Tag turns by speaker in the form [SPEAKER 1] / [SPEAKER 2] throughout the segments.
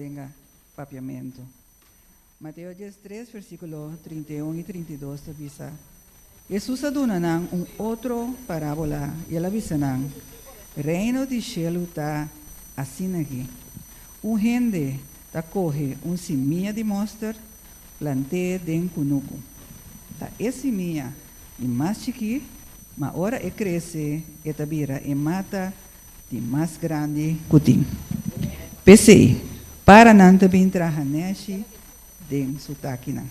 [SPEAKER 1] lenga papiamento. Mateo 3, versículo 31 y 32 avisa. Jesús adunanan outro parábola e ela avisanan. Reino de cielo está assim aqui. Gente tá corre semilla de mostar, planteia den cunuco. Tá semilla e mais chiqui, mas ora cresce e tabira e mata de mais grande cutim. Pensei, para não também traha neshi den sutakina.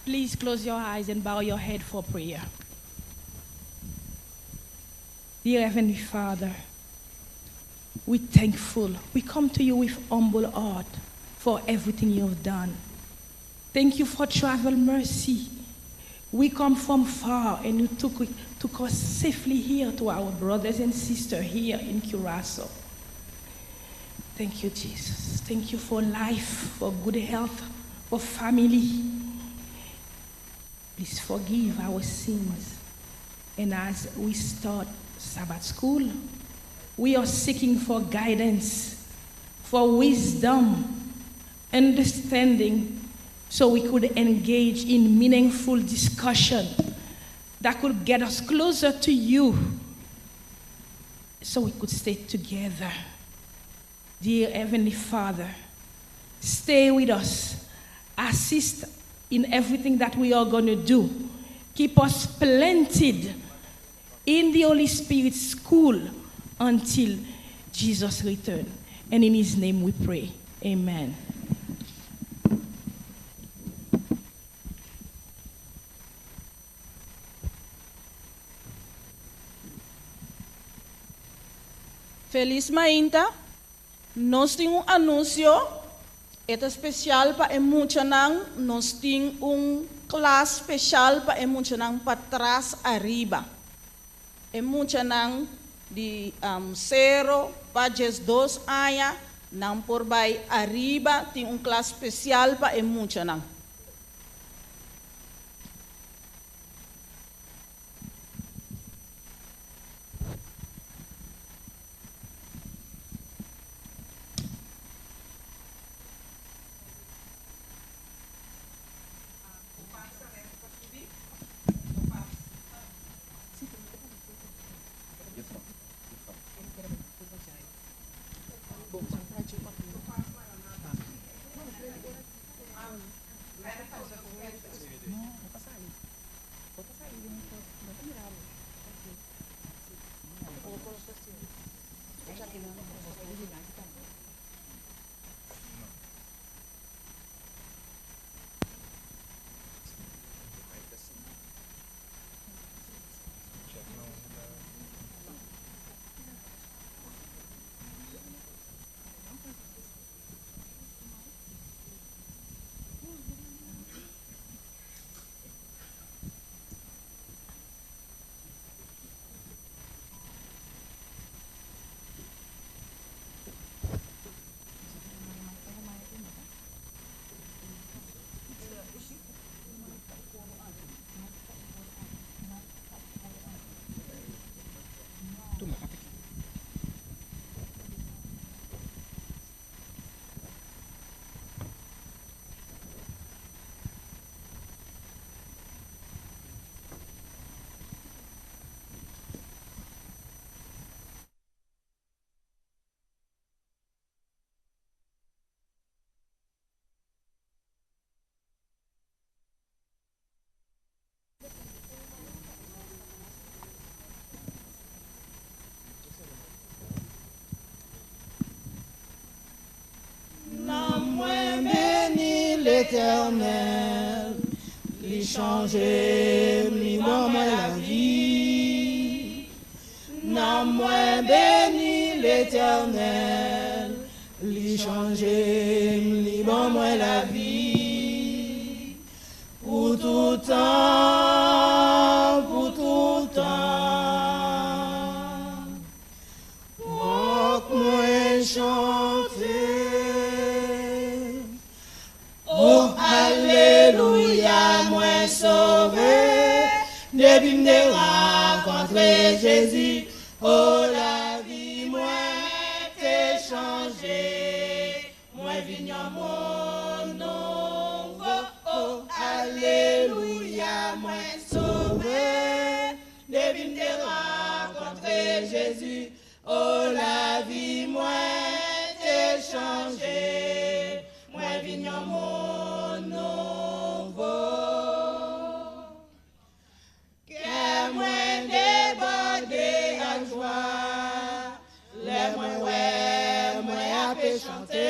[SPEAKER 2] Please close your eyes and bow your head for prayer. Dear Heavenly Father, we're thankful. We come to you with humble heart for everything you have done. Thank you for travel mercy. We come from far and you took us safely here to our brothers and sisters here in Curaçao. Thank you, Jesus. Thank you for life, for good health, for family. Please forgive our sins. And as we start Sabbath school, we are seeking for guidance, for wisdom, understanding, so we could engage in meaningful discussion that could get us closer to you, so we could stay together. Dear Heavenly Father, stay with us, assist in everything that we are going to do. Keep us planted in the Holy Spirit school until Jesus returns. And in his name we pray. Amen.
[SPEAKER 3] Feliz Mainta, nós temos anúncio. É especial para emocionar, nós temos classe especial para emocionar para trás arriba. Emocionar de 0 para 2 anos, não por baixo arriba, tem classe especial para emocionar.
[SPEAKER 4] L'Éternel, lui changer, lui moi la vie. N'a moins béni l'Éternel, lui changer, lui moi la vie. Pour tout temps, pour tout temps. Moi chanter. Oh, depuis me rencontrer Jésus, oh la vie moi t'ai changé, moi vignon mon nouveau, oh alléluia, moi sauvé, depuis me rencontrer Jésus, oh la vie moi t'ai changé, moi vignon mon nouveau. Que moi débordé à joie, les moi à chanter,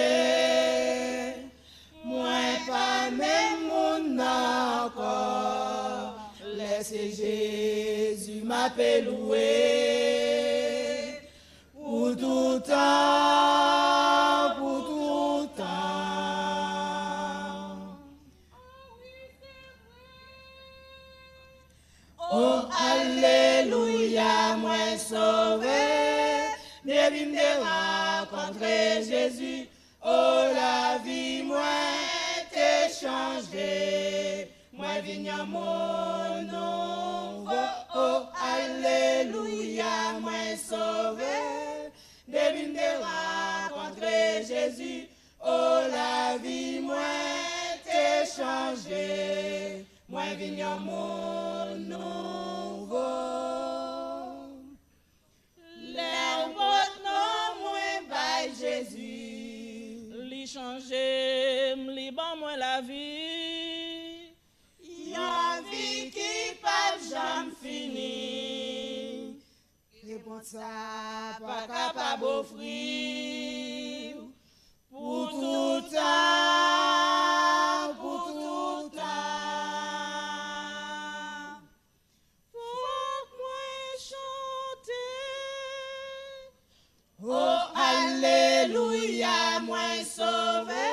[SPEAKER 4] moi pas même mon encore, laissez Jésus m'appelle louer, pour tout temps, pour tout temps. Oh, alléluia, moi sauvé, depuis me rencontrer Jésus, oh la vie, moi t'ai changé, moi vignon mon nouveau, oh, alléluia, moi sauvé, depuis me rencontrer Jésus, oh la vie, moi t'ai changé, moi vignon mon nouveau. Les autres non moins by Jésus,
[SPEAKER 3] Li changé, li ban moi la vie.
[SPEAKER 4] yon vie qui pas jamais fini. Et pour ça, pas capable d'offrir pour tout temps, pour tout temps. Faut que moi chanter. Oh, alléluia, moi sauvé,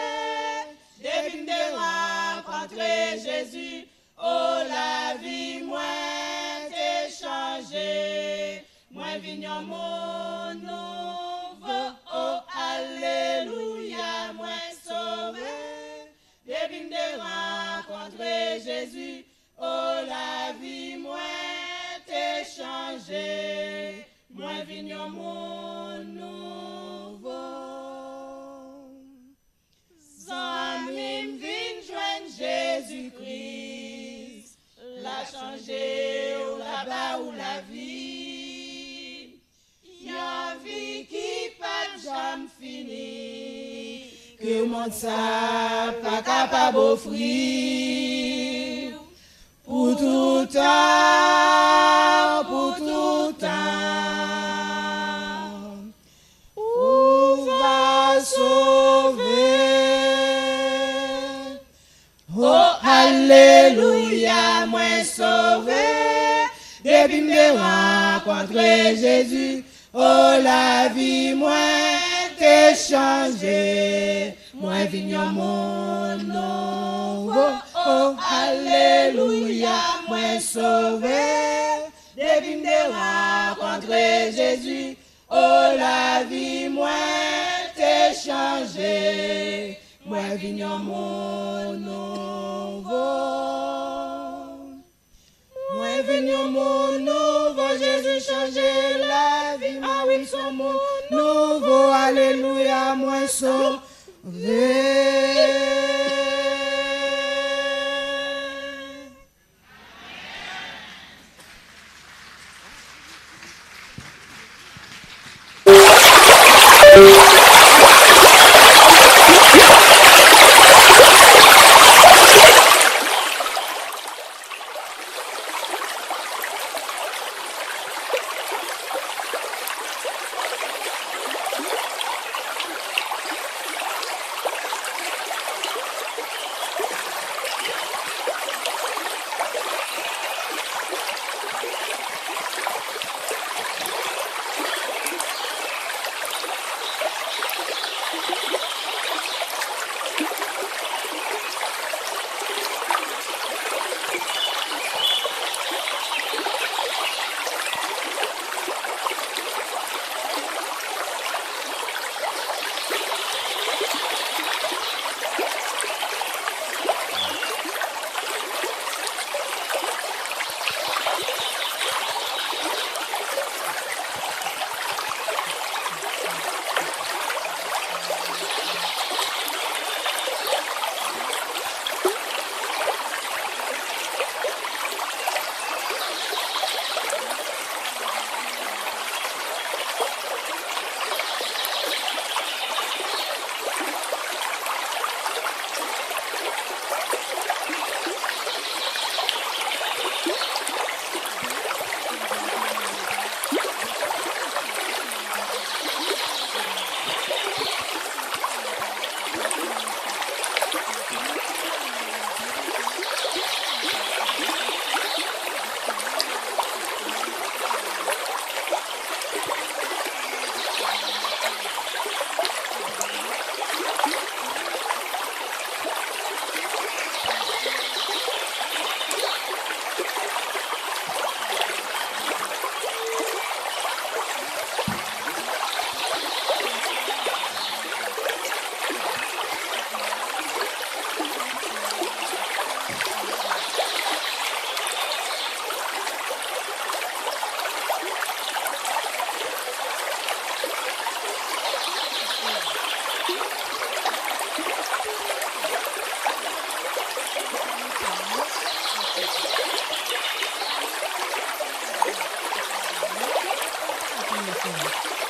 [SPEAKER 4] depuis de rencontrer Jésus, oh la vie, moi t'ai changé, moi vignon mon nouveau, oh alléluia, moi sauvé, depuis de rencontrer Jésus, oh la vie, moi t'ai changé, moi vignon mon nouveau. Zami vin joindre Jésus-Christ, l'a changé ou la bas ou la vie. Yon vie qui pas jamais fini, que mon ça pas capable d'offrir pour tout temps, pour tout temps. Où va sauver? Oh, alléluia, moi sauvé, depuis me rencontrer Jésus, oh la vie, moi t'ai changé, moi vignon mon nouveau, oh, alléluia, moi sauvé, depuis me rencontrer Jésus, oh la vie, moi t'ai changé, moi vignon mon nouveau. Moi vignon mon nouveau, Jésus changé la vie, ah oui, son mon nouveau, alléluia, moi sauvé.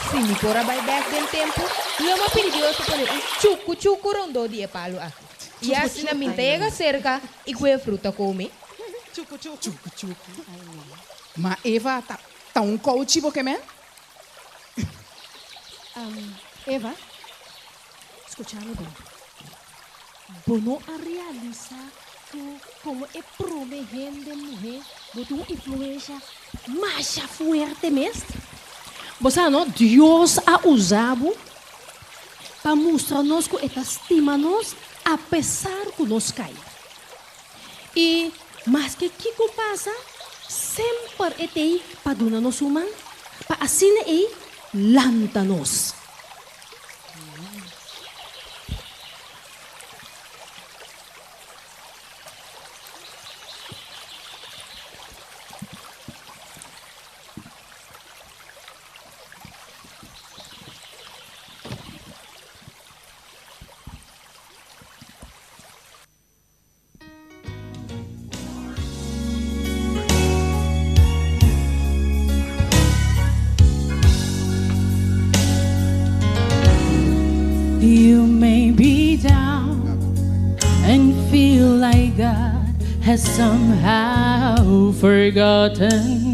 [SPEAKER 5] Se me pôr a back del tempo, eu me pedi Deus para poner chucu rondo de palo aqui. E assim na minha tega cerca e com a fruta come.
[SPEAKER 4] Chucu. Mas Eva, tá um coach porque man?
[SPEAKER 6] Eva, escuchame bem. Bono a realizar que como é prometendo mulher, botou uma influência mais forte mesmo. Você não, Deus a usado para mostrar-nos que Ele estima-nos apesar que nos cai. E mas que passa sempre é aí para dar-nos uma, para assim é lanta-nos. You may be down and feel like God has somehow forgotten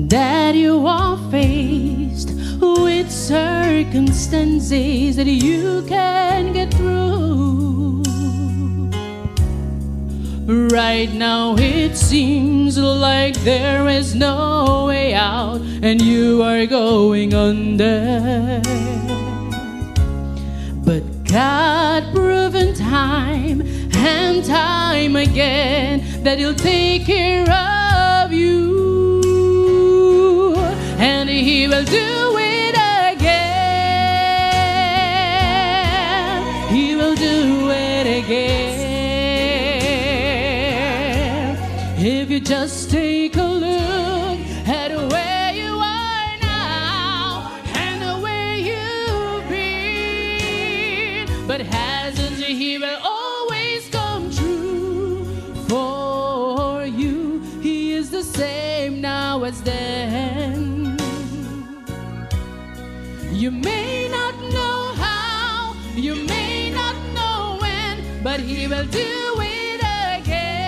[SPEAKER 6] that you are faced with circumstances that you can get through. Right now it seems like there is no way out and you are going under. But God proven time and time again that He'll take care of you, and He will do it again. He will do it again. If you just take a look at where you are now and where you've been, but hasn't He will always come true for you. He is the same now as then. You may not know how, you may not know when, but He will do it again.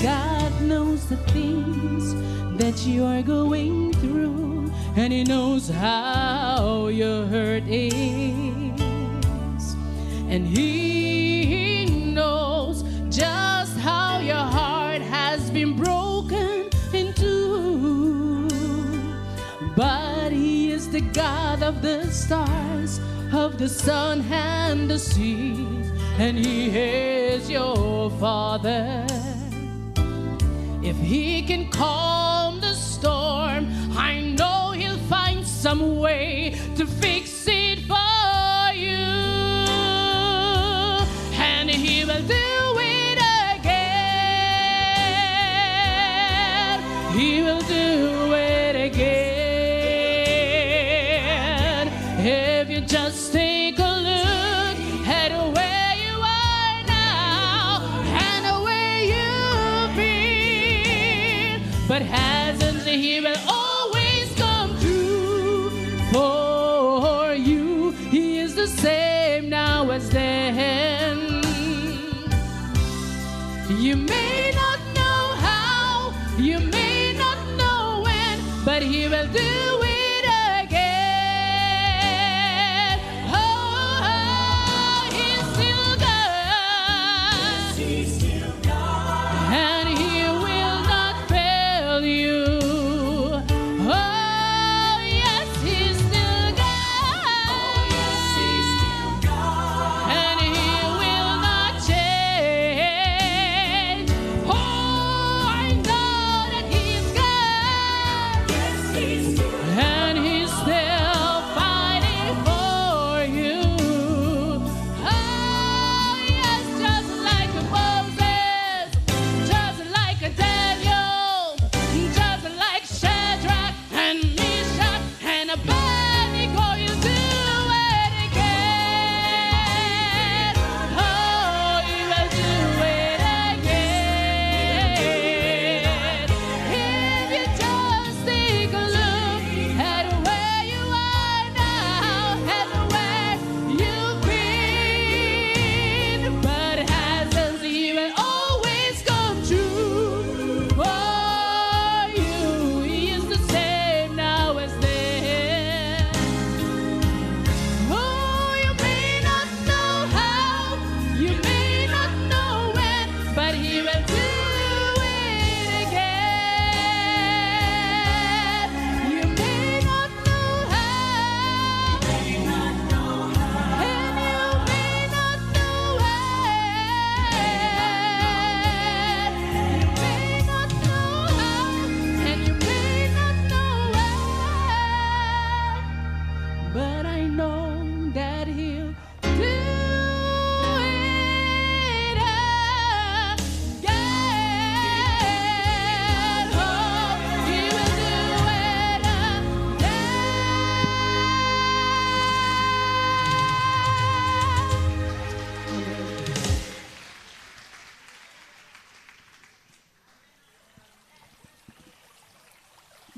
[SPEAKER 6] God knows the things that you are going through, and He knows how your hurt is, and He knows just how your heart has been broken into. But He is the God of the stars, of the sun and the sea, and He is your Father. If He can calm the storm, I know He'll find some way to fix it for you, and He will do it again. He will do it again. If you just take a look at where you are now and where you've been, but hasn't He will always come through for you. He is the same now as then. You may not know how, you may not know when, but He will do it again. Oh, He's still God, and He will not fail you. Oh, yes, He's still God, and He will not change. Oh, I know that He's God, and He's still fighting for you. Oh, yes, just like Moses.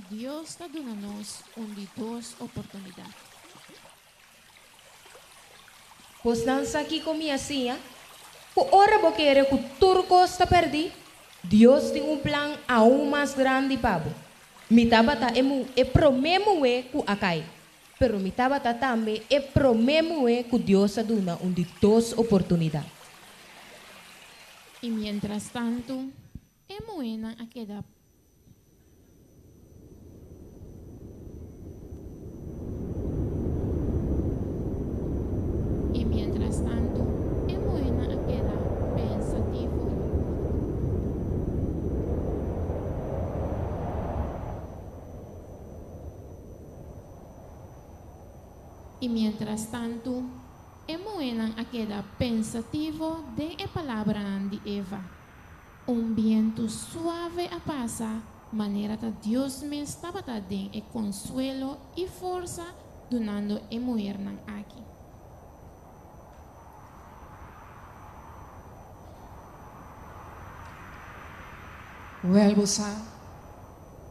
[SPEAKER 6] Deus está dando a nós duas oportunidades.
[SPEAKER 5] Pois não aqui comigo assim, por hora que querer que o turco está perdido, Deus tem plano aún mais grande para você. Mi tabata é promemo que acai, pero mi tabata também é promemo que Deus está dando duas oportunidades.
[SPEAKER 6] E mientras tanto, é buena a quedar. E mientras tanto, é buena a quedar pensativo. E mientras tanto, é buena a quedar pensativo de a palavra de Eva. Viento suave a passa, maneira que Deus me estava dando consuelo e força donando a mulher aqui.
[SPEAKER 7] Well, bosa,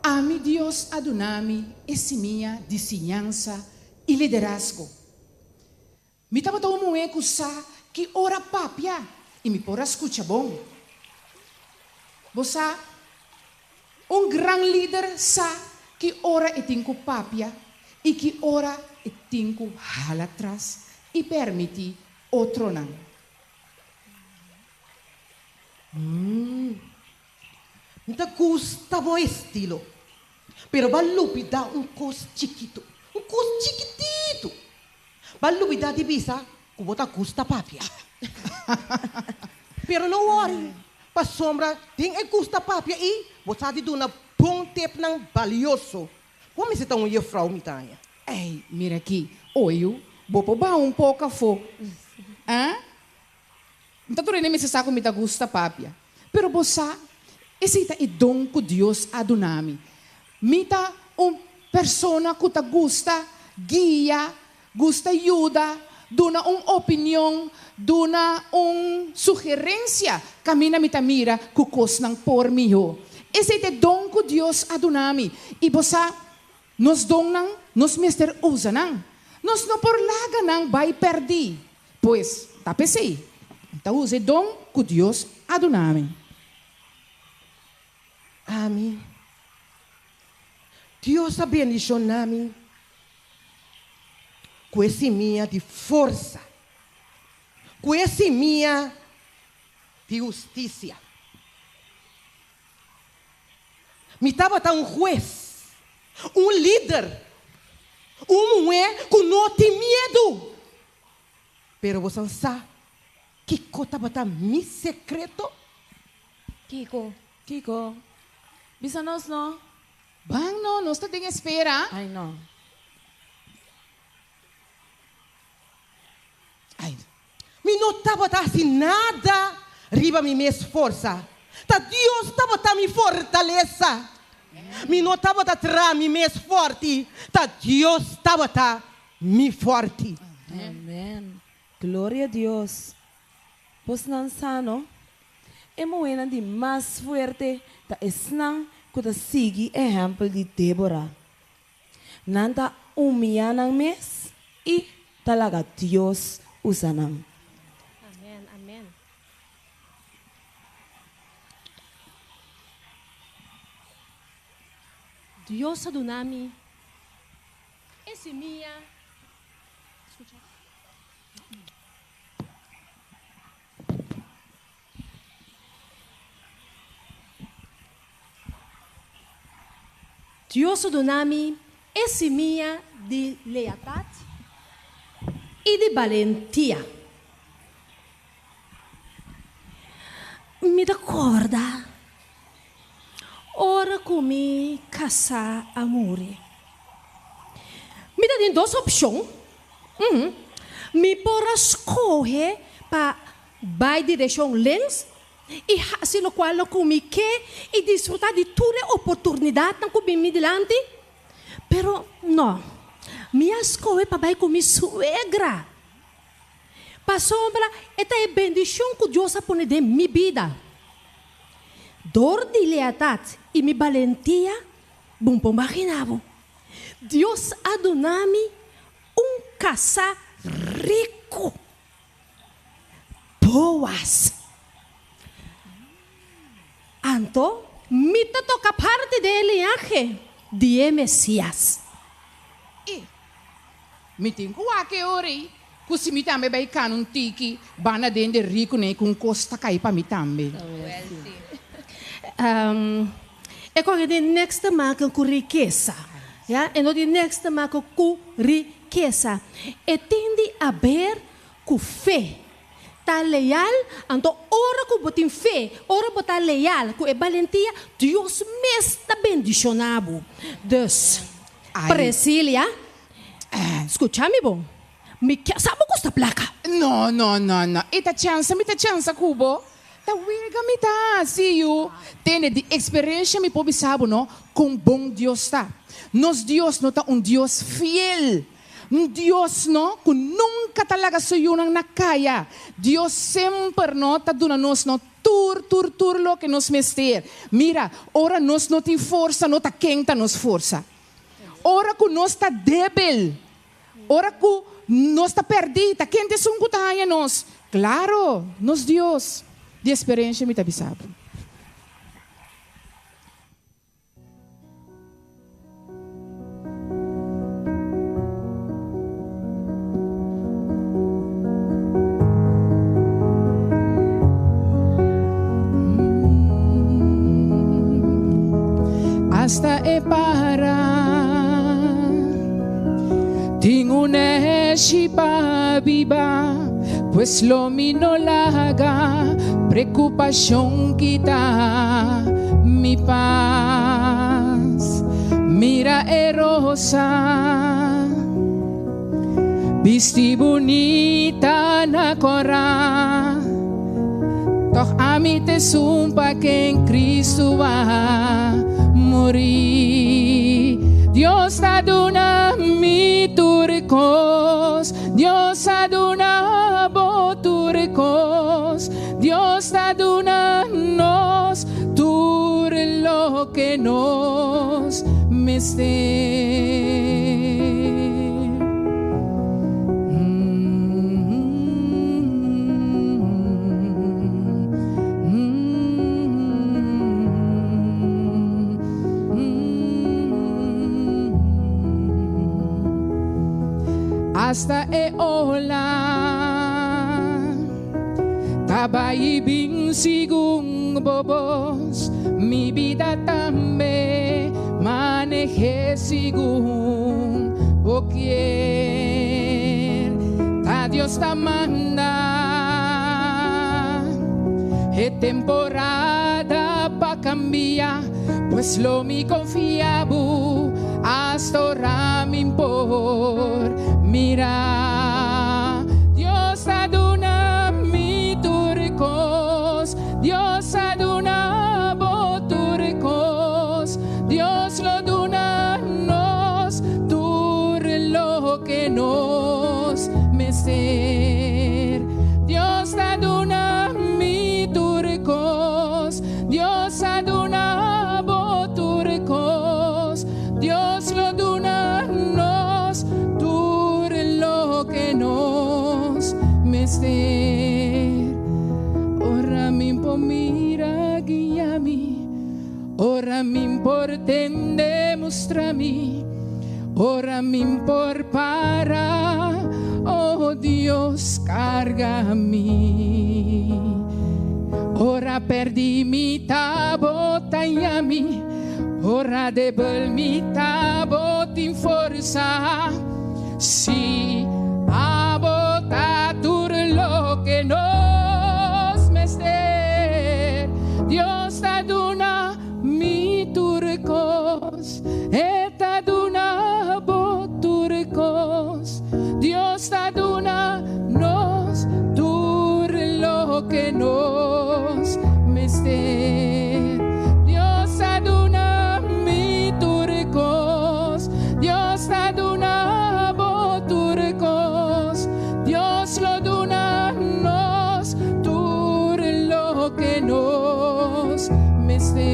[SPEAKER 7] ami Deus adunami esse minha discernência e liderazgo. Me tava todo mundo com sa que ora papia e me pora escuta bom. Bosa, gran líder sa que ora e tinco papia e que ora e tinco hala atrás e permite outro não.
[SPEAKER 8] Não custa bom estilo, pero balupi dá cos chiquito, cos chiquitito. Balupi dá divisa, que bota custa papia. Pero não worry, pa sombra tem custa papia e você de duna bom tempo não valioso. Como se tá frau mitanha?
[SPEAKER 7] Ei, mira aqui, oi, vou pôr pouco a fogo. Então tu nem me se sabe me tá gusta papia, pero bossa esse é dom que Deus adunami. Mita persona que te gusta, guia, gusta ajuda, dona opinião, dona sugerência, camina mita mira, que cos nang por miho. Esse é dom que Deus adunami. E você, nos dom nang, nos mister usa nang, nos não por laga nang vai perdi. Pois, tá pensei. Então use dom que Deus adunami.
[SPEAKER 8] Amém. Deus abençoe nami com esse minha de força, com esse minha de justiça. Me estava um juiz, líder, mulher que não tem medo. Pero você sabe que estava meu secreto?
[SPEAKER 6] Kiko, bisa nos no?
[SPEAKER 7] Bang no, nós tá tem espera.
[SPEAKER 8] Ai não. Ai, me não estava assim nada, riba me esforça. Tá Deus estava me fortaleza. Me não estava atrás me mais forte. Tá Deus estava me forte.
[SPEAKER 9] Amém. Glória a Deus. Pois não sano, é moeda de mais forte da esnang que da sigue exemplo de Débora. Nanda humilhando mes e talaga Deus usanang.
[SPEAKER 10] Amém, amém. Deus adunami. Esse minha. Escucha. Deus adunami. Esse minha de lealdade e de valentia. Me recorda. Ora comi caçar amore. Me dá duas opções. Me pode escolher para vai direção lens e assim o qual eu comi que e desfrutar de toda a oportunidade que comi me delante. Pero não. Me escolher para vai comi suegra. Para sombra esta é bendição que Deus ha põe em minha vida. Dor de lealdade e minha valentia bom imaginavo. Deus adonami casa rico. Boas. Anto, mita toca parte del linhaje de Messias.
[SPEAKER 7] Mi tengo que ori. Kusi mi tambe bay kanun tiki. Bana dende rico ne kun costa kai pa mi tambe.
[SPEAKER 10] E quando de next marca com riqueza. Ja? E no de next marca com riqueza. E tende a ver com fé. Tá leal, então ora com botin fé, ora botar leal, com valentia, Deus me está bendicionado. Dus, Brasília, escucha-me bom. Me sabe o que está placa?
[SPEAKER 7] No. Ita chance, Kubo. Ta wega mi ta, see you. Tene de experiência me pobe sabo, no? Com bom Deus tá. Nos Deus não tá Deus fiel. Deus no, que nunca talaga sa'yo nang nakaya. Dios sempre no, ta duna nos no, tur lo que nos mester. Mira, ora nos no tem força, no ta quem ta nos força. Ora que nos ta débil. Ora que nos ta perdida, quem te sungkutaya nos. Claro, nos Dios. De experiência me tabisabo. Hasta e para tingo neshi pa viva pues lo minolaga preocupación kita mi paz mira e rosa visti bonita na cora toch ami te sumpa que en Cristo va morir. Dios aduna mi turcos, Dios aduna boturcos, Dios aduna nos tur lo que nos mester. Hasta e ola tabay bin sigung bobos mi vida tambe maneje sigung poquier ta Dios ta manda e temporada pa cambia pues lo mi confiabu hasta ahora me impor mira Dios aduna mi turcos Dios aduna boturcos Dios lo duna nos tur lo que nos mester Dios aduna mi turcos Dios aduna boturcos Dios lo duna nos tur lo que nos mester ora mi po mira guíami ora mi importende mostrami ora mi impor para oh Dios cargami ora perdi mi tabota yami ora debel mi tabot in forza si abota tur lo que nos mester Dios aduna mi turcos et aduna boturcos Dios aduna nos tur lo que nos mester Dios aduna mi turcos Dios aduna boturcos Dios lo duna nos tur lo que nos mester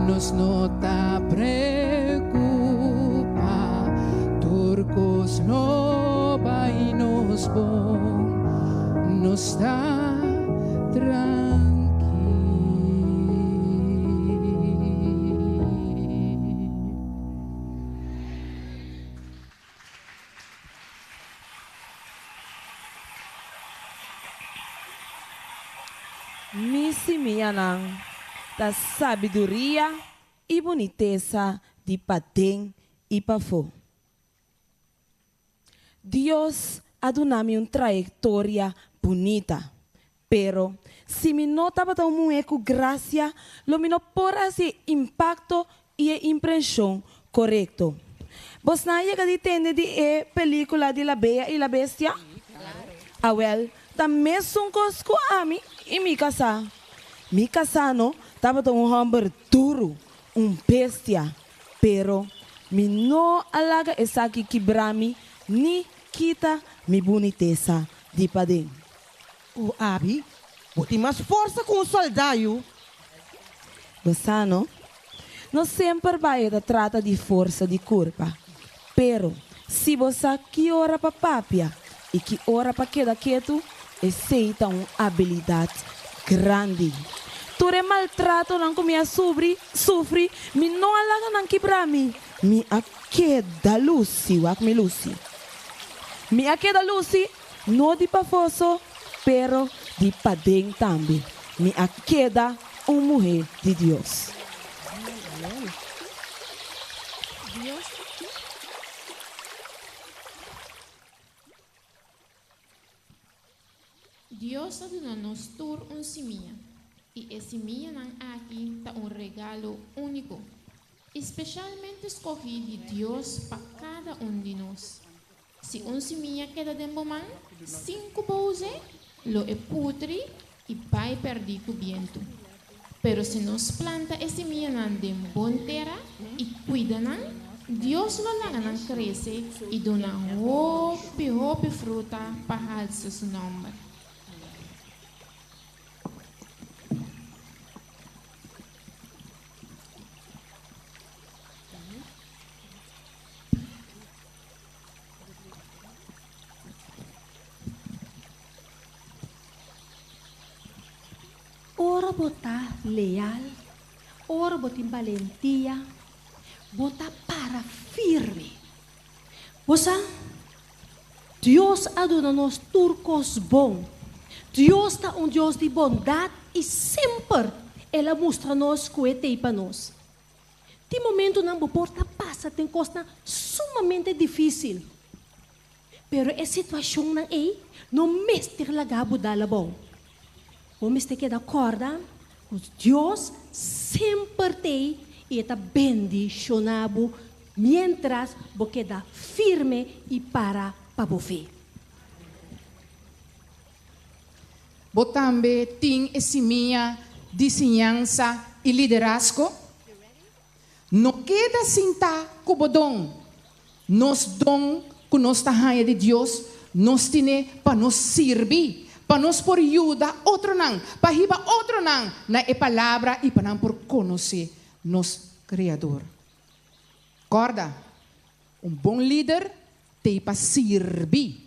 [SPEAKER 7] Nos no ta preocupa, turcos no vai nos bom, nos está
[SPEAKER 9] Misi mianang da sabedoria e boniteza de Padem e Pafo. Deus adunami uma trajetória bonita, pero se me nota para um eco graça, lo me no por esse impacto e impressão correto. Vos na llega de entender de película de La Bella e la Bestia? Ah, well, também são cosco a mim e mi casa. Mi casa no, tava hamburger duro, bestia, pero mi no alaga essa aqui quebrami, ni quita mi boniteza de Padem.
[SPEAKER 8] O Abi, bote mais força com o soldado.
[SPEAKER 9] Gosano, não sempre vai da trata de força de corpo, pero se você que ora para papia e que ora para queda quieto, aceita uma habilidade grande. Ture maltrato não comia sofre, me não alaga não quebra-me. Me aqueda Lucy, me Lucy. Me aqueda Lucy, não de pafoso, pero de Padem também. Me aqueda uma mulher de Deus.
[SPEAKER 11] Deus aduna-nos tur semilla. E esse semilla não aqui está regalo único, especialmente escolhido de Deus para cada de nós. Se semilla queda dentro man, 5 bouze, lo é putre e vai perder o vento. Pero se nos planta esse semilla nan de boa terra e cuida nan, Deus lo laga nan cresce e dona hope fruta para alçar seu nome.
[SPEAKER 10] Ora botar leal, ora botar valentia, botar para firme. Bosa, Deus aduna-nos turcos bom. Deus está Deus de bondade e sempre ela mostra-nos que é para nós. Tem momento não porta passa, tem coisa sumamente difícil. Pero a situação não é, não mestre lagabo dala bom. Vamos ter que dar corda, Deus sempre tem e está bendicionado, mientras você dá firme e para você.
[SPEAKER 7] Você também tem essa minha desenhança e liderazgo? Não queda sentar com o dom. Nos dom que nós está de Deus, nós temos para nos servir. Para nos por ajuda outro não, para riba outro não, na palavra e para por conhecer nos Criador. Corda, bom líder tem para servir,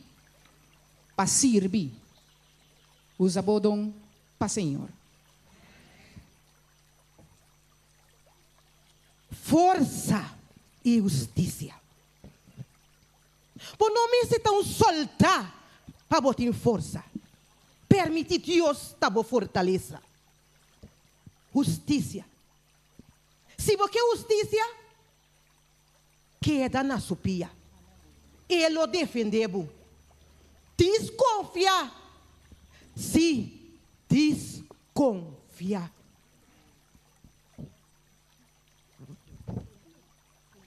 [SPEAKER 7] usa bodom para Senhor.
[SPEAKER 8] Força e justiça. Por não me se tão soltar para botar força. Permite Deus tá boa fortaleza. Justiça. Se você justiça, queda na supia. Ele o defendeu. Desconfia. Se desconfia.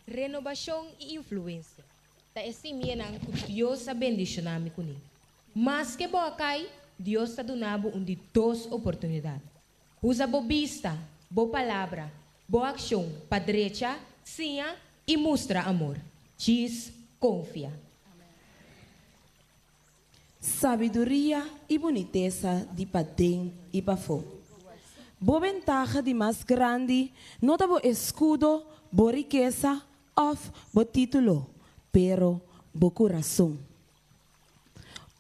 [SPEAKER 5] Renovação e influência. Tá esse minha que Deus abençoe com ele. Mas que boa cai, Deus está dando de 2 oportunidades. Usa boa vista, boa palavra, boa ação para direita, sim, e mostra amor. Diz, confia.
[SPEAKER 9] sabiduria e boniteza de padem e bafo. Bo ventaja de mais grande, não da bo escudo, bo riqueza, of bo título, pero bo coração.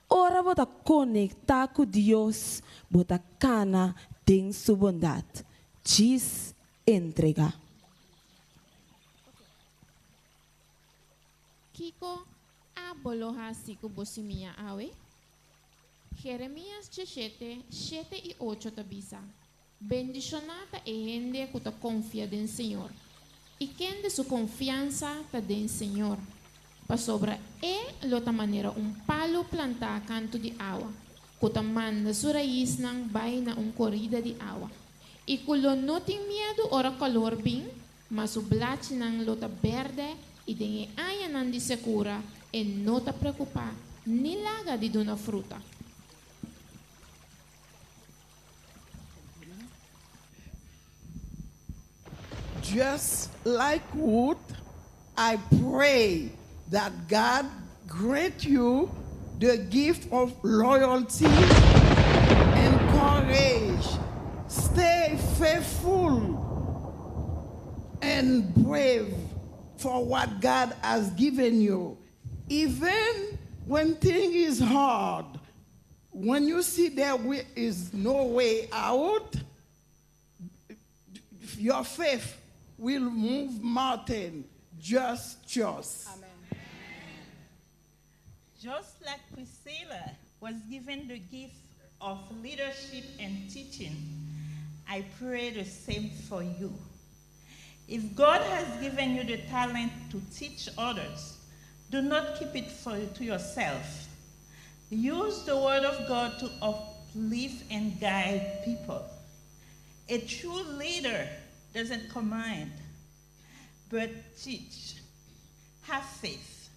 [SPEAKER 9] Ora bo ta conectar com Deus, bo ta cana tem sua bondade. Diz entrega.
[SPEAKER 11] Kiko, aboloha siku bosimia awe. Jeremías 17, 7 y 8 tabisa. Bendicionada e gente que te confia en Señor. Y quien de su confianza ta den Señor. Pa sobra lo ta manera palo planta canto de agua. Que ta manda su raíz nang bay na corrida de agua. Y culo no tin miedo ora calor bin, mas su blach nang lo ta verde y den aya nan di secura e no ta preocupa ni laga di una fruta.
[SPEAKER 4] Just like wood, I pray that God grant you the gift of loyalty and courage. Stay faithful and brave for what God has given you. Even when things is hard, when you see there is no way out, your faith will move mountain. Just trust.
[SPEAKER 3] Amen. Just like Priscilla was given the gift of leadership and teaching, I pray the same for you. If God has given you the talent to teach others, do not keep it to yourself. Use the word of God to uplift and guide people. A true leader doesn't command, but teach. Have faith.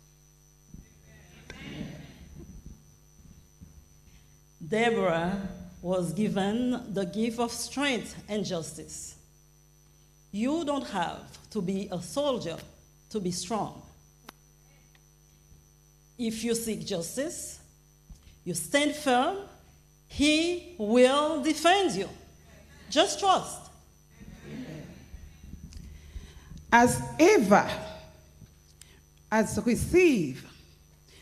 [SPEAKER 12] Deborah was given the gift of strength and justice. You don't have to be a soldier to be strong. If you seek justice, you stand firm, He will defend you. Just trust.
[SPEAKER 4] As Eva has received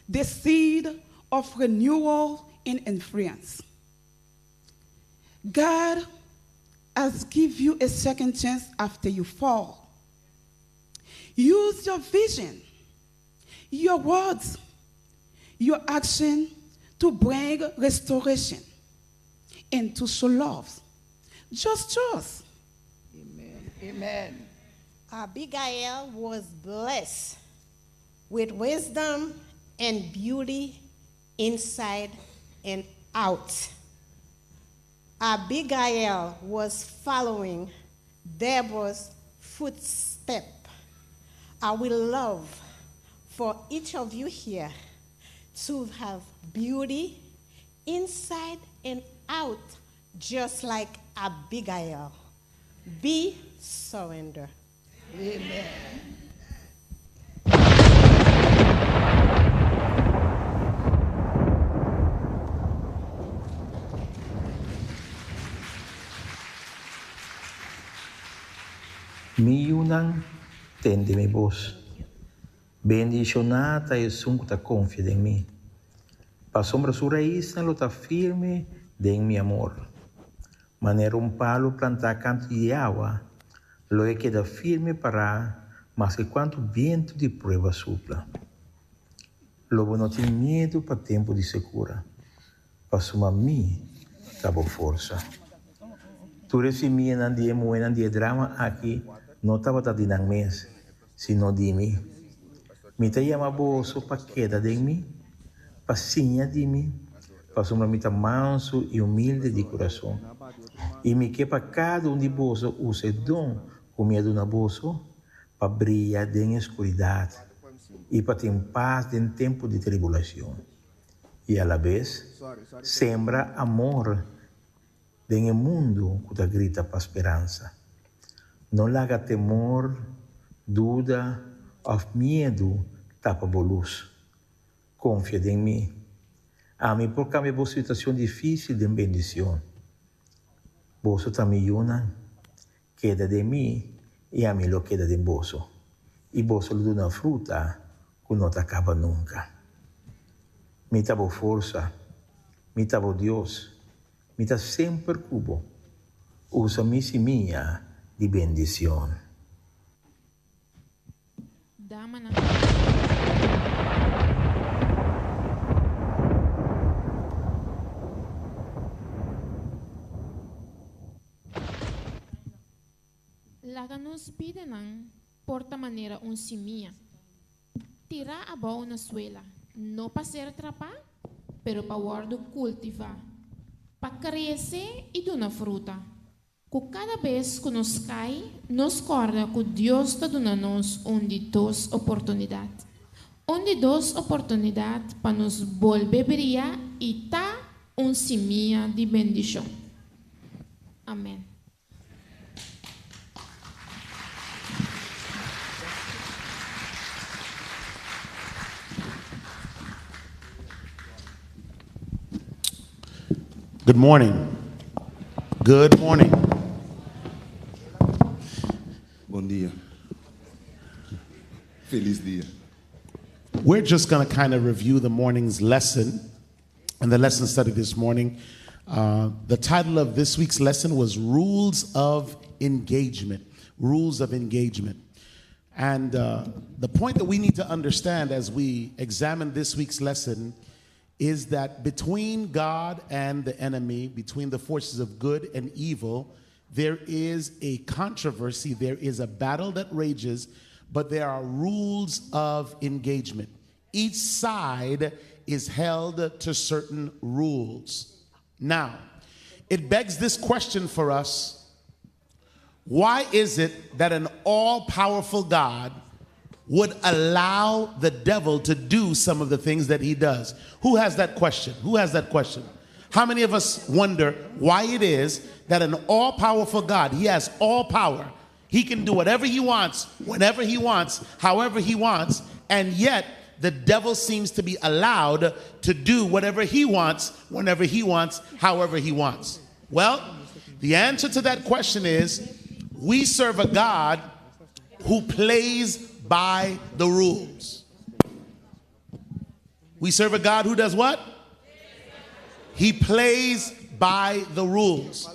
[SPEAKER 4] the seed of renewal and influence, God has given you a second chance after you fall. Use your vision, your words, your action to bring restoration and to show love. Just trust.
[SPEAKER 13] Amen. Amen. Abigail was blessed with wisdom and beauty inside and out. Abigail was following Deborah's footstep. I will love for each of you here to have beauty inside and out, just like Abigail. Be surrender.
[SPEAKER 4] Amen.
[SPEAKER 14] Mi yunang tende mi voz. Bendicionata e sunco ta confia em mim. Pa sombra su raiz na lota firme de mi amor. Maneira palo plantar canto de água, lo é queda firme para, mas que quanto vento de prueba supla. Lobo não tem medo para tempo de secura. Pa suma mi, tabo força. Tu recebia nan dia moena dia drama aqui, não estava tá dinang mes, sino de mim. Me te llama boso pa queda de mim, pa sinha de mim, pa suma mi ta manso e humilde de coração. E me que pa cada de boso use dom com medo na boso, pa brilhar em escuridade e pa ter paz em tempo de tribulação. E a la vez, sembra amor em mundo que grita para esperança. Não laga temor, dúvida ou medo tapa a luz. Confia em mim. A mí por cambiar por situación difícil de bendición. Vos también yuna, queda de mí y a mí lo queda de vos. Y vos le da una fruta que no te acaba nunca. Mi tabo fuerza, mi tabo Dios, mi ta sempre cubo. Usa mi semilla de bendición.
[SPEAKER 11] Damana. Laga-nos bidenang porta maneira semilla. Tirar a boa na suela, não para ser atrapar, pero para guardo cultivar, para crescer e dar na fruta. Que cada vez que nos cai, nos corda que Deus está dando nos duas oportunidades. Duas oportunidades para nos volver brilhar e tá semilla de bendição. Amém.
[SPEAKER 15] Good morning. Good morning.
[SPEAKER 16] Bom dia. Feliz dia.
[SPEAKER 15] We're just going to kind of review the morning's lesson and the lesson study this morning. The title of this week's lesson was Rules of Engagement. Rules of Engagement. And the point that we need to understand as we examine this week's lesson is that between God and the enemy, between the forces of good and evil, there is a controversy, there is a battle that rages, but there are rules of engagement. Each side is held to certain rules. Now, it begs this question for us: why is it that an all-powerful God would allow the devil to do some of the things that he does? Who has that question? Who has that question? How many of us wonder why it is that an all-powerful God, he has all power, he can do whatever he wants, whenever he wants, however he wants, and yet the devil seems to be allowed to do whatever he wants, whenever he wants, however he wants? Well, the answer to that question is we serve a God who plays by the rules. We serve a God who does what? He plays by the rules.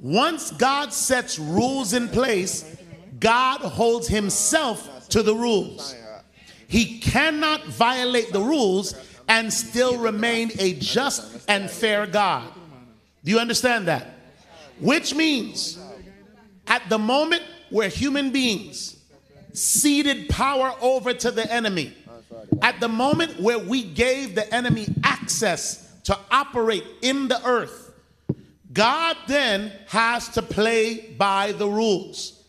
[SPEAKER 15] Once God sets rules in place, God holds himself to the rules. He cannot violate the rules and still remain a just and fair God. Do you understand that? Which means at the moment where human beings ceded power over to the enemy, at the moment where we gave the enemy access to operate in the earth, God then has to play by the rules.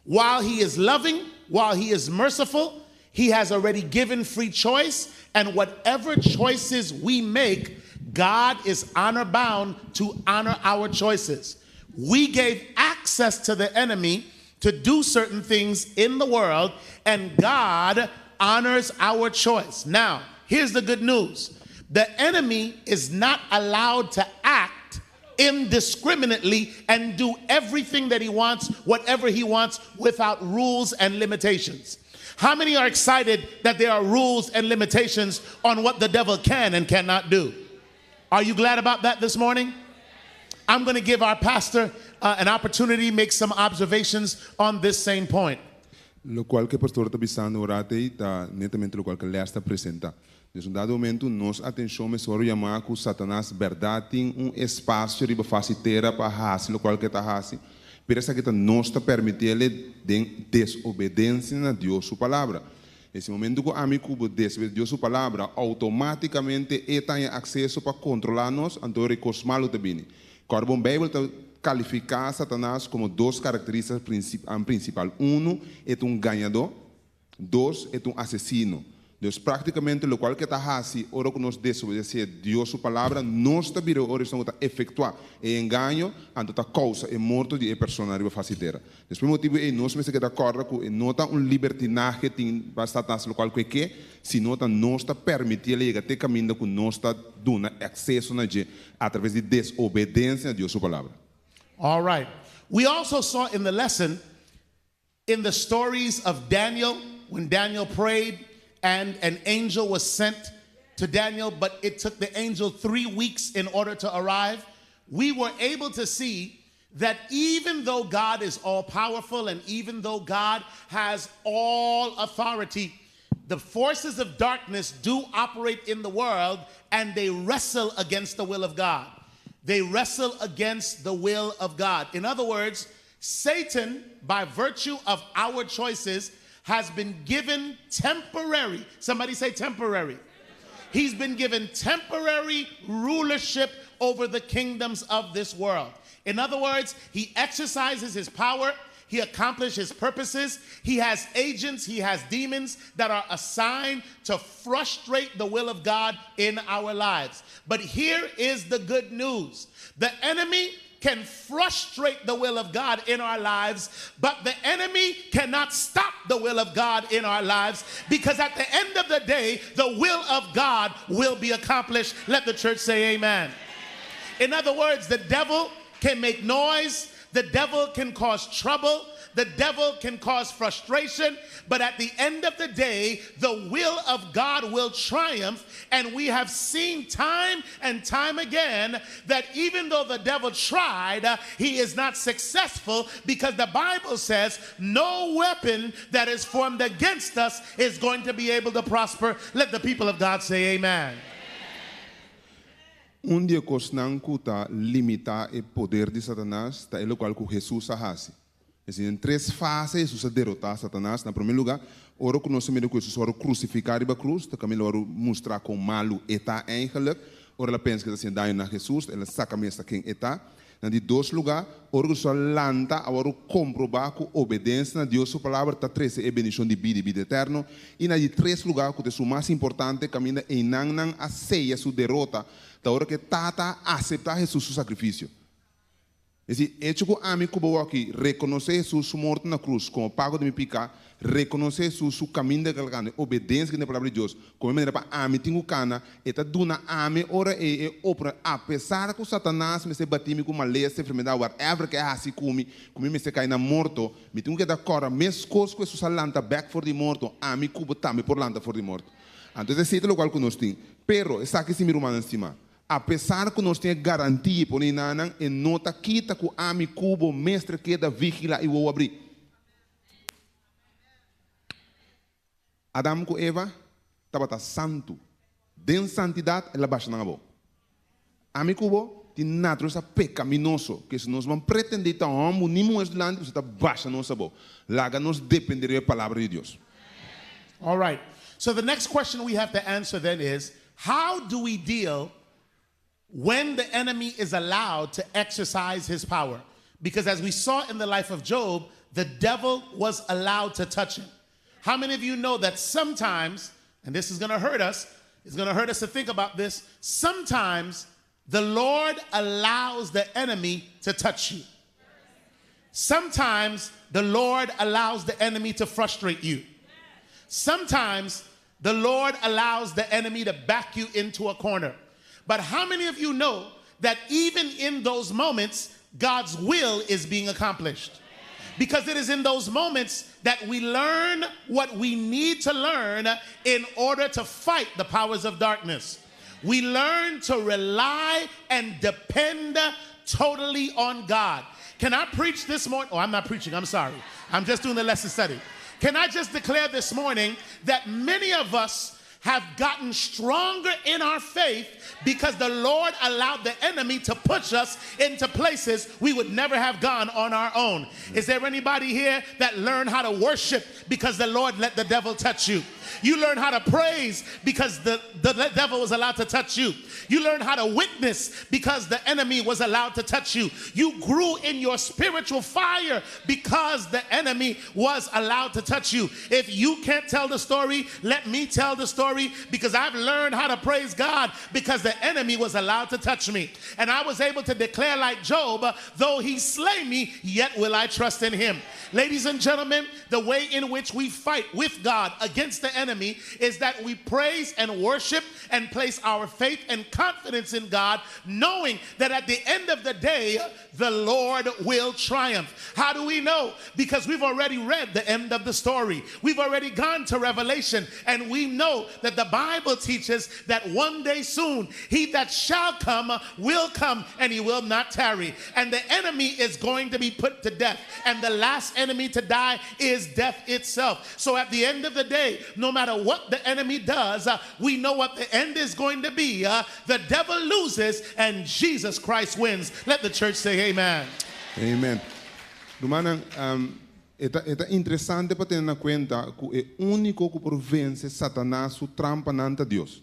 [SPEAKER 15] While he is loving, while he is merciful, he has already given free choice, and whatever choices we make, God is honor bound to honor our choices. We gave access to the enemy to do certain things in the world, and God honors our choice. Now, here's the good news. The enemy is not allowed to act indiscriminately and do everything that he wants, whatever he wants, without rules and limitations. How many are excited that there are rules and limitations on what the devil can and cannot do? Are you glad about that this morning? I'm going to give our pastor an opportunity to make some observations on this same point.
[SPEAKER 16] Lo qual que pastor está bisando orate está netamente lo qual que le está presenta. Nesse dado momento, nós atenção mesoro chamar que Satanás verdade tem espaço riba faciliteira para fazer lo qual que está fazendo. Por isso que nós está permitindo desobediência na Deus sua palavra. Nesse momento que a mim desobedece Deus sua palavra, automaticamente ele tem acesso para controlar nós, então recosmá-lo também. Quando a Bíblia califica Satanás como duas características principais. Um é ganhador, dois é assassino. Dus praticamente lo cual que está haciendo, ora que nos desobedecer Dios su palabra, no está viro ora estamos a efectuar e engano, ando ta causa e morto de persona riba facilitera. Después motivo e nós me se queda corda que nota libertinaje tin bastante lo cual que si nota no está permitir llegar te caminho que no está dando acceso na je através de desobediência a Dios su palabra.
[SPEAKER 15] All right. We also saw in the lesson in the stories of Daniel when Daniel prayed and an angel was sent to Daniel, but it took the angel 3 weeks in order to arrive. We were able to see that even though God is all powerful and even though God has all authority, the forces of darkness do operate in the world and they wrestle against the will of God. They wrestle against the will of God. In other words, Satan, by virtue of our choices, has been given temporary, somebody say temporary. He's been given temporary rulership over the kingdoms of this world. In other words, he exercises his power, he accomplishes his purposes, he has agents, he has demons that are assigned to frustrate the will of God in our lives. But here is the good news. The enemy can frustrate the will of God in our lives, but the enemy cannot stop the will of God in our lives, because at the end of the day, the will of God will be accomplished. Let the church say amen. In other words, the devil can make noise, the devil can cause trouble, the devil can cause frustration, but at the end of the day, the will of God will triumph. And we have seen time and time again that even though the devil tried, he is not successful, because the Bible says no weapon that is formed against us is going to be able to prosper. Let the people of God say amen.
[SPEAKER 16] Dia cosnan cuta limita e poder de Satanás, tá ele qual que Jesus ahasi. Em 3 fases, Jesus derrotar Satanás. Na primeiro lugar, ora que nós sabemos que Jesus ora crucificar na cruz, tá caminho ora mostrar com malo eta eigenlijk. Ora ela pensa que assim daí na Jesus, ela saca mesmo quem eta. Na de 2 lugar, ora que só lanta, ora comprovar que obediência a Deus sua palavra tá 13 é bendição de vida eterno. E na de 3 lugar, que é o mais importante, caminha em nan a ceia sua derrota. Da hora que tata aceitar Jesus su sacrifício. Esse hecho que a mim como aqui reconhecer Jesus morto na cruz como pago de meu pecado, reconhecer Jesus su caminho de galgane, obediência na palavra de Deus, como maneira para a mim tenho cana, eta duna a mim ora e opera, apesar que o Satanás me se batime com maleza, enfermidade, whatever que é assim como me se cai na morto, me tenho que dar cora, mes coisas que Jesus lanta back for the morto, a mim cubo também por lanta for the morto. Então esse é o qual que nós temos. Pero está aqui se me romano em cima. Apesar que nós temos garantia por inanan, e nota quita que a mi cubo mestre queda vigila e vou abrir. Adam com Eva estava santo. Den santidade ela baixa na boca. A mi cubo tem natureza pecaminoso, que se nós vamos pretender estar homem, nem mais delante, você está baixa nossa boca. Laga nós dependeria da palavra de Deus.
[SPEAKER 15] All right. So the next question we have to answer then is, how do we deal when the enemy is allowed to exercise his power? Because as we saw in the life of Job, the devil was allowed to touch him. How many of you know that sometimes, and this is going to hurt us, it's going to hurt us to think about this, sometimes the Lord allows the enemy to touch you. Sometimes the Lord allows the enemy to frustrate you. Sometimes the Lord allows the enemy to back you into a corner. But how many of you know that even in those moments, God's will is being accomplished? Because it is in those moments that we learn what we need to learn in order to fight the powers of darkness. We learn to rely and depend totally on God. Can I preach this morning? Oh, I'm not preaching, I'm sorry. I'm just doing the lesson study. Can I just declare this morning that many of us have gotten stronger in our faith because the Lord allowed the enemy to push us into places we would never have gone on our own. Is there anybody here that learned how to worship because the Lord let the devil touch you? You learn how to praise because the devil was allowed to touch you. You learn how to witness because the enemy was allowed to touch you. You grew in your spiritual fire because the enemy was allowed to touch you. If you can't tell the story, let me tell the story, because I've learned how to praise God because the enemy was allowed to touch me. And I was able to declare like Job, though he slay me, yet will I trust in him. Ladies and gentlemen, the way in which we fight with God against the enemy is that we praise and worship and place our faith and confidence in God, knowing that at the end of the day, the Lord will triumph. How do we know? Because we've already read the end of the story. We've already gone to Revelation, and we know that the Bible teaches that one day soon, he that shall come will come, and he will not tarry. And the enemy is going to be put to death. And the last enemy to die is death itself. So at the end of the day, no matter what the enemy does, we know what the end is going to be. The devil loses and Jesus Christ wins. Let the church say amen.
[SPEAKER 16] Amen. Domani, è interessante per tenere conta che è unico che vence Satanás su trampa nanta Deus.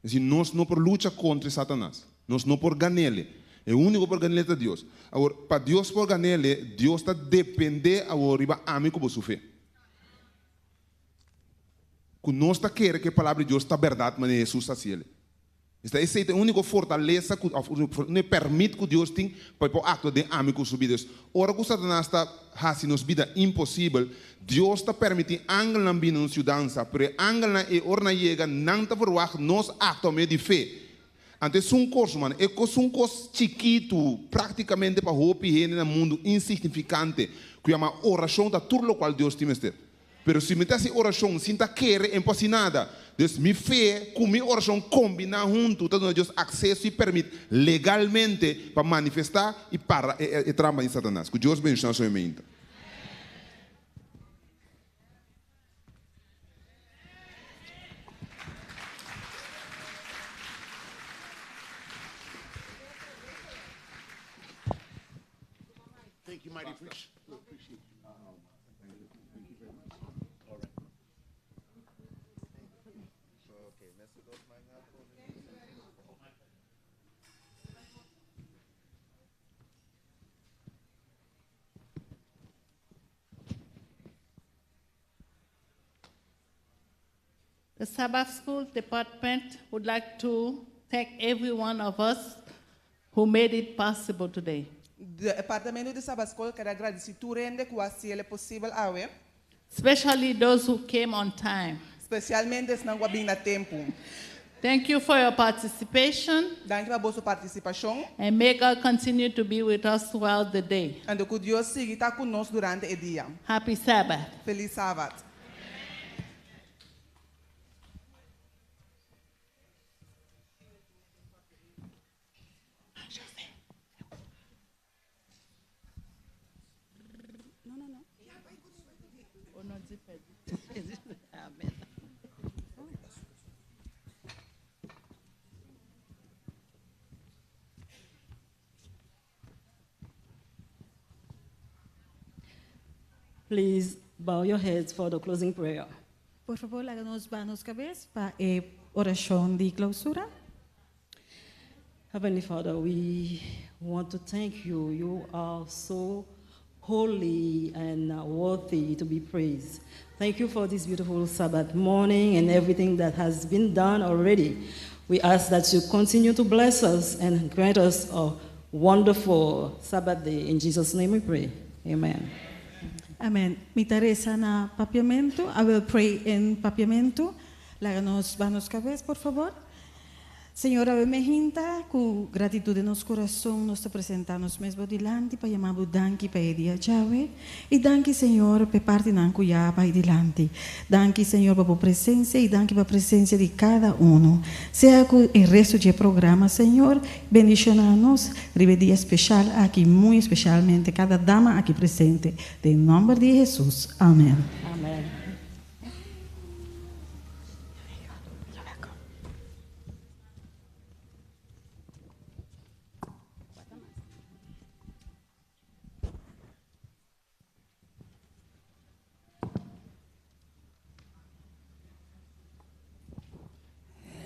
[SPEAKER 16] Nós não por luta contra Satanás. Nós não por ganhar. É o único por ganhar é Deus. Agora, para Deus por ganhar, Deus está depender agora riba amigo por sua fé. Que nós está querendo que a palavra de Deus está verdade, mas Jesus está assim. Essa é a única fortaleza que não permite que Deus tenha para o ato de amigo subir Deus. Ora que Satanás está fazendo nos vida impossível, Deus está permitindo angel na vida nos dança, pero angel na e orna chega não está verwacht nos ato de fé. Antes um curso, mano, é um curso chiquito, praticamente para roupa e no mundo insignificante, que chama oração da tudo o qual Deus tem ter. Pero se me essa oração sem tá querer é impossível nada. Deus me fé com minha oração combina junto, então Deus acesso e permite legalmente para manifestar e para e trama de Satanás. Que Deus bendiga a sua mente.
[SPEAKER 15] Thank you, mighty preacher.
[SPEAKER 3] The Sabbath School Department would like to thank every one of us who made it possible today.
[SPEAKER 8] O departamento de Sabbath School quer agradecer tudo que é possível hoje.
[SPEAKER 3] Especially those who came on time.
[SPEAKER 8] Especialmente os não vêm na tempo.
[SPEAKER 3] Thank you for your participation.
[SPEAKER 8] Danke para vossa participação.
[SPEAKER 3] And may God continue to be with us throughout the day.
[SPEAKER 8] E que Deus siga estar conosco durante o dia.
[SPEAKER 3] Happy Sabbath.
[SPEAKER 8] Feliz sábado.
[SPEAKER 12] Please bow your heads for the closing prayer.
[SPEAKER 17] Por favor, háganos manos cabezas para a oração de clausura.
[SPEAKER 12] Heavenly Father, we want to thank you. You are so holy and worthy to be praised. Thank you for this beautiful Sabbath morning and everything that has been done already. We ask that you continue to bless us and grant us a wonderful Sabbath day. In Jesus' name we pray. Amen.
[SPEAKER 17] Amen. Me interesa na papiamento. I will pray in papiamento. Láganos manos cabezas, por favor. Senhor, ave me hinta, com gratitude no nosso coração, nós te apresentamos mesmo dilante, para chamar o danke para dia Yahweh, e danke, Senhor, para parte não cuidar para dilante. Danke, Senhor, para a presença e danke para a presença de cada um. Seja com o resto do programa, Senhor, bendicionar-nos, dia especial aqui, muito especialmente, cada dama aqui presente. Em nome de Jesus. Amém.
[SPEAKER 12] Amém.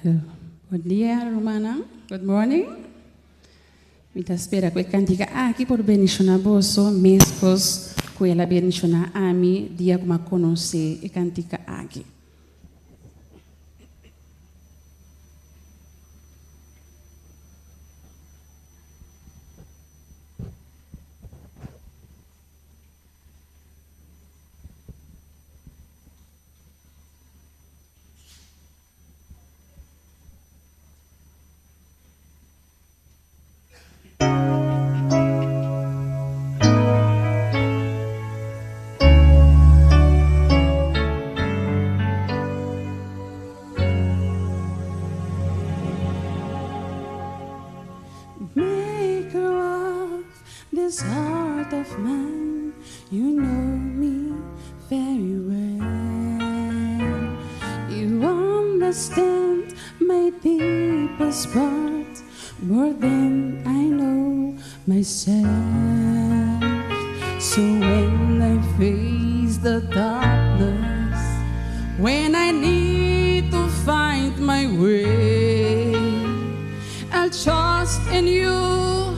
[SPEAKER 6] Bom dia, Romana. Good morning. Mita spera que cantica aqui por bendicionar boso, mescos, que ela bendicionar a mim, dia como conhecer e cantica aqui.
[SPEAKER 18] This heart of mine, you know me very well. You understand my deepest part more than I know myself. So when I face the darkness, when I need to find my way, I'll trust in you,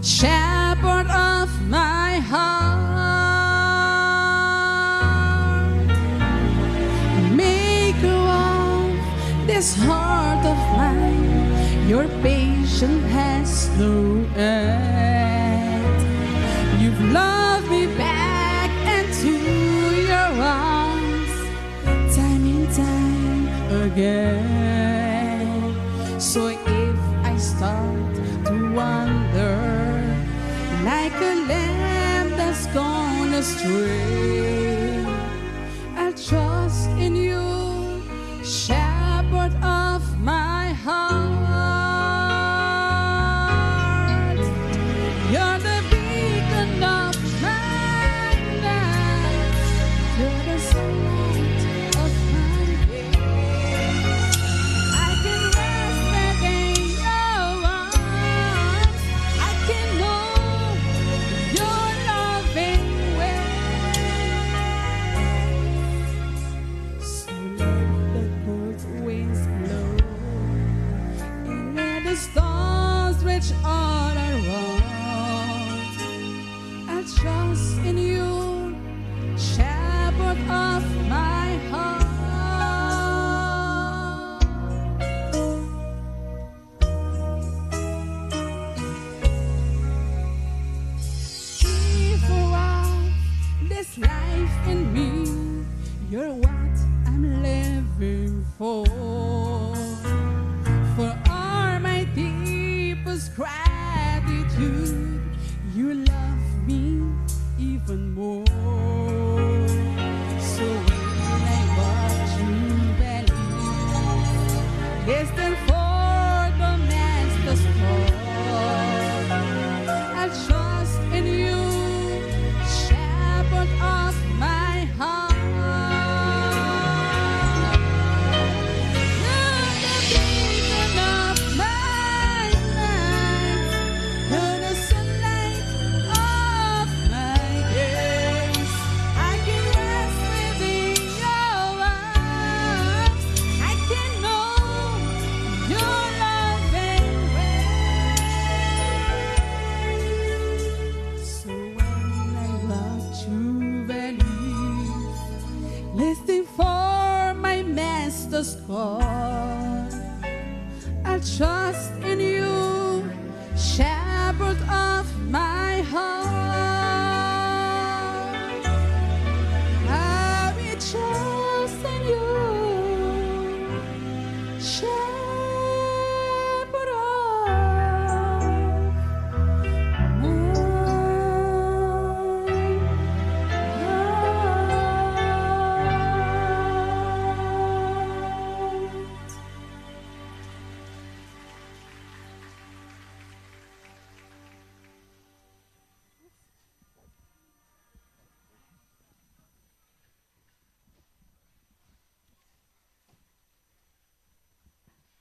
[SPEAKER 18] shepherd of my heart, maker of this heart of mine. Your patience has no end. You've loved me back into your arms, time and time again. So if I start to wonder, like a lamb that's gone astray, I'll trust in you, shepherd of my heart. You're the beacon of my life. You're the sunlight of my days. I can rest within your arms. I can know your loving ways. So let the cold winds blow, and let the stars reach all around. I trust in you, shepherd of my heart. Give up this life in me, you're what I'm living for. For all my deepest gratitude, you love me even more. So when I watch you believe, listen for the master's call. I trust in you, shepherd of my heart. You're the beacon of my life. You're the sunlight of my days. I can rest within your arms. I can know your loving ways. So when I watch you believe, listening for my master's call, I trust in you, shepherd of my heart. I will trust in you, shepherd of my heart.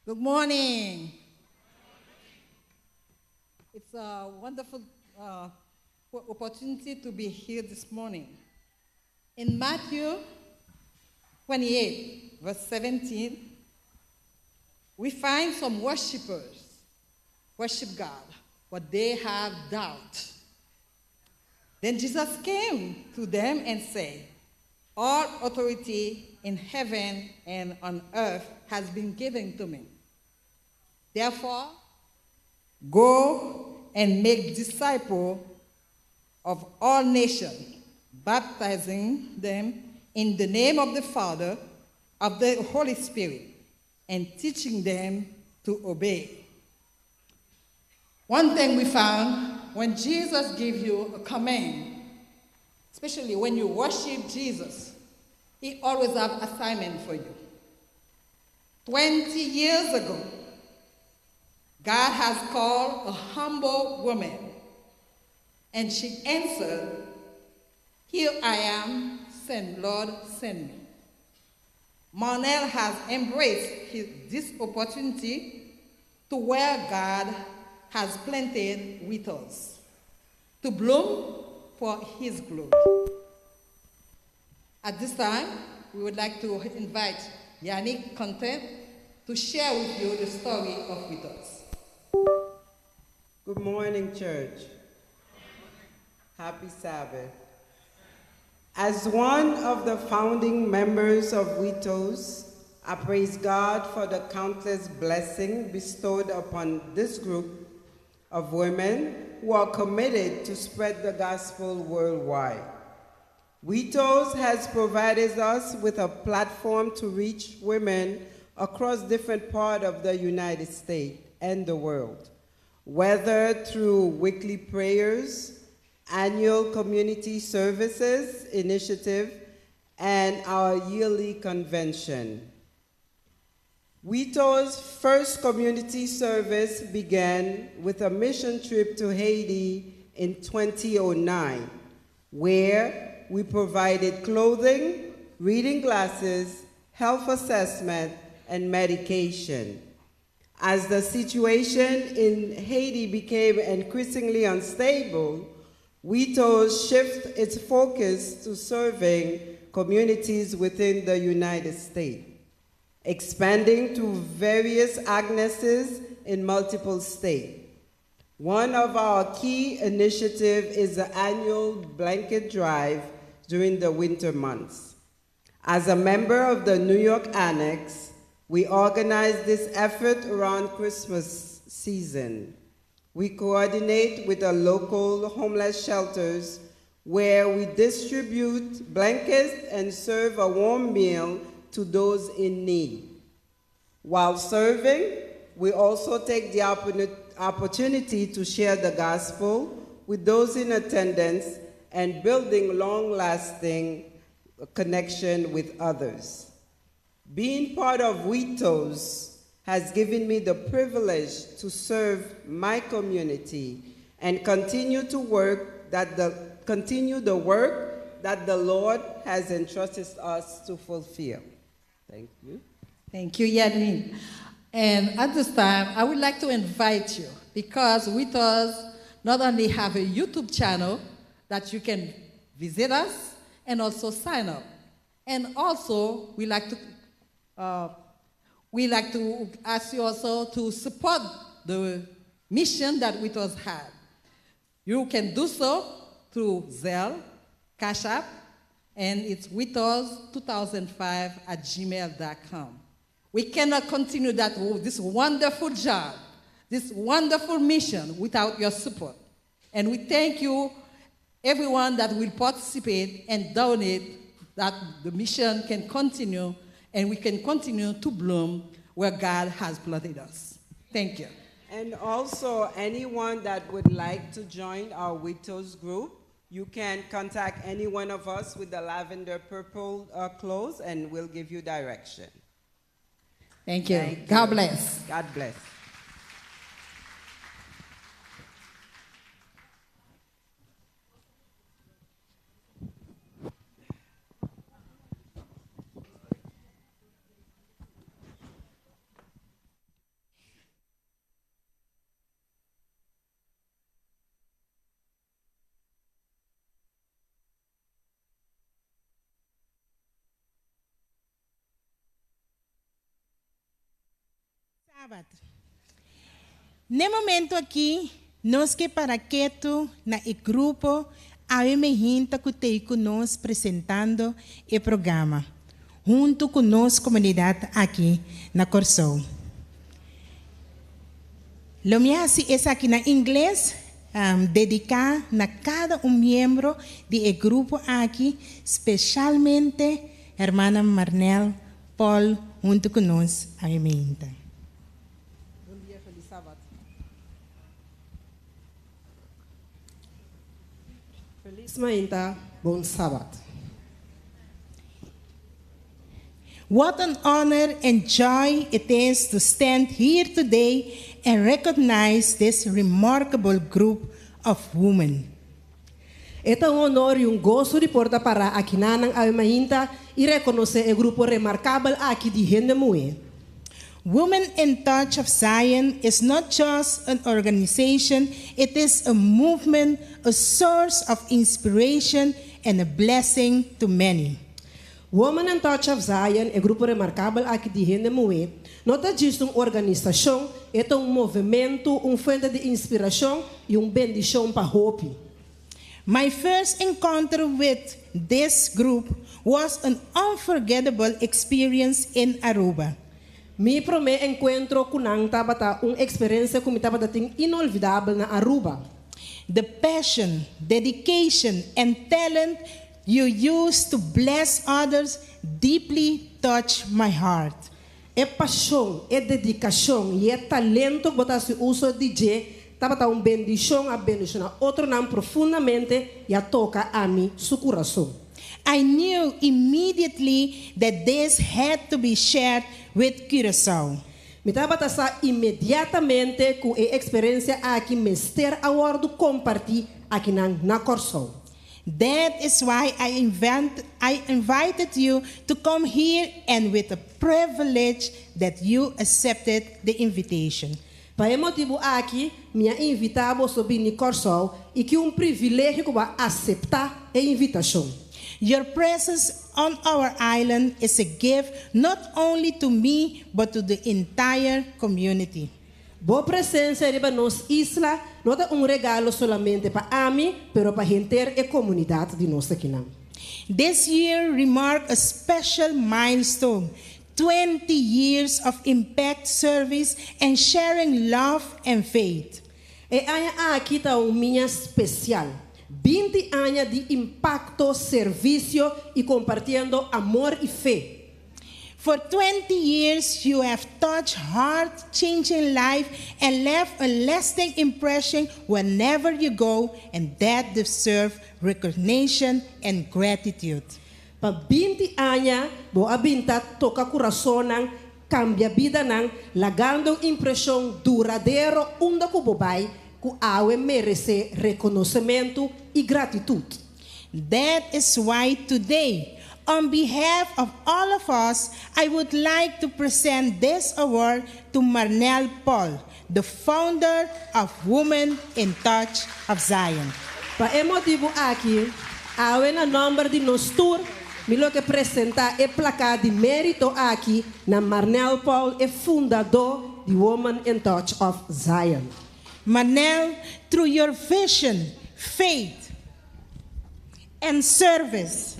[SPEAKER 19] Good morning. It's a wonderful opportunity to be here this morning. In Matthew 28, verse 17, we find some worshipers worship God, but they have doubt. Then Jesus came to them and said, all authority in heaven and on earth has been given to me. Therefore, go and make disciples of all nations, baptizing them in the name of the Father, of the Holy Spirit, and teaching them to obey. One thing we found, when Jesus gives you a command, especially when you worship Jesus, he always has assignment for you. 20 years ago, God has called a humble woman, and she answered, here I am, Lord, send me. Monel has embraced this opportunity to where God has planted with us, to bloom for his glory. At this time, we would like to invite Yannick Content to share with you the story of with us.
[SPEAKER 20] Good morning, church. Happy Sabbath. As one of the founding members of WITOS, I praise God for the countless blessings bestowed upon this group of women who are committed to spread the gospel worldwide. WITOS has provided us with a platform to reach women across different parts of the United States and the world, whether through weekly prayers, annual community services initiative, and our yearly convention. WITO's first community service began with a mission trip to Haiti in 2009, where we provided clothing, reading glasses, health assessment, and medication. As the situation in Haiti became increasingly unstable, WITOS shifted its focus to serving communities within the United States, expanding to various Agneses in multiple states. One of our key initiatives is the annual blanket drive during the winter months. As a member of the New York Annex, we organize this effort around Christmas season. We coordinate with the local homeless shelters where we distribute blankets and serve a warm meal to those in need. While serving, we also take the opportunity to share the gospel with those in attendance and building long-lasting connection with others. Being part of WITOS has given me the privilege to serve my community and continue the work that the Lord has entrusted us to fulfill. Thank you.
[SPEAKER 19] Thank you, Yannick. And at this time, I would like to invite you, because WITOS not only have a YouTube channel that you can visit us and also sign up. And also, we like to ask you also to support the mission that WITOS had. You can do so through Zelle, Cash App, and it's witos2005@gmail.com. We cannot continue this wonderful job, this wonderful mission without your support. And we thank you, everyone that will participate and donate, that the mission can continue and we can continue to bloom where God has planted us. Thank you.
[SPEAKER 20] And also, anyone that would like to join our WITOS group, you can contact any one of us with the lavender purple clothes and we'll give you direction.
[SPEAKER 19] Thank you. God bless.
[SPEAKER 20] God bless.
[SPEAKER 3] No momento aqui, nós que para quieto na grupo, a emergência que tem conosco apresentando o programa, junto com nossa comunidade aqui na Corsol. Lo minha é aqui na inglês, dedicar a cada membro do grupo aqui, especialmente a irmã Marnel Paul, junto com nós, a emergência.
[SPEAKER 8] Bom dia, feliz sábado. Feliz manhã, bom sábado.
[SPEAKER 3] What an honor and joy it is to stand here today and recognize this remarkable group of women.
[SPEAKER 8] É um honor e gozo de porta para aqui na Almainta e reconhecer o grupo remarcável aqui de gente mulher.
[SPEAKER 3] Women in Touch of Zion is not just an organization, it is a movement, a source of inspiration and a blessing to many.
[SPEAKER 8] Women in Touch of Zion é grupo remarcável aqui de gente mulher. Não é só uma organização, é movimento, fonte de inspiração e bendição para hope.
[SPEAKER 3] My first encounter with this group was an unforgettable experience in Aruba.
[SPEAKER 8] Mi primeiro encontro com tabata experiência que me estava inolvidável na Aruba.
[SPEAKER 3] The passion, dedication and talent you use to bless others deeply touch my heart.
[SPEAKER 8] É paixão, é dedicação e é talento que você usa DJ, estava bendição a outro não profundamente e a toca a mim seu coração.
[SPEAKER 3] I knew immediately that this had to be shared with Curaçao.
[SPEAKER 8] Me estava imediatamente com a experiência aqui mester a hora compartilhar aqui na Corsol.
[SPEAKER 3] That is why I invited you to come here and with a privilege that you accepted the invitation.
[SPEAKER 8] Para motivo aqui, me invitava sobre ni Corsol e que privilégio que vai aceitar a invitação.
[SPEAKER 3] Your presence on our island is a gift not only to me but to the entire community.
[SPEAKER 8] Boa presença em nossa isla não é regalo somente para mim, mas para a inteira comunidade de nossa aqui.
[SPEAKER 3] This year marked a special milestone, 20 years of impact service and sharing love and faith.
[SPEAKER 8] E aqui está minha especial. 20 anos de impacto, serviço e compartilhando amor e fé.
[SPEAKER 3] For 20 years, you have touched heart-changing life and left a lasting impression wherever you go, and that deserves recognition and gratitude.
[SPEAKER 8] Para 20 anos, boa binta toca coração nang cambia vida nang lagando impressão duradouro onde que bobai que awe merece reconhecimento e gratitude.
[SPEAKER 3] That is why today, on behalf of all of us, I would like to present this award to Marnel Paul, the founder of Women in Touch of Zion.
[SPEAKER 8] Para motivo aqui, awe na número de nos tour, me lo que apresentar é placa de mérito aqui na Marnel Paul, é fundador de Women in Touch of Zion.
[SPEAKER 3] Marnel, through your vision, faith, and service,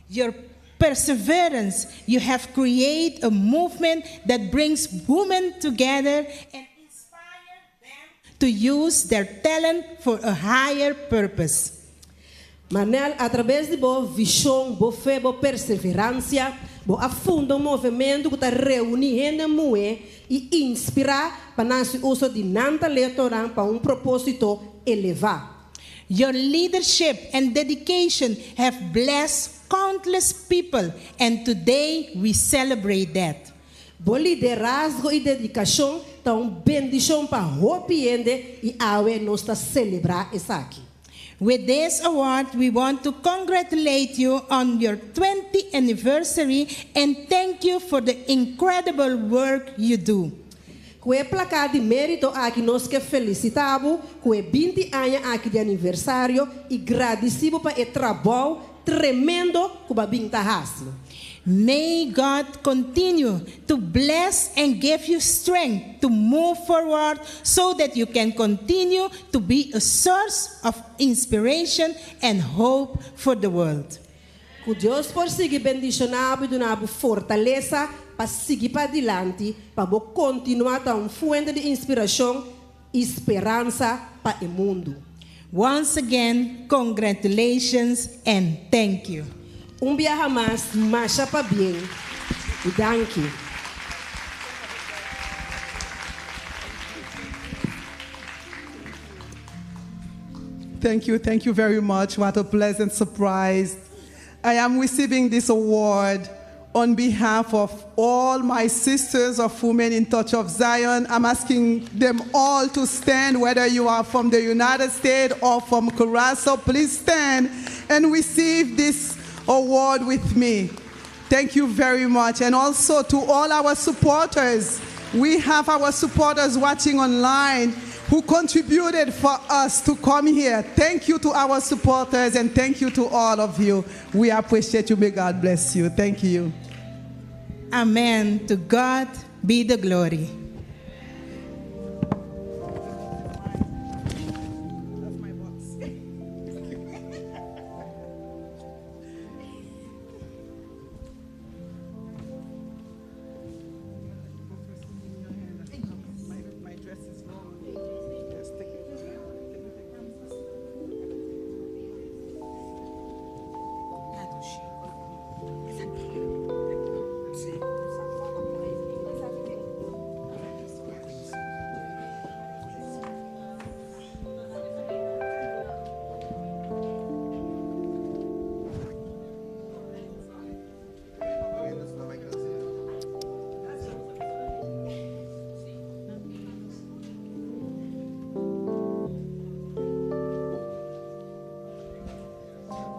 [SPEAKER 3] your perseverance, you have created a movement that brings women together and inspires them to use their talent for a higher purpose.
[SPEAKER 8] Marnel, através de boa visão, boa fé, boa perseverança, boa afunda movimento que está reunindo mulher e inspirar para nós uso de nanta leitoran para propósito elevado.
[SPEAKER 3] Your leadership and dedication have blessed countless people, and today we celebrate that.
[SPEAKER 8] Bo liderazgo e dedicação estão bendição para hopiende e awe nós está celebrar isso aqui.
[SPEAKER 3] With this award, we want to congratulate you on your 20th anniversary and thank you for the incredible work you do.
[SPEAKER 8] Com a placa de mérito aqui nós que felicitamos com 20 anos aqui de aniversário e agradecemos para o trabalho tremendo que a binta faz.
[SPEAKER 21] May God continue to bless and give you strength to move forward so that you can continue to be a source of inspiration and hope for the world.
[SPEAKER 8] Que Deus consiga bendicionar e dar fortaleza para seguir para adiante, para continuar a fonte de inspiração e esperança para o mundo.
[SPEAKER 21] Once again, congratulations and thank you.
[SPEAKER 8] Dia mais, marcha para bem. E thank you.
[SPEAKER 22] Thank you very much. What a pleasant surprise. I am receiving this award on behalf of all my sisters of Women in Touch of Zion. I'm asking them all to stand, whether you are from the United States or from Curaçao. Please stand and receive this award with me. Thank you very much. And also to all our supporters. We have our supporters watching online who contributed for us to come here. Thank you to our supporters and thank you to all of you. We appreciate you. May God bless you. Thank you.
[SPEAKER 21] Amen. To God be the glory.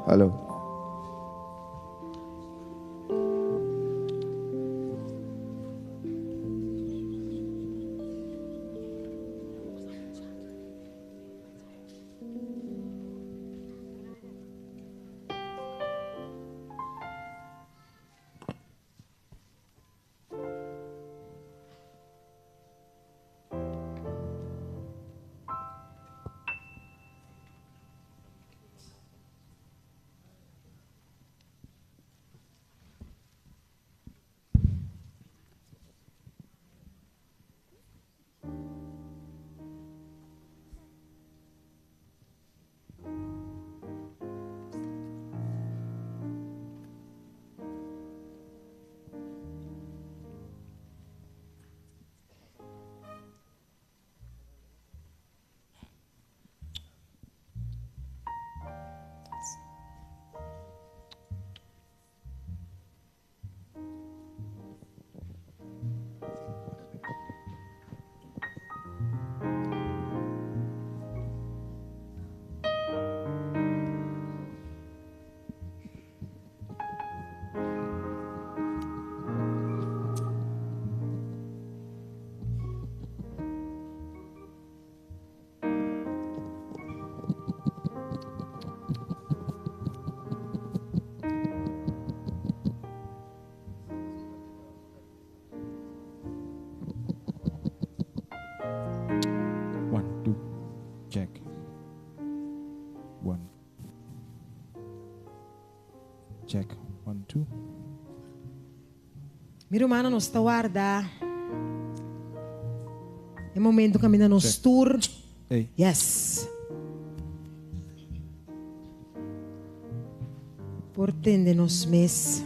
[SPEAKER 23] Hello.
[SPEAKER 24] Check. 1, 2.
[SPEAKER 25] Minha irmã nos está guarda. É momento que a mina nos tour.
[SPEAKER 24] Hey.
[SPEAKER 25] Yes. Portende-nos mes.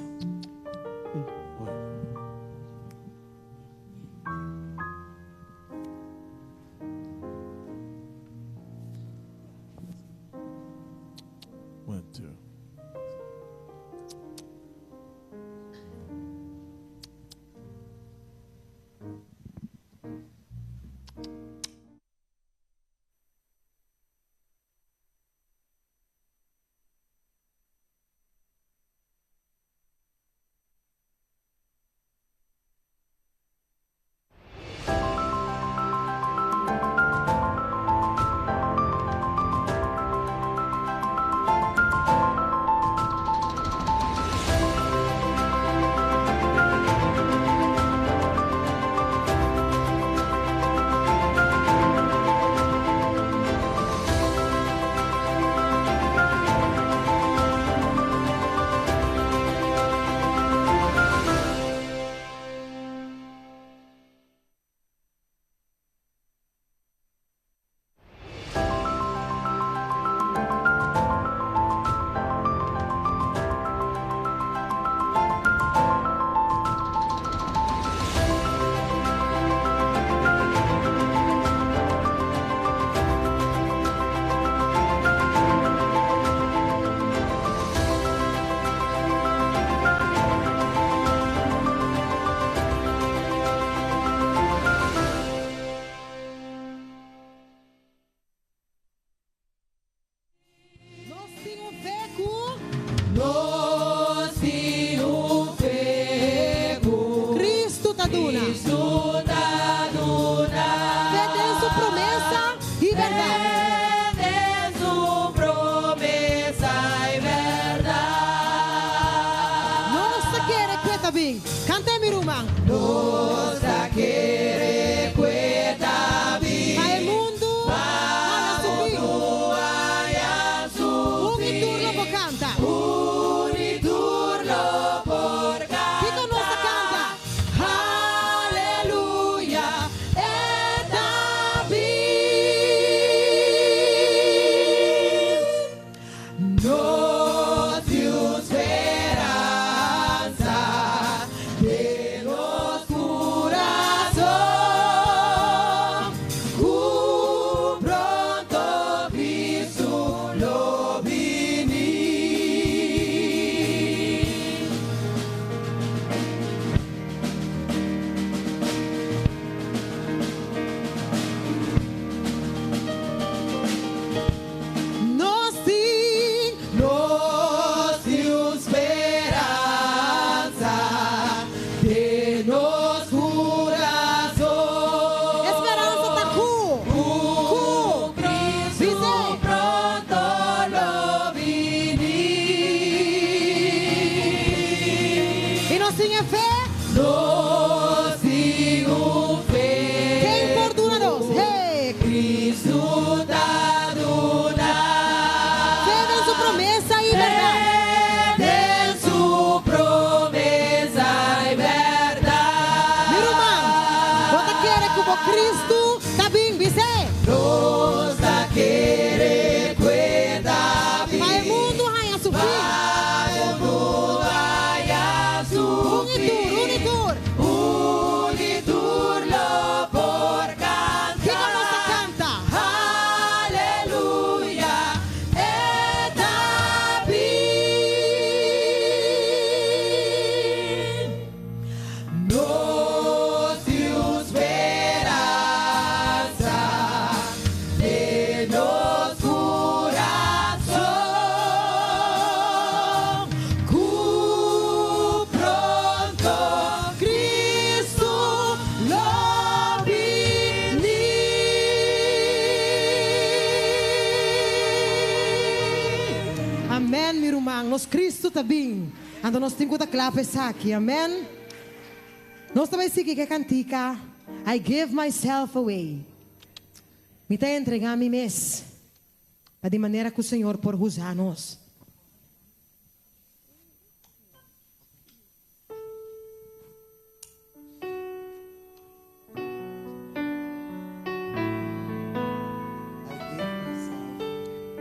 [SPEAKER 4] y verdad.
[SPEAKER 9] De su promesa y verdad.
[SPEAKER 4] Nos quiere cueta bien. Cante mi rumán.
[SPEAKER 9] Nos quiere cueta bien.
[SPEAKER 4] Pa el mundo haya su fin. Uniturlo por canta.
[SPEAKER 9] Uniturlo por canta.
[SPEAKER 4] Kiko nos canta.
[SPEAKER 9] Aleluya. Eta nos dio esperanza de los corazón. Pronto Cristo lo vini.
[SPEAKER 4] Nos
[SPEAKER 9] dio esperanza de nos corazón.
[SPEAKER 4] Esperanza está cu.
[SPEAKER 9] Cristo pronto lo vini.
[SPEAKER 4] Y nos sigue fe.
[SPEAKER 9] Nos sigo fe.
[SPEAKER 4] Que importuna nos. Hey.
[SPEAKER 9] Cristo da duna.
[SPEAKER 4] Fe en su promesa y verdad.
[SPEAKER 9] De su promesa y verdad.
[SPEAKER 4] Mi rumán. Vos te quiere como Cristo. Está bien, dice.
[SPEAKER 9] Nos quiere cuenta bien.
[SPEAKER 4] Pa el mundo haya su fin.
[SPEAKER 9] El mundo haya su fin.
[SPEAKER 4] Unitur.
[SPEAKER 9] Uniturlo por cantar.
[SPEAKER 4] Kiko nos canta.
[SPEAKER 9] Aleluya. Eta bin. Nos dio esperanza de nos corazón. Pronto Cristo lo vini.
[SPEAKER 4] Amen, mi rumang. Nos Cristo também. Ando nos tenho da clapes aqui. Amen. Nós também seguimos que cantica. I give myself away. Me está entregando a mim mesmo. Para de maneira que o Senhor por usar nós.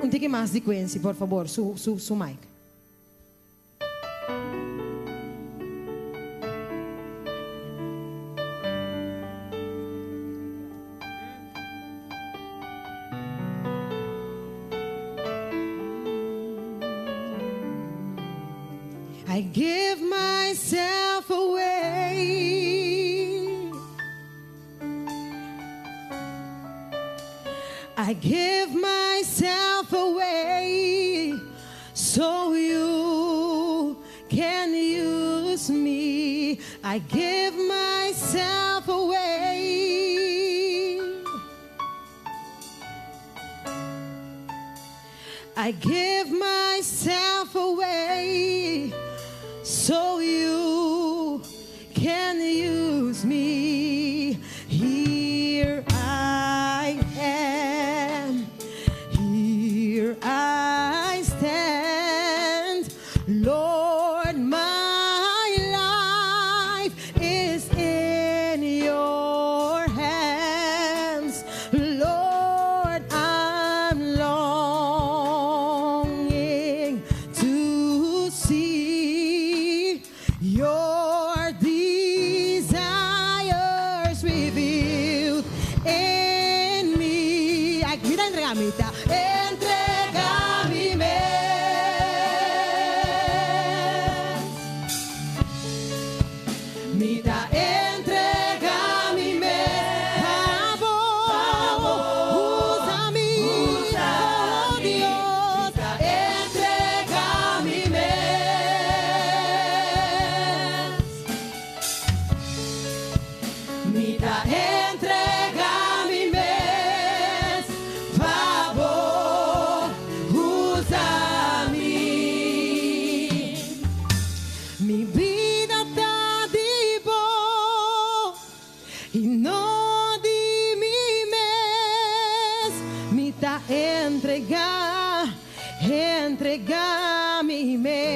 [SPEAKER 4] Um tique mais de sequência, por favor, su mic. I give myself away. I give myself away so you can use me. I give myself away. I give myself away so you can use me. Here I am, here I stand. Lord, my life is in your hands. Lord, I'm longing to see your desires revealed in me. Ay, mira, entregamita. Entrega mi mes. Mira, entrega mi mes. Favor, usa-me, oh Dios. Entrega mi mes. Mira, entrega mi mes. entregar mi mes.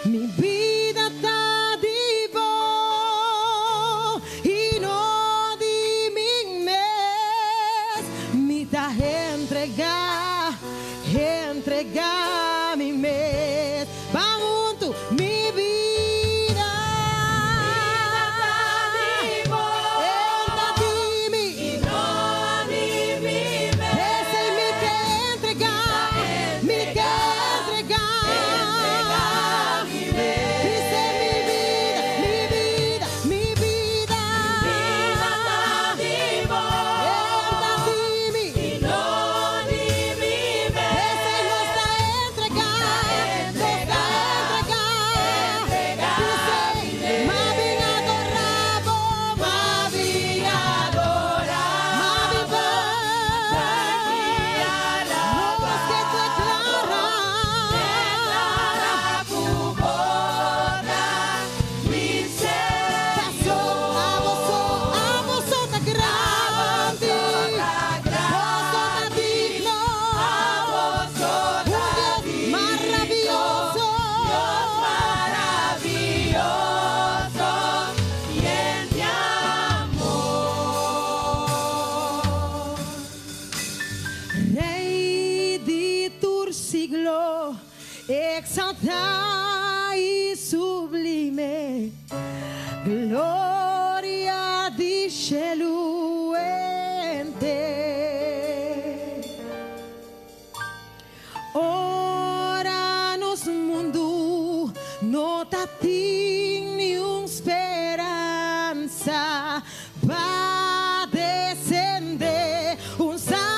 [SPEAKER 4] Mi vida está vivo y no di mi mes. Mi ta entregar mi mes. Vamos junto, mi vida. Exalta y sublime, gloria di Sheluente. Ora nos mundo no tatin ni un speranza va descender un Salvador.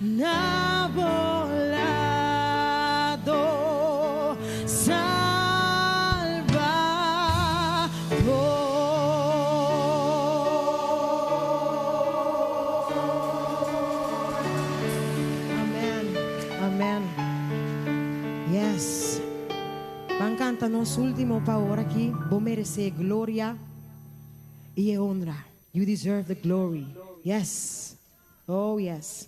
[SPEAKER 4] Na volado
[SPEAKER 25] tá nosso último power aqui. Vou merecer glória e honra. You deserve the glory. Yes. Oh, yes.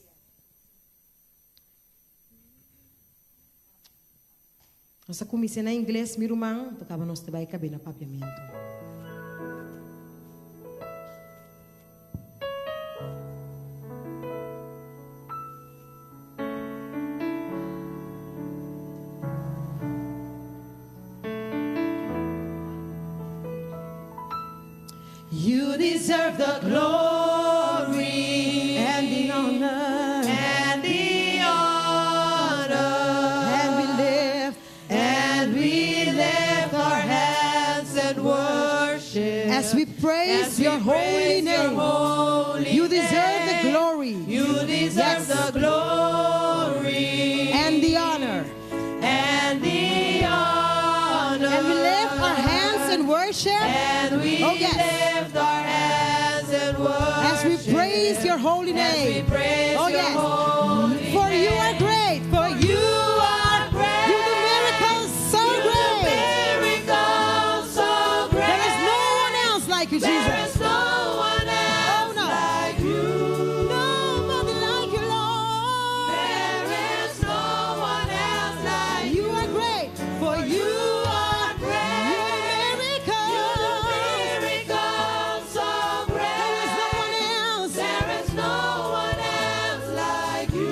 [SPEAKER 25] Nossa comissão em inglês, meu irmão, porque nós vai caber na papiamento.
[SPEAKER 4] You deserve the glory and the honor and the honor.
[SPEAKER 25] And we lift
[SPEAKER 4] our hands and worship
[SPEAKER 25] as we praise your holy name. You deserve the glory.
[SPEAKER 4] You deserve the glory
[SPEAKER 25] and the honor.
[SPEAKER 4] and the honor.
[SPEAKER 25] And we lift our hands and worship.
[SPEAKER 4] And we lift our hands and worship
[SPEAKER 25] as we praise your holy name. Oh yes. For you are great. For you are great. You do miracles so great.
[SPEAKER 4] Miracles so great.
[SPEAKER 25] There is no one else like you, Jesus.
[SPEAKER 4] There is no one else like you.
[SPEAKER 25] Nobody like you, Lord.
[SPEAKER 4] There is no one else like
[SPEAKER 25] you. You are great. For you are great. You do
[SPEAKER 4] miracles so great.
[SPEAKER 25] There is no one else.
[SPEAKER 4] There is no one else like you.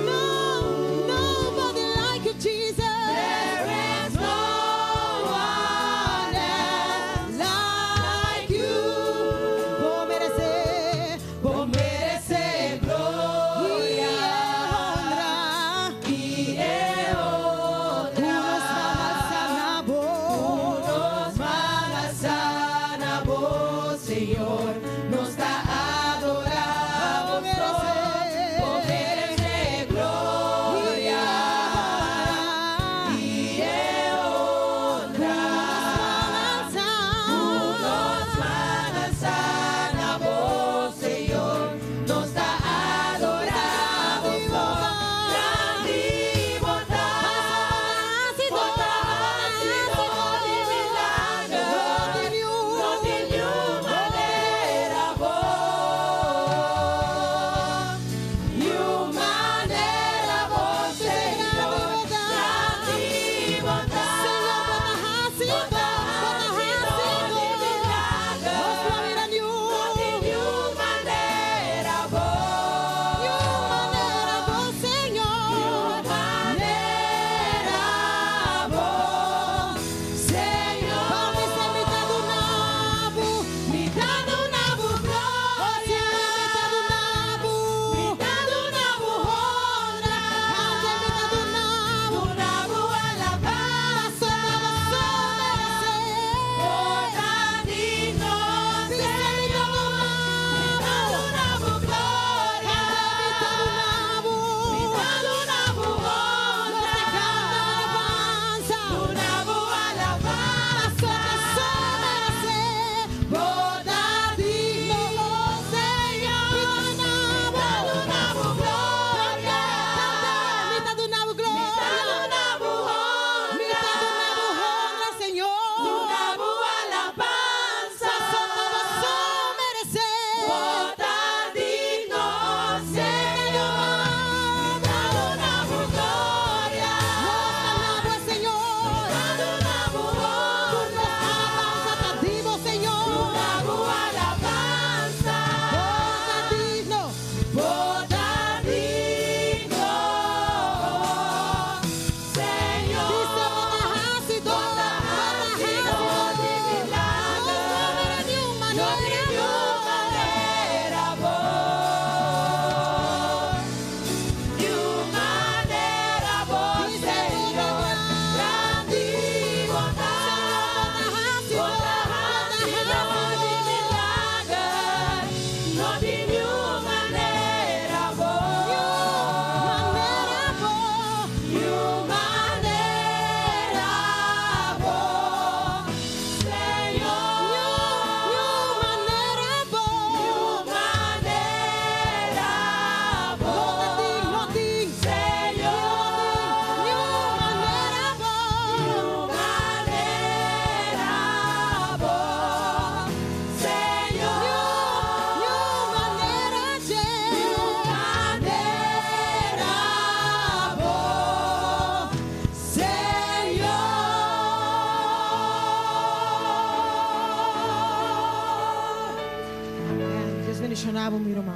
[SPEAKER 25] Sonabo, meu irmão.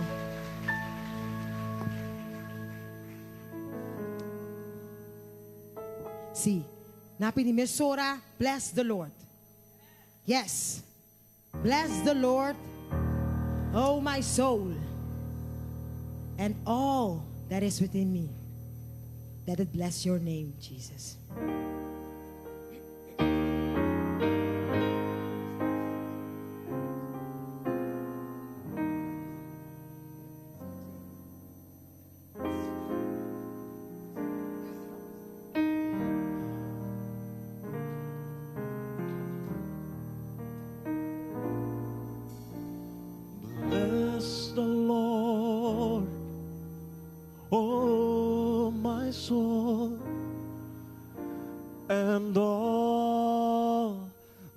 [SPEAKER 25] See, napi ni mesora, bless the Lord. Yes, bless the Lord, oh my soul, and all that is within me. Let it bless your name, Jesus.
[SPEAKER 1] Bless the Lord, oh my soul, and all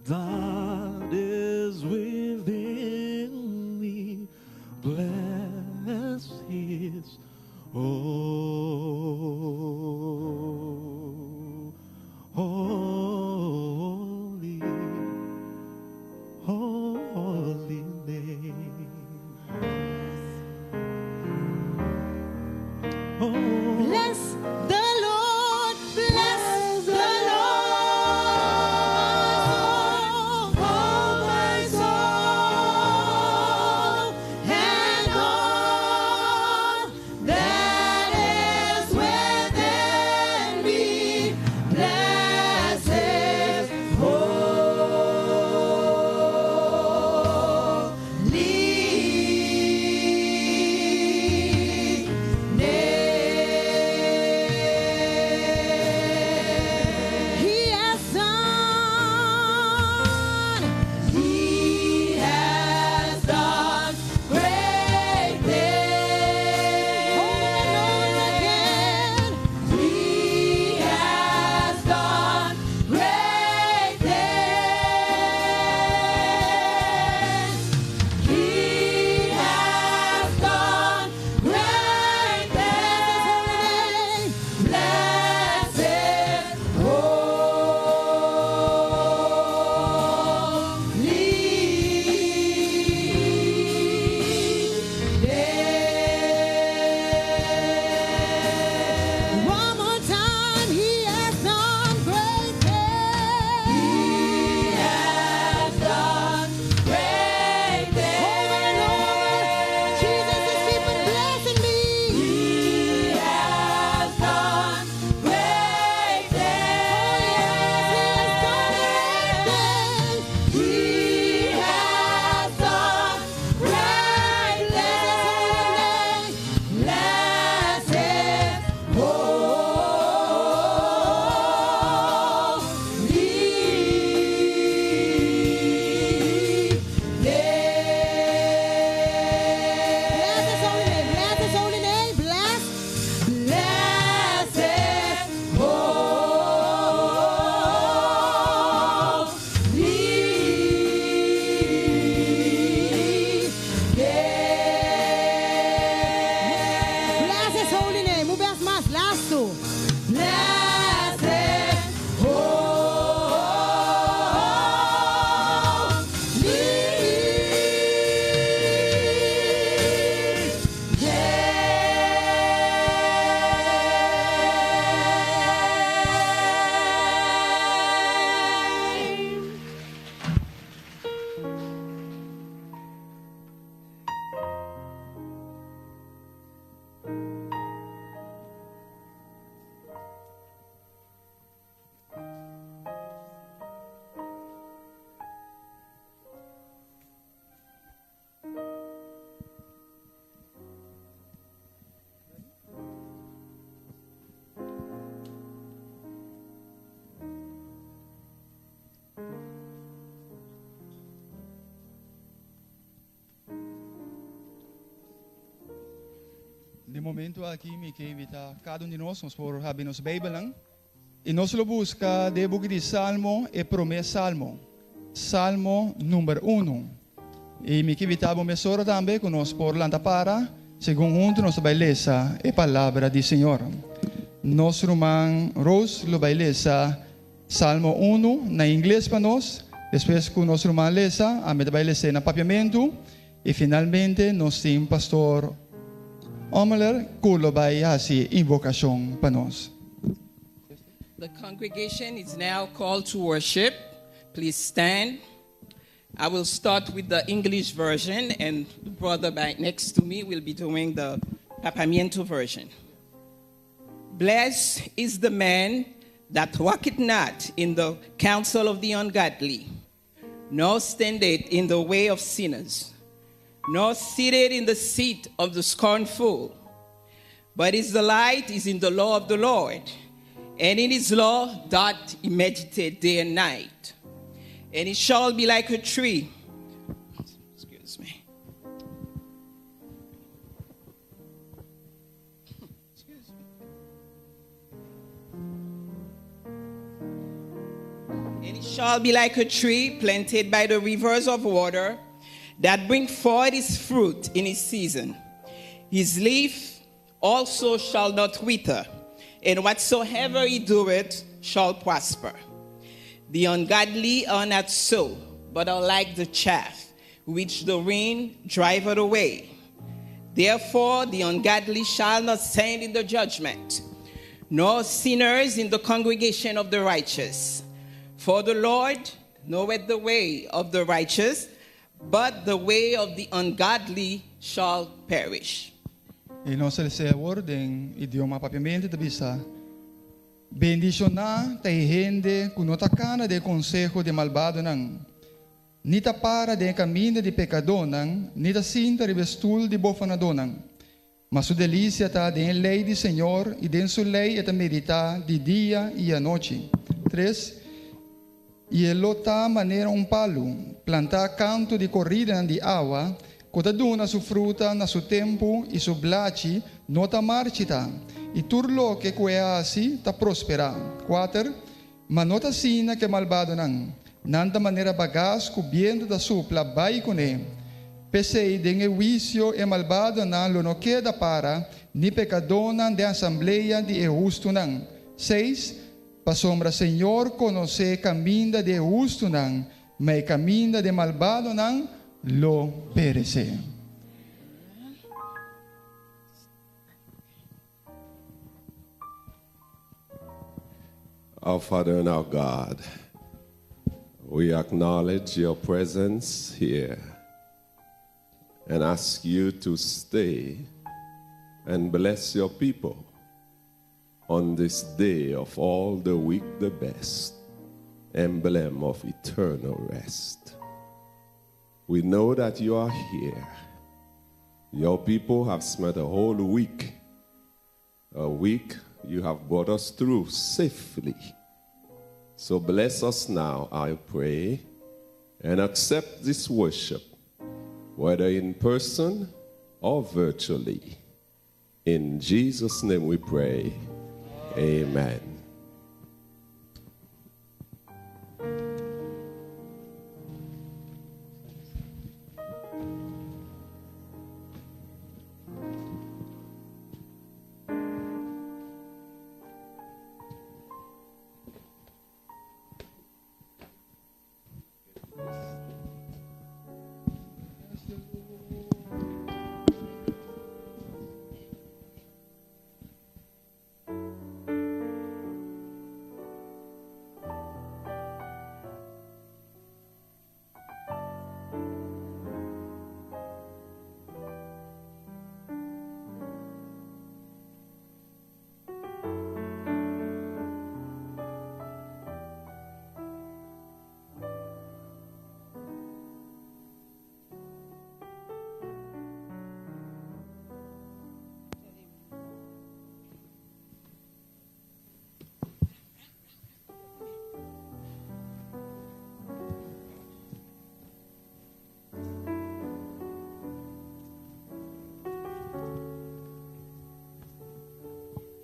[SPEAKER 1] that is within me. Bless His holy, holy name.
[SPEAKER 25] Bless the Lord, bless the Lord, oh my soul, and all that is within me. Bless His He has done great things. Over and over again, He has done great things. He has done great things. Bless His one more time, He has done great things. He has done great things. Over and over, Jesus is keeping blessing me. He has done great things. He has done great things. Bless His Bless His holy name. Bless His holy name. Ubas mas lasto. Bless His
[SPEAKER 2] De momento aqui me quer invitar cada de nós por abrir nos Bíblia e nós lo busca de book de Salmo e promessa Salmo. Salmo número 1. E me quer invitar a mesora também com nós por lanta para, segundo junto nós vai ler a palavra do Senhor. Nosso irmão Rose lo vai ler Salmo 1 na inglês para nós. Depois que o nosso irmão lê, a gente vai ler na papiamento E finalmente, nós temos pastor Omeler, kulo bay hasi invocação para nós.
[SPEAKER 5] The congregation is now called to worship. Please stand. I will start with the English version, and the brother right next to me will be doing the Papamiento version. Blessed is the man that walketh not in the counsel of the ungodly, nor standeth in the way of sinners, nor sitteth in the seat of the scornful. But his delight is in the law of the Lord, and in his law doth he meditate day and night. And it shall be like a tree. Excuse me. Excuse me. And it shall be like a tree planted by the rivers of water, that bring forth his fruit in his season. His leaf also shall not wither, and whatsoever he doeth shall prosper. The ungodly are not so, but are like the chaff, which the wind driveth away. Therefore the ungodly shall not stand in the judgment, nor sinners in the congregation of the righteous. For the Lord knoweth the way of the righteous, but the way of the ungodly shall perish.
[SPEAKER 2] E nós recebemos em idioma papiamento de bisa. Bendicionar te rende com nota cana de consejo de malvado não. Nita para de caminho de pecador não, nita cinta de vestul de bofanador não. Mas sua delícia está de lei do Senhor e de sua lei é meditar de dia e à noite. 3. E ele está maneira palo, plantar canto de corrida de água, quando duna sua fruta na seu tempo e sua blachi nota marchita. E turlo que coeasi ta prospera. 4. Mas nota sina que malvado não. Nanta maneira bagas cubiendo da supla vai com ele. Pesei de juízo e malvado não lo no queda para, ni pecador não de assembleia de justo não. 6. Pa sombra Senhor conhece caminho de justo não, mas caminho de malvado não lo perece.
[SPEAKER 7] Our Father and our God, we acknowledge your presence here and ask you to stay and bless your people on this day of all the week, the best emblem of eternal rest. We know that you are here. Your people have spent a whole week, a week you have brought us through safely. So bless us now, I pray, and accept this worship, whether in person or virtually. In Jesus' name we pray. Amen.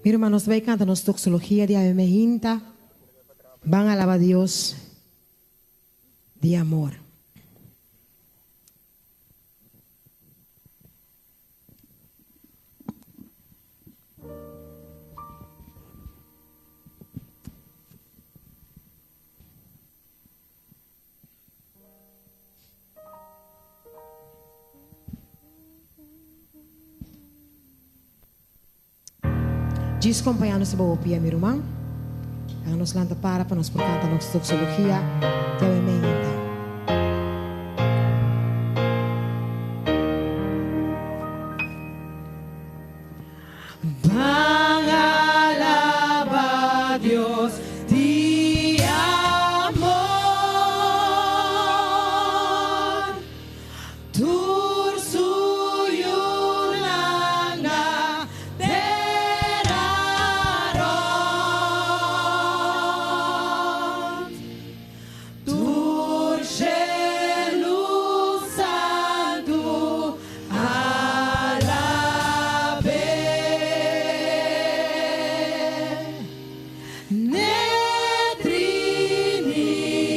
[SPEAKER 25] Mira, hermanos, ve y cántanos doxología de Abemehinta. Van a alabar a Dios de amor. Diz companhia se boa pia mirumang. Nos lanta para nos por canta nos toxologia. Te amém.
[SPEAKER 4] Van alaba a Dios de amor. Tur suyulanga teraron. Tur shelu santo Trinidad,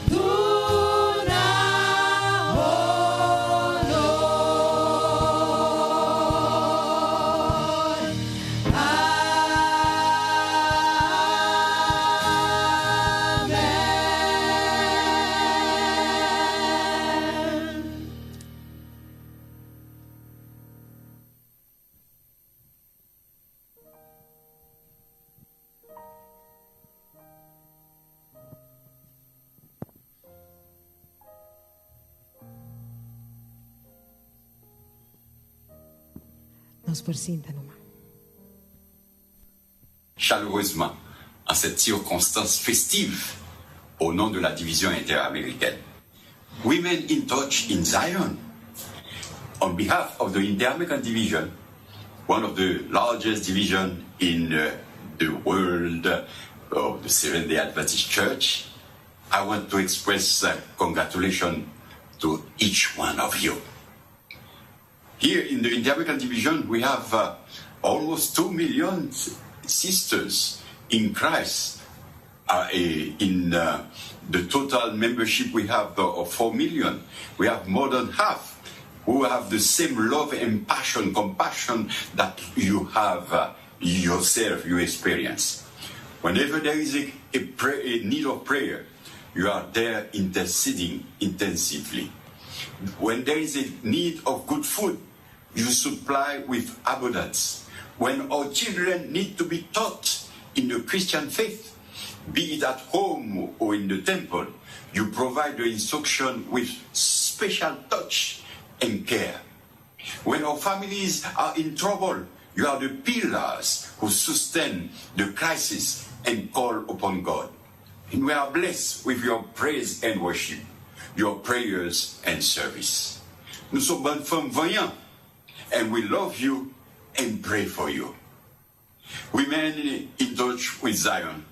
[SPEAKER 4] tu honor. Amen.
[SPEAKER 25] Nos por cinta numa.
[SPEAKER 10] Chaleureusement en cette circonstance festive au nom de la division interaméricaine. Women in Touch in Zion. On behalf of the Inter-American Division, one of the largest divisions in the world of the Seventh-day Adventist Church, I want to express congratulations to each one of you. Here in the Inter-American Division, we have almost 2 million sisters in Christ. In the total membership we have of 4 million, we have more than half who have the same love and passion, compassion that you have yourself, you experience. Whenever there is a need of prayer, you are there interceding intensively. When there is a need of good food, you supply with abundance. When our children need to be taught in the Christian faith, be it at home or in the temple, you provide the instruction with special touch and care. When our families are in trouble, you are the pillars who sustain the crisis and call upon God. And we are blessed with your praise and worship, your prayers and service. Nous sommes bonnes femmes voyantes, and we love you and pray for you. Women in Touch with Zion,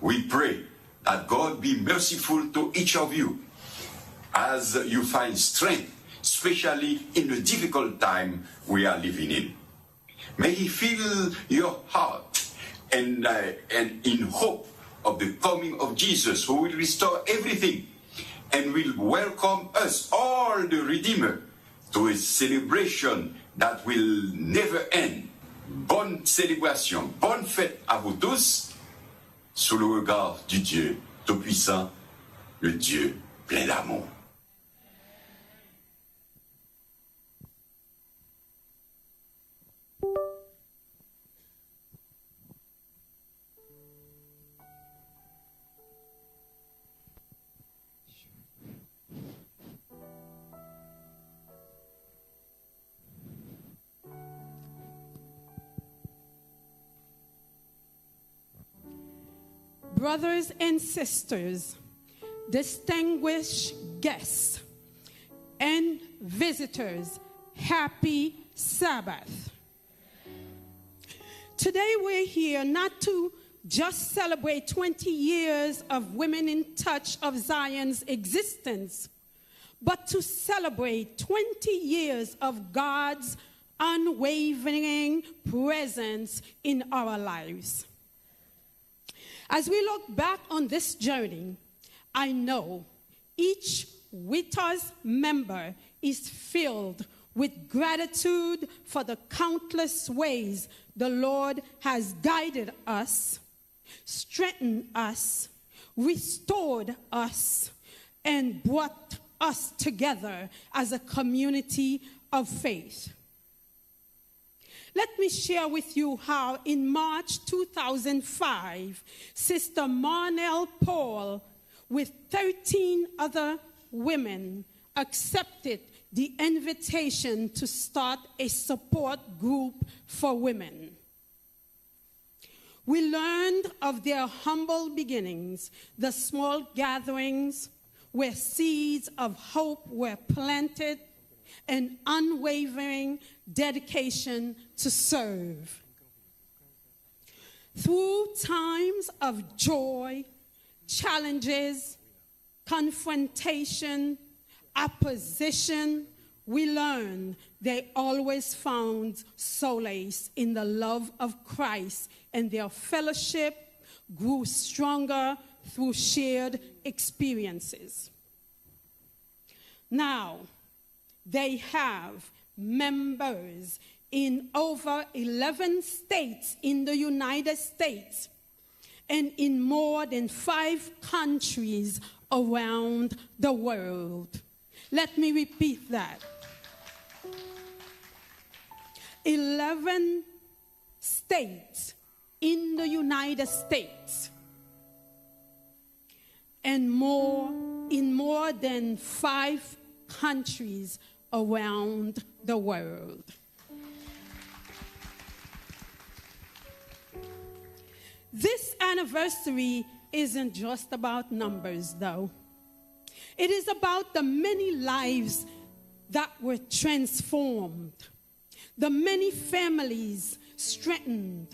[SPEAKER 10] we pray that God be merciful to each of you as you find strength, especially in the difficult time we are living in. May He fill your heart and in hope of the coming of Jesus, who will restore everything and will welcome us, all the Redeemer, to a celebration that will never end. Bonne célébration, bonne fête à vous tous, sous le regard du Dieu Tout-Puissant, le Dieu plein d'amour.
[SPEAKER 13] Brothers and sisters, distinguished guests, and visitors, happy Sabbath. Today we're here not to just celebrate 20 years of Women in Touch of Zion's existence, but to celebrate 20 years of God's unwavering presence in our lives. As we look back on this journey, I know each WITA's member is filled with gratitude for the countless ways the Lord has guided us, strengthened us, restored us, and brought us together as a community of faith. Let me share with you how in March 2005, Sister Marnell Paul, with 13 other women, accepted the invitation to start a support group for women. We learned of their humble beginnings, the small gatherings where seeds of hope were planted, and unwavering dedication to serve. Through times of joy, challenges, confrontation, opposition, we learn they always found solace in the love of Christ, and their fellowship grew stronger through shared experiences. Now, they have members in over 11 states in the United States and in more than 5 countries around the world. Let me repeat that. 11 states in the United States and in more than 5 countries around the world. This anniversary isn't just about numbers, though. It is about the many lives that were transformed, the many families strengthened,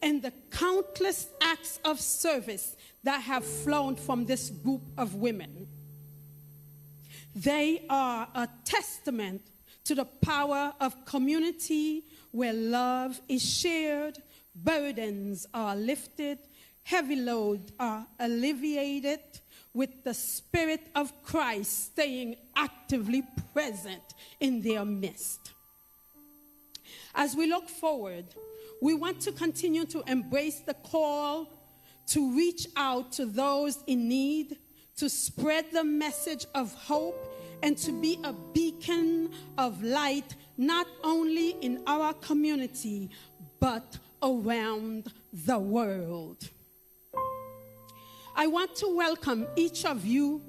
[SPEAKER 13] and the countless acts of service that have flown from this group of women. They are a testament to the power of community where love is shared, burdens are lifted, heavy loads are alleviated, with the Spirit of Christ staying actively present in their midst. As we look forward, we want to continue to embrace the call to reach out to those in need, to spread the message of hope, and to be a beacon of light, not only in our community, but around the world. I want to welcome each of you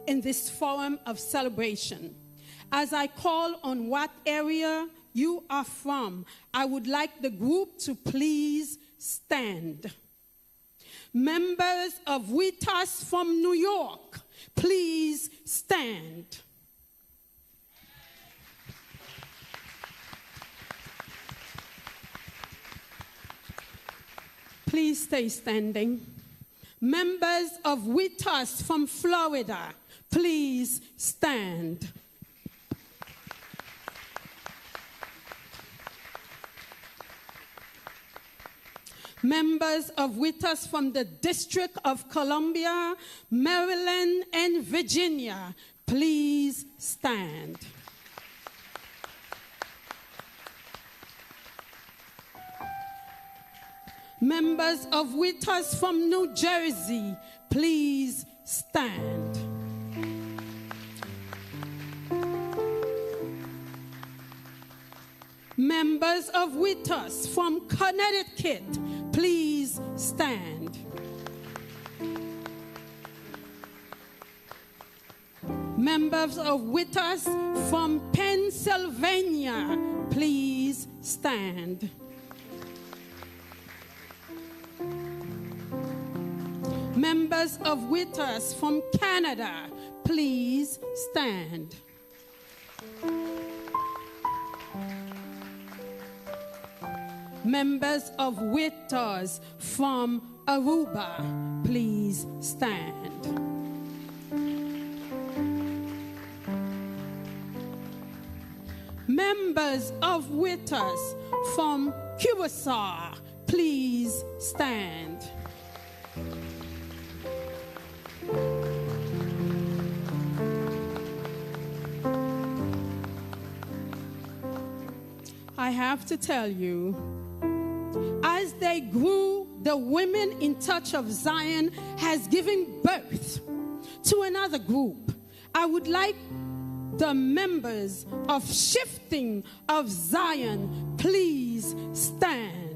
[SPEAKER 13] in this forum of celebration. As I call on what area you are from, I would like the group to please stand. Members of With Us from New York, please stand. Please stay standing. Members of With Us from Florida, please stand. Members of With Us from the District of Columbia, Maryland, and Virginia, please stand. Members of With Us from New Jersey, please stand. Members of With Us from Connecticut, please stand. Members of With Us from Pennsylvania, please stand. Members of With Us from Canada, please stand. Members of With Us from Aruba, please stand. Members of With Us from Curacao, please stand. I have to tell you, as they grew, the Women in Touch of Zion has given birth to another group. I would like the members of Shifting of Zion, please stand.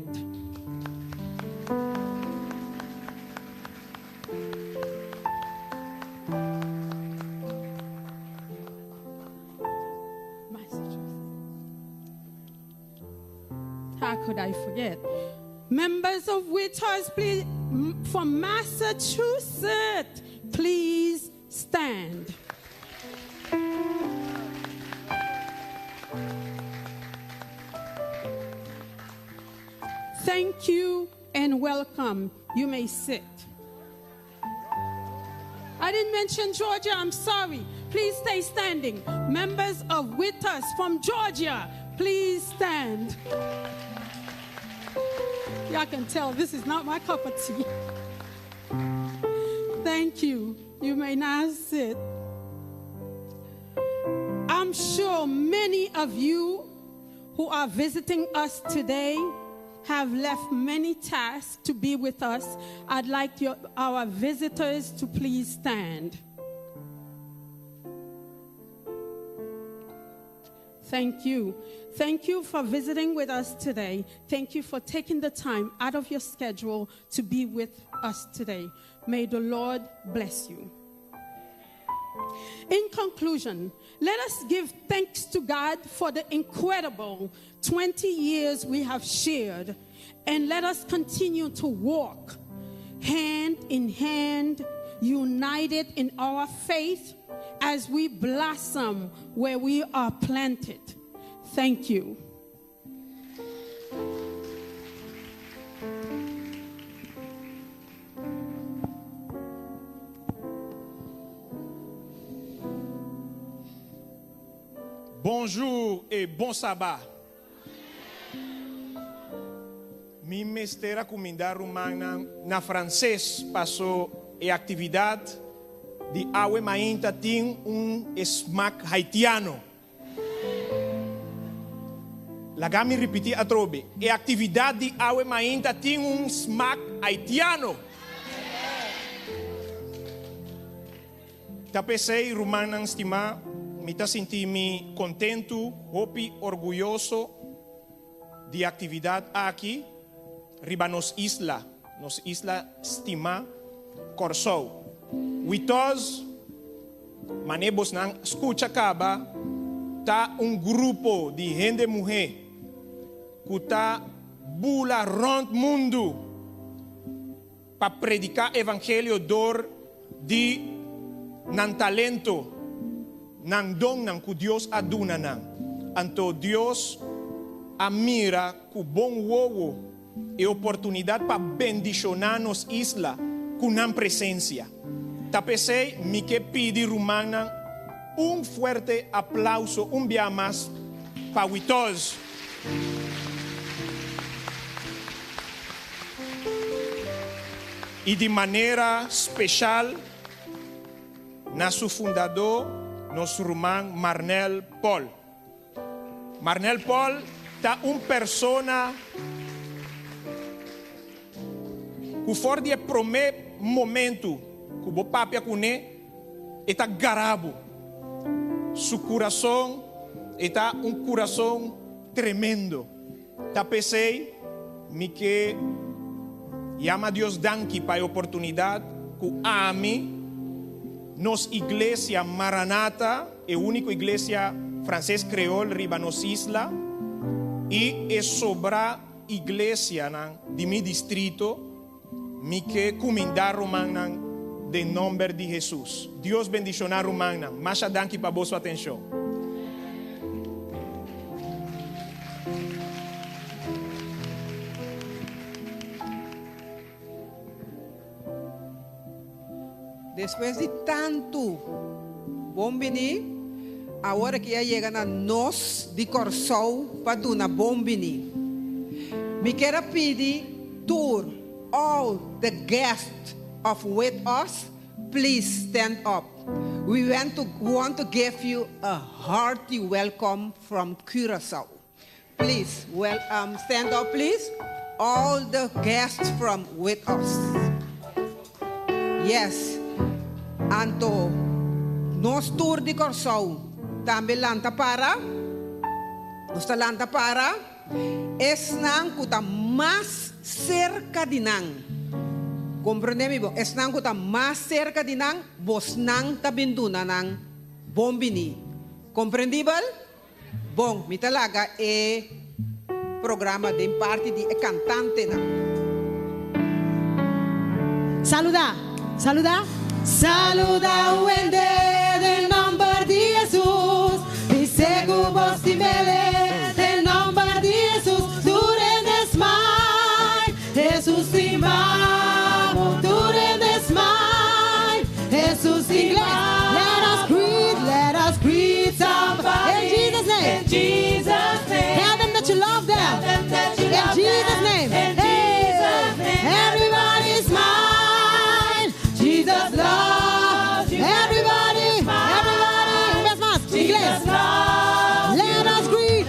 [SPEAKER 13] How could I forget? Members of Withers, please, from Massachusetts, please stand. Thank you and welcome. You may sit. I didn't mention Georgia, I'm sorry. Please stay standing. Members of Withers from Georgia, please stand. Y'all can tell this is not my cup of tea. Thank you. You may now sit. I'm sure many of you who are visiting us today have left many tasks to be with us. I'd like our visitors to please stand. Thank you. Thank you for visiting with us today. Thank you for taking the time out of your schedule to be with us today. May the Lord bless you. In conclusion, let us give thanks to God for the incredible 20 years we have shared, and let us continue to walk hand in hand, united in our faith as we blossom where we are planted. Thank you.
[SPEAKER 11] Bonjour et bon sabbat. Mi mestera comida romana na francês passou e atividade de awe mainta tem smack haitiano. Lagami repetir a trobe. E atividade de awe mainta tem smack haitiano. Tapesei romana estima, me tá sentindo contento, hopi, orgulhoso de atividade aqui, riba nos isla estima, Corsou. Witos, manebos nang escucha caba, tá grupo de gente mulher que tá bula rond mundo para predicar evangelho dor de nan talento, nan dom nan que Deus aduna nan. Anto Deus amira ku bom wowo e oportunidade para bendicionar nos isla com nan presença. Tapesei mi que pidi romana fuerte aplauso, dia mais para Witos. E de maneira especial, nosso fundador, nosso irmão Marnel Paul. Marnel Paul está persona que for de primeiro momento que o papia com ele está garabo. Seu coração está coração tremendo. Tá pensei me que llama Deus danke para a oportunidade que ame nos igreja Maranata, a única igreja francês creol riba nos isla, e é sobra igreja de mi distrito, mi que comendar romana de nome de Jesus. Deus bendicionar romana. Masha danke para boa sua atenção.
[SPEAKER 20] Después de tanto bombini, agora que já chega na nós de Corsou para tu na bombini. Me quero pedir to all the guests of with us, please stand up. We want to give you a hearty welcome from Curaçao. Please, stand up, please. All the guests from with us. Yes. Anto, nos tour de Corsou,
[SPEAKER 14] tambe lanta para. Usta lanta para. Es nang kuta más cerca de nang. Comprende mo? Es nang kuta más cerca de nang. Bos nang tabinduna nang bombini. Comprendível? Bom, mi talaga programa de parte de cantante na.
[SPEAKER 25] Saluda, saluda. Saluda wende del nombre de Jesús. Y segu vos di mele del nombre de Jesús. Duren desmai, Jesús di mamo. Duren desmai, Jesús di mamo. Let us greet somebody. In Jesus' name. In Jesus' name. Tell them that you love them. Tell them that you love Jesus' name. In Jesus' name. Everybody smile. Jesus loves you. Everybody, everybody. Best man. Jesus loves you. Let us greet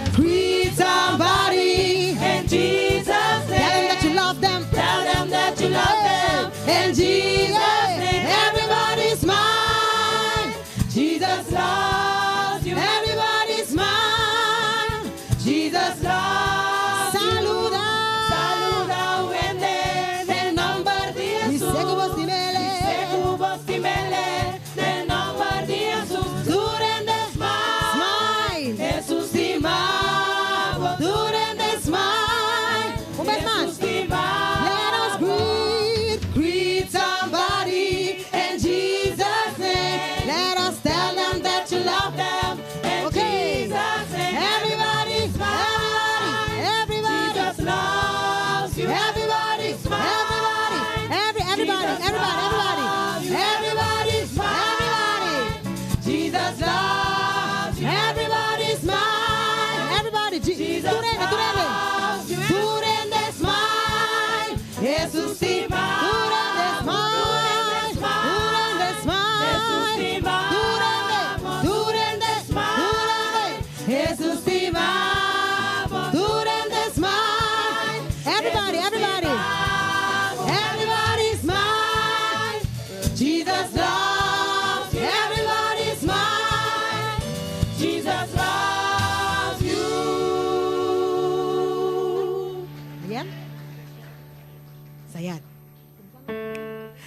[SPEAKER 25] somebody. In Jesus' name. Tell them that you love them. Tell them that you love them. In Jesus' name. Everybody smile. Jesus loves you. Everybody smile. Jesus loves you. Saluda. Saluda wende del nombre de Jesús. Y seguro si mele del nombre de Jesús. Duren the smile. Jesús di mamo. Duren the smile. Jesús di mamo. Let us greet somebody in Jesus' name. Let us tell them that you love them. Okay. Everybody smile. Everybody. Jesus loves you. Everybody smile. Everybody. Everybody smile. Jesus loves you. Everybody smile. Everybody. Jesus loves you. Duren the smile. Jesus di mamo. Duren the smile. Duren the smile. Jesus di mamo. Duren the smile. Jesus di mamo. Duren the smile. Everybody. Everybody smile. Jesus loves you. Everybody smile. Jesus loves you. Ayan. Sayan.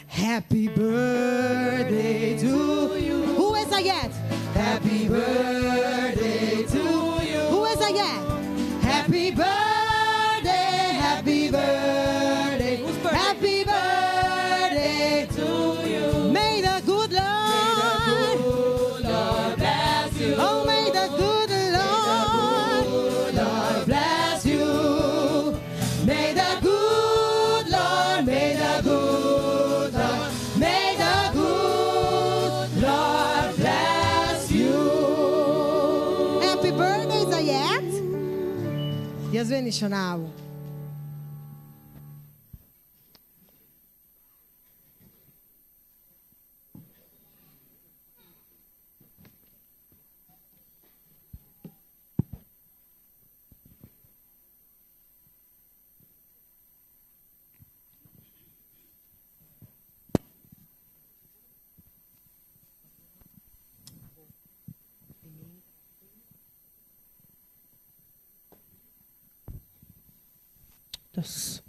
[SPEAKER 25] Happy birthday to you. Who is Ayat? Happy birthday to you. Who is Ayat? Happy birthday, happy birthday. Happy birthday to you. May the good Lord bless you. Oh, may the good Lord bless you. May the good Lord, may the good Lord, may the good Lord bless you. Happy birthday, Zayat. Dios bendicionado. Dos.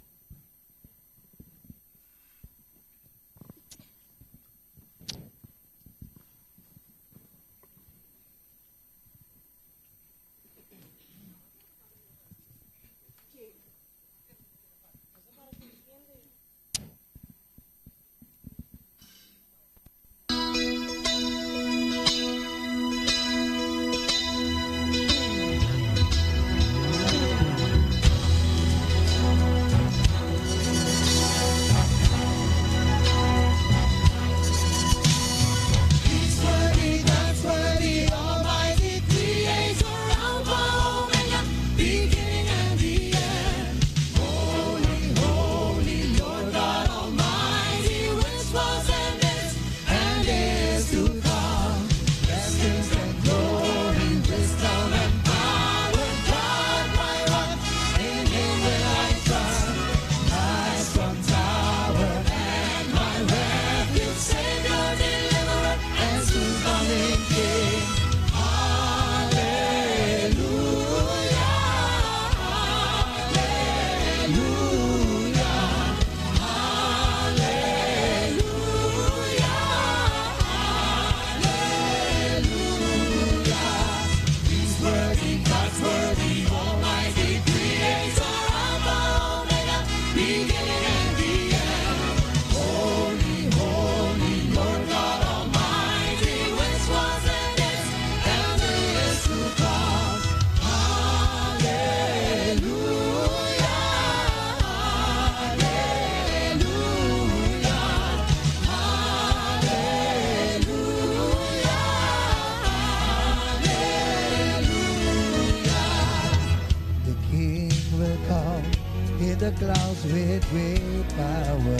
[SPEAKER 15] with great power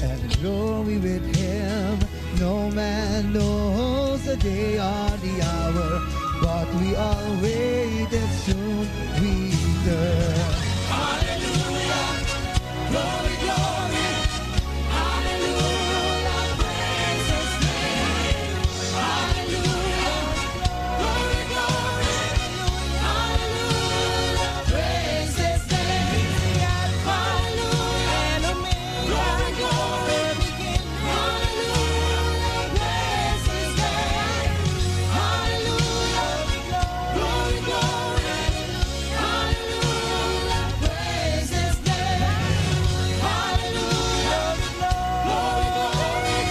[SPEAKER 15] and glory with him. No man knows the day or the hour, but we all wait and soon return.
[SPEAKER 4] Hallelujah, glory, glory. Hallelujah, praise his name. Hallelujah, glory, glory. Hallelujah, praise his name. Hallelujah, glory, glory. Hallelujah, praise his name. Hallelujah, glory, glory. Hallelujah, praise his name. Hallelujah, glory, glory.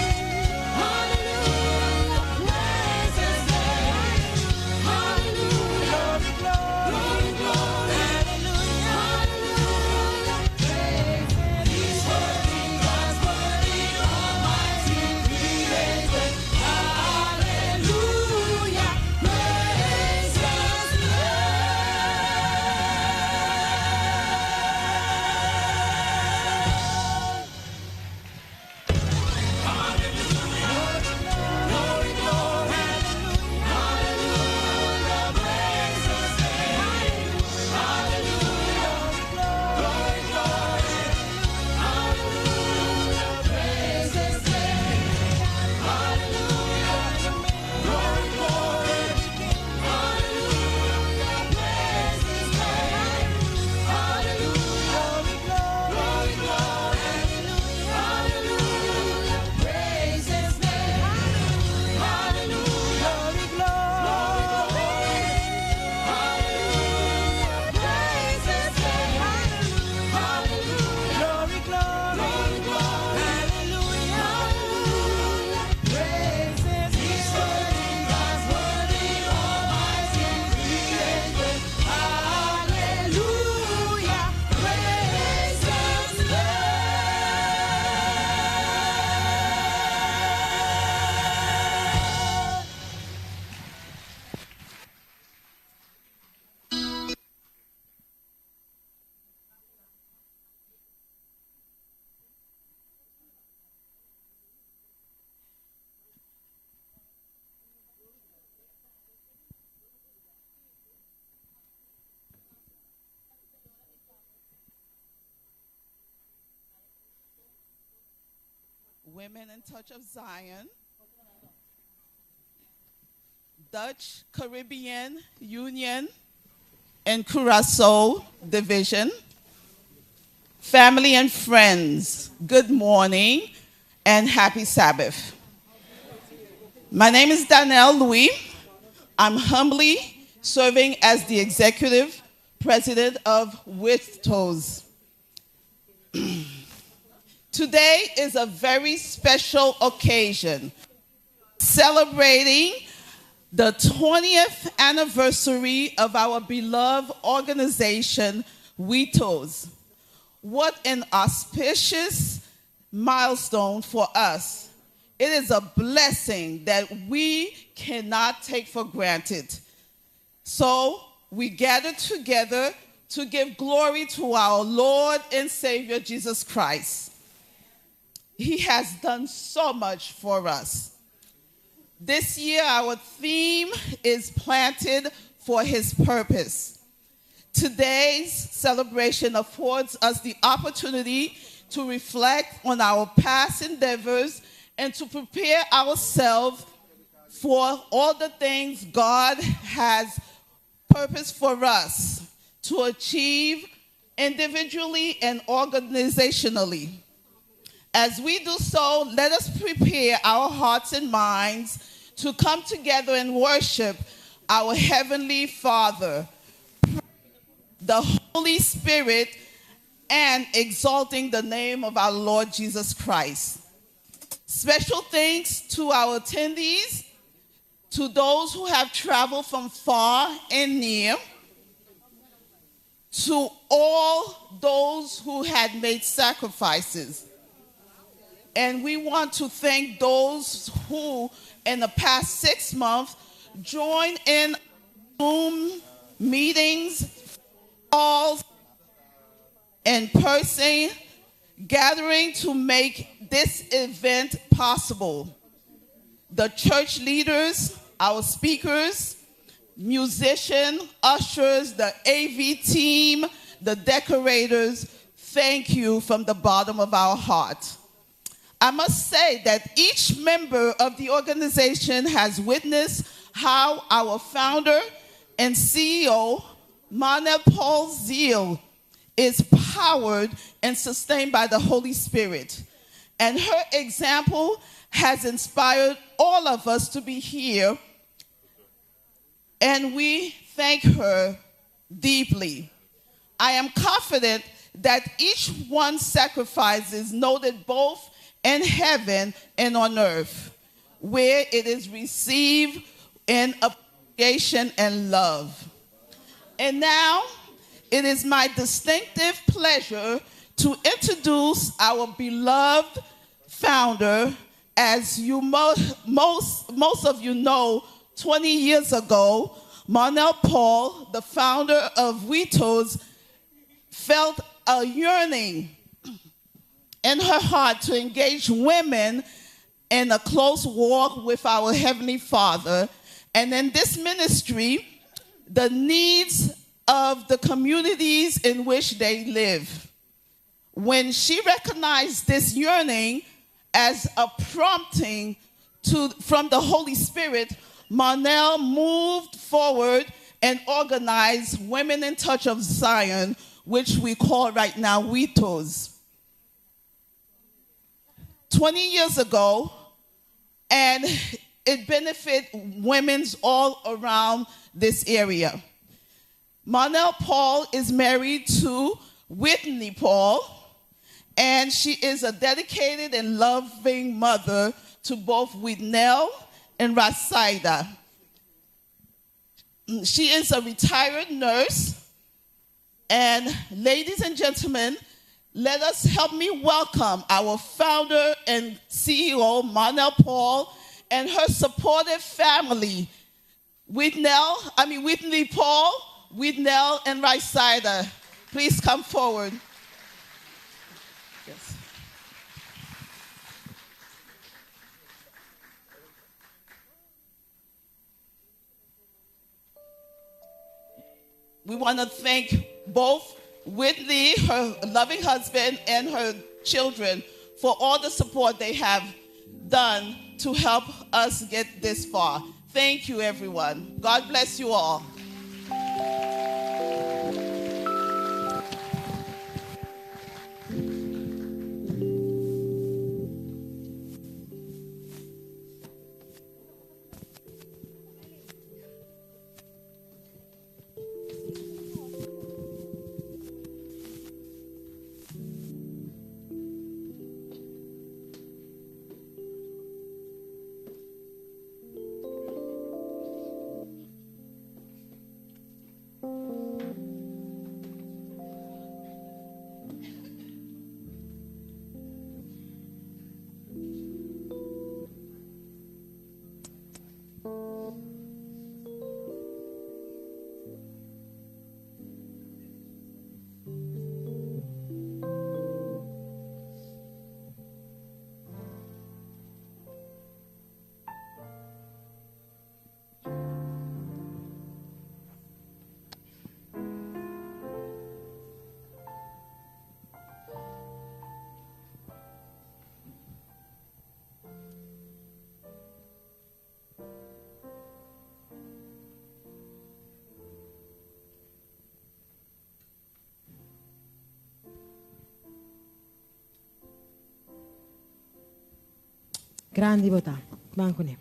[SPEAKER 4] Hallelujah, praise his name. Hallelujah, glory, glory. Hallelujah, praise his name. God's worthy, almighty creator. Hallelujah, praise his glory, glory. Hallelujah, praise his name. Hallelujah, glory, glory. Hallelujah, praise his name. Hallelujah, glory, glory. Hallelujah, praise his name. Hallelujah, glory, glory. Hallelujah, praise his name. Hallelujah,
[SPEAKER 16] Women in Touch of Zion, Dutch Caribbean Union and Curacao Division, family and friends, good morning and happy Sabbath. My name is Danielle Louis. I'm humbly serving as the executive president of WITHTOES. Today is a very special occasion, celebrating the 20th anniversary of our beloved organization, WITHTOES. What an auspicious milestone for us. It is a blessing that we cannot take for granted. So we gather together to give glory to our Lord and Savior, Jesus Christ. He has done so much for us. This year, our theme is Planted for His Purpose. Today's celebration affords us the opportunity to reflect on our past endeavors and to prepare ourselves for all the things God has purposed for us to achieve individually and organizationally. As we do so, let us prepare our hearts and minds to come together and worship our Heavenly Father, the Holy Spirit, and exalting the name of our Lord Jesus Christ. Special thanks to our attendees, to those who have traveled from far and near, to all those who had made sacrifices. And we want to thank those who, in the past 6 months, joined in Zoom meetings, calls, in person, gathering to make this event possible. The church leaders, our speakers, musicians, ushers, the AV team, the decorators, thank you from the bottom of our heart. I must say that each member of the organization has witnessed how our founder and CEO, Manel Paul Zeal, is powered and sustained by the Holy Spirit. And her example has inspired all of us to be here, and we thank her deeply. I am confident that each one's sacrifice is noted both in heaven and on earth, where it is received in appreciation and love. And now, it is my distinctive pleasure to introduce our beloved founder. As you most of you know, 20 years ago, Manel Paul, the founder of Witos, felt a yearning in her heart to engage women in a close walk with our Heavenly Father. And in this ministry, the needs of the communities in which they live. When she recognized this yearning as a prompting from the Holy Spirit, Manel moved forward and organized Women in Touch of Zion, which we call right now WITOS. 20 years ago, and it benefits women all around this area. Manel Paul is married to Whitney Paul, and she is a dedicated and loving mother to both Whitnell and Rasaida. She is a retired nurse, and ladies and gentlemen, let us help me welcome our founder and CEO, Manel Paul, and her supportive family, Whitney Paul, Whitnell, and Rasaida. Please come forward. Yes. We want to thank both Whitney, her loving husband, and her children for all the support they have done to help us get this far. Thank you, everyone. God bless you all.
[SPEAKER 25] Grandi vota. Bancone.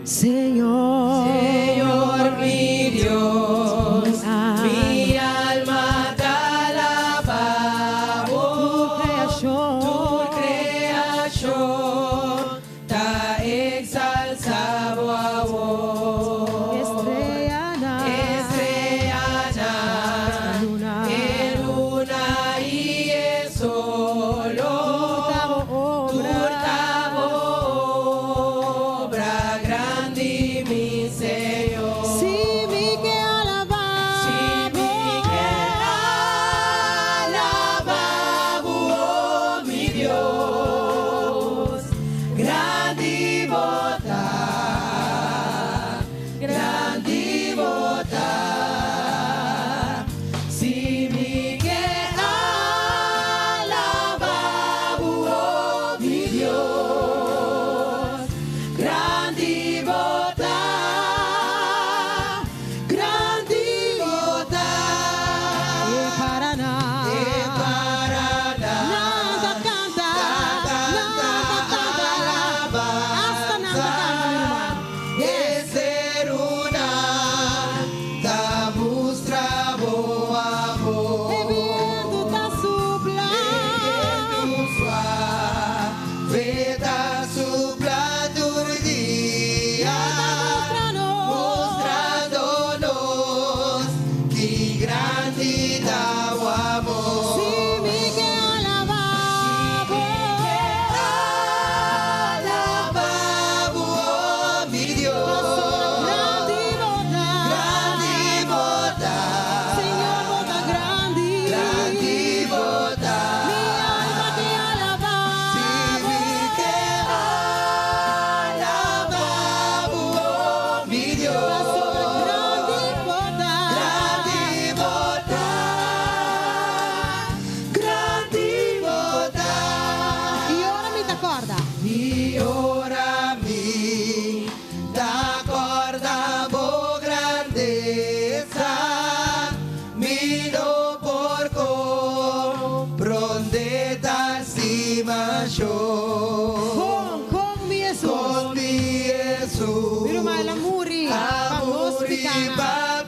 [SPEAKER 25] Señor,
[SPEAKER 4] Señor mi Dios, mi alma te alaba, tu creación te exaltaba, estrellana, luna y el sol, tu obra grande y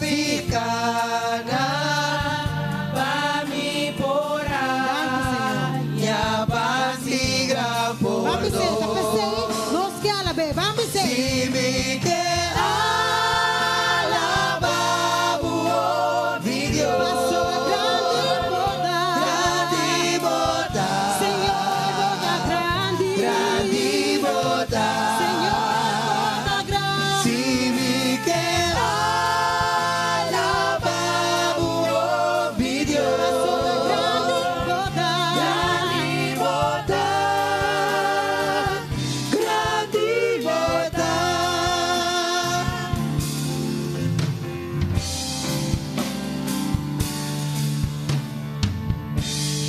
[SPEAKER 4] Tropicana, Bami Pora, Yabasigra
[SPEAKER 25] Vamos dizer, tá
[SPEAKER 4] Porto.
[SPEAKER 25] pensando? Nós que ela bem, vamos dizer.
[SPEAKER 4] Simike alababu video.
[SPEAKER 25] Passou a grande boda.
[SPEAKER 4] Grande boda.
[SPEAKER 25] Senhor, boda grande.
[SPEAKER 4] Grande boda.
[SPEAKER 25] Senhor, boda grande.
[SPEAKER 4] Simike alababu video.
[SPEAKER 25] Passou a grande boda.
[SPEAKER 4] Grande boda. Grande boda.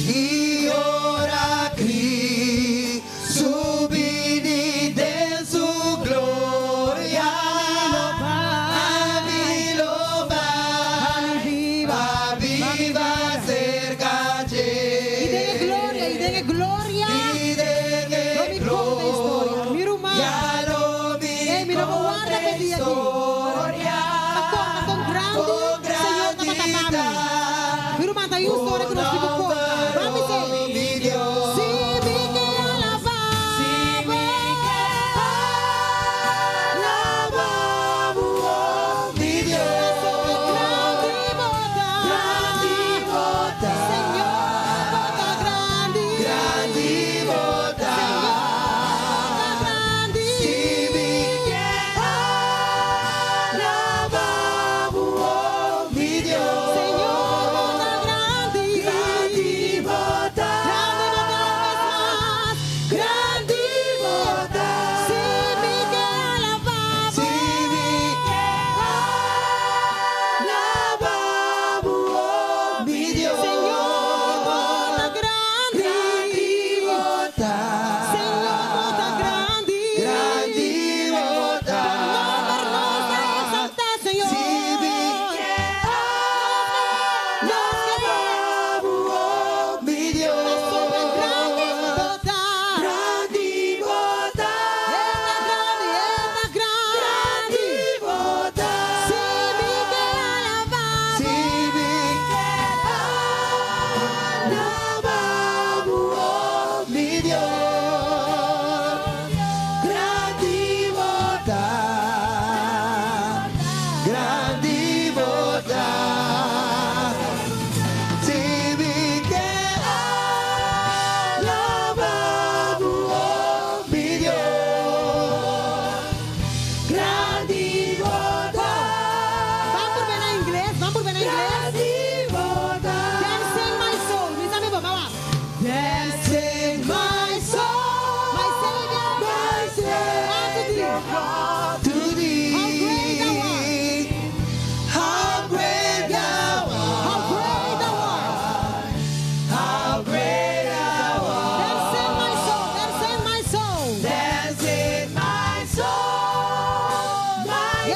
[SPEAKER 4] E ora cri subini de su gloria a mi lobar, viva, viva cerca
[SPEAKER 25] E dê glória, e dê glória. Não me conta a história. Mira o mar. Ei, mira o mar da pedia aqui. Acorda com grande, Senhor da Matatami. Mira o mar, daí uma história que nós ficamos conta. Vamos dizer. Se me quer alabar.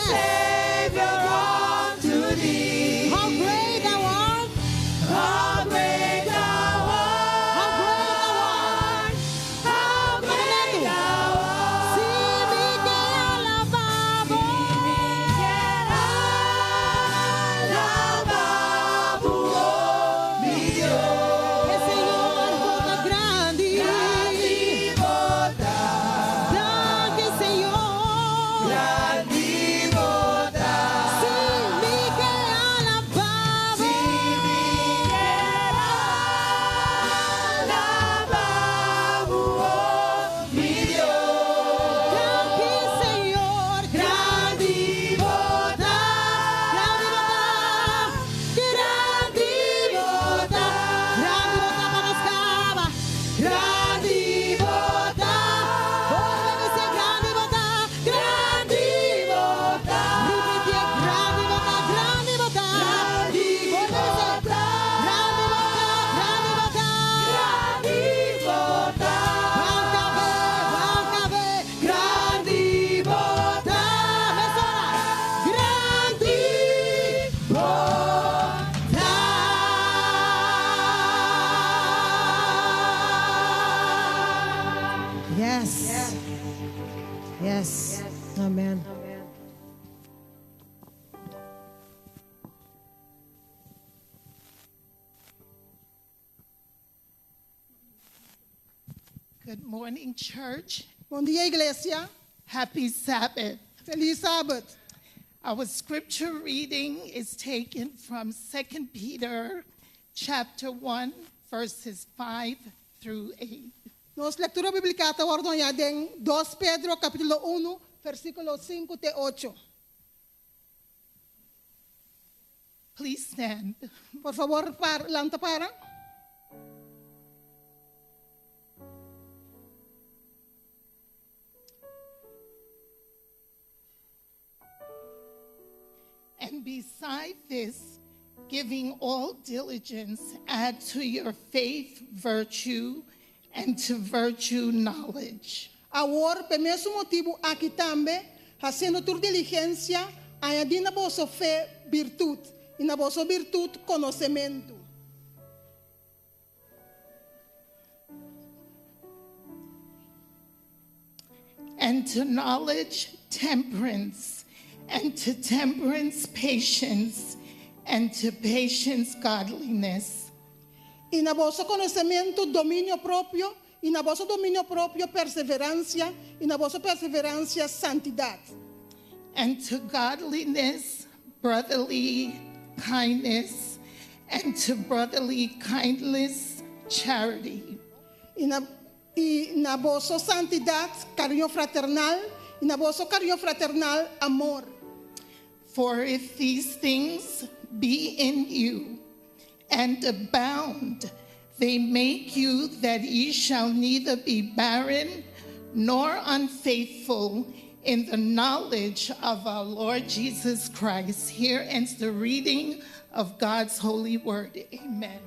[SPEAKER 4] Savior unto thee.
[SPEAKER 25] How great
[SPEAKER 6] Good morning, church.
[SPEAKER 12] Bom dia, iglesia.
[SPEAKER 6] Happy Sabbath.
[SPEAKER 12] Feliz sábado.
[SPEAKER 6] Our scripture reading is taken from 2 Peter chapter 1, verses 5 through 8.
[SPEAKER 12] Nos lectura bíblica tawardon ya den 2 Pedro capítulo 1, versículo 5 te 8.
[SPEAKER 6] Please stand.
[SPEAKER 12] Por favor, lanta para.
[SPEAKER 6] And beside this, giving all diligence, add to your faith virtue, and to virtue knowledge.
[SPEAKER 12] Agora, por mesmo motivo, aqui também, fazendo tua diligência, añadir na vossa fé virtude, e na vossa virtude conhecimento.
[SPEAKER 6] And to knowledge, temperance, and to temperance, patience, and to patience, godliness.
[SPEAKER 12] E na vosso conhecimento, domínio próprio, e na vosso domínio próprio, perseverança, e na vossa perseverança, santidade.
[SPEAKER 6] And to godliness, brotherly kindness, and to brotherly kindness, charity.
[SPEAKER 12] E na vossa santidade, carinho fraternal, e na vosso carinho fraternal, amor.
[SPEAKER 6] For if these things be in you, and abound, they make you that ye shall neither be barren nor unfaithful in the knowledge of our Lord Jesus Christ. Here ends the reading of God's holy word. Amen.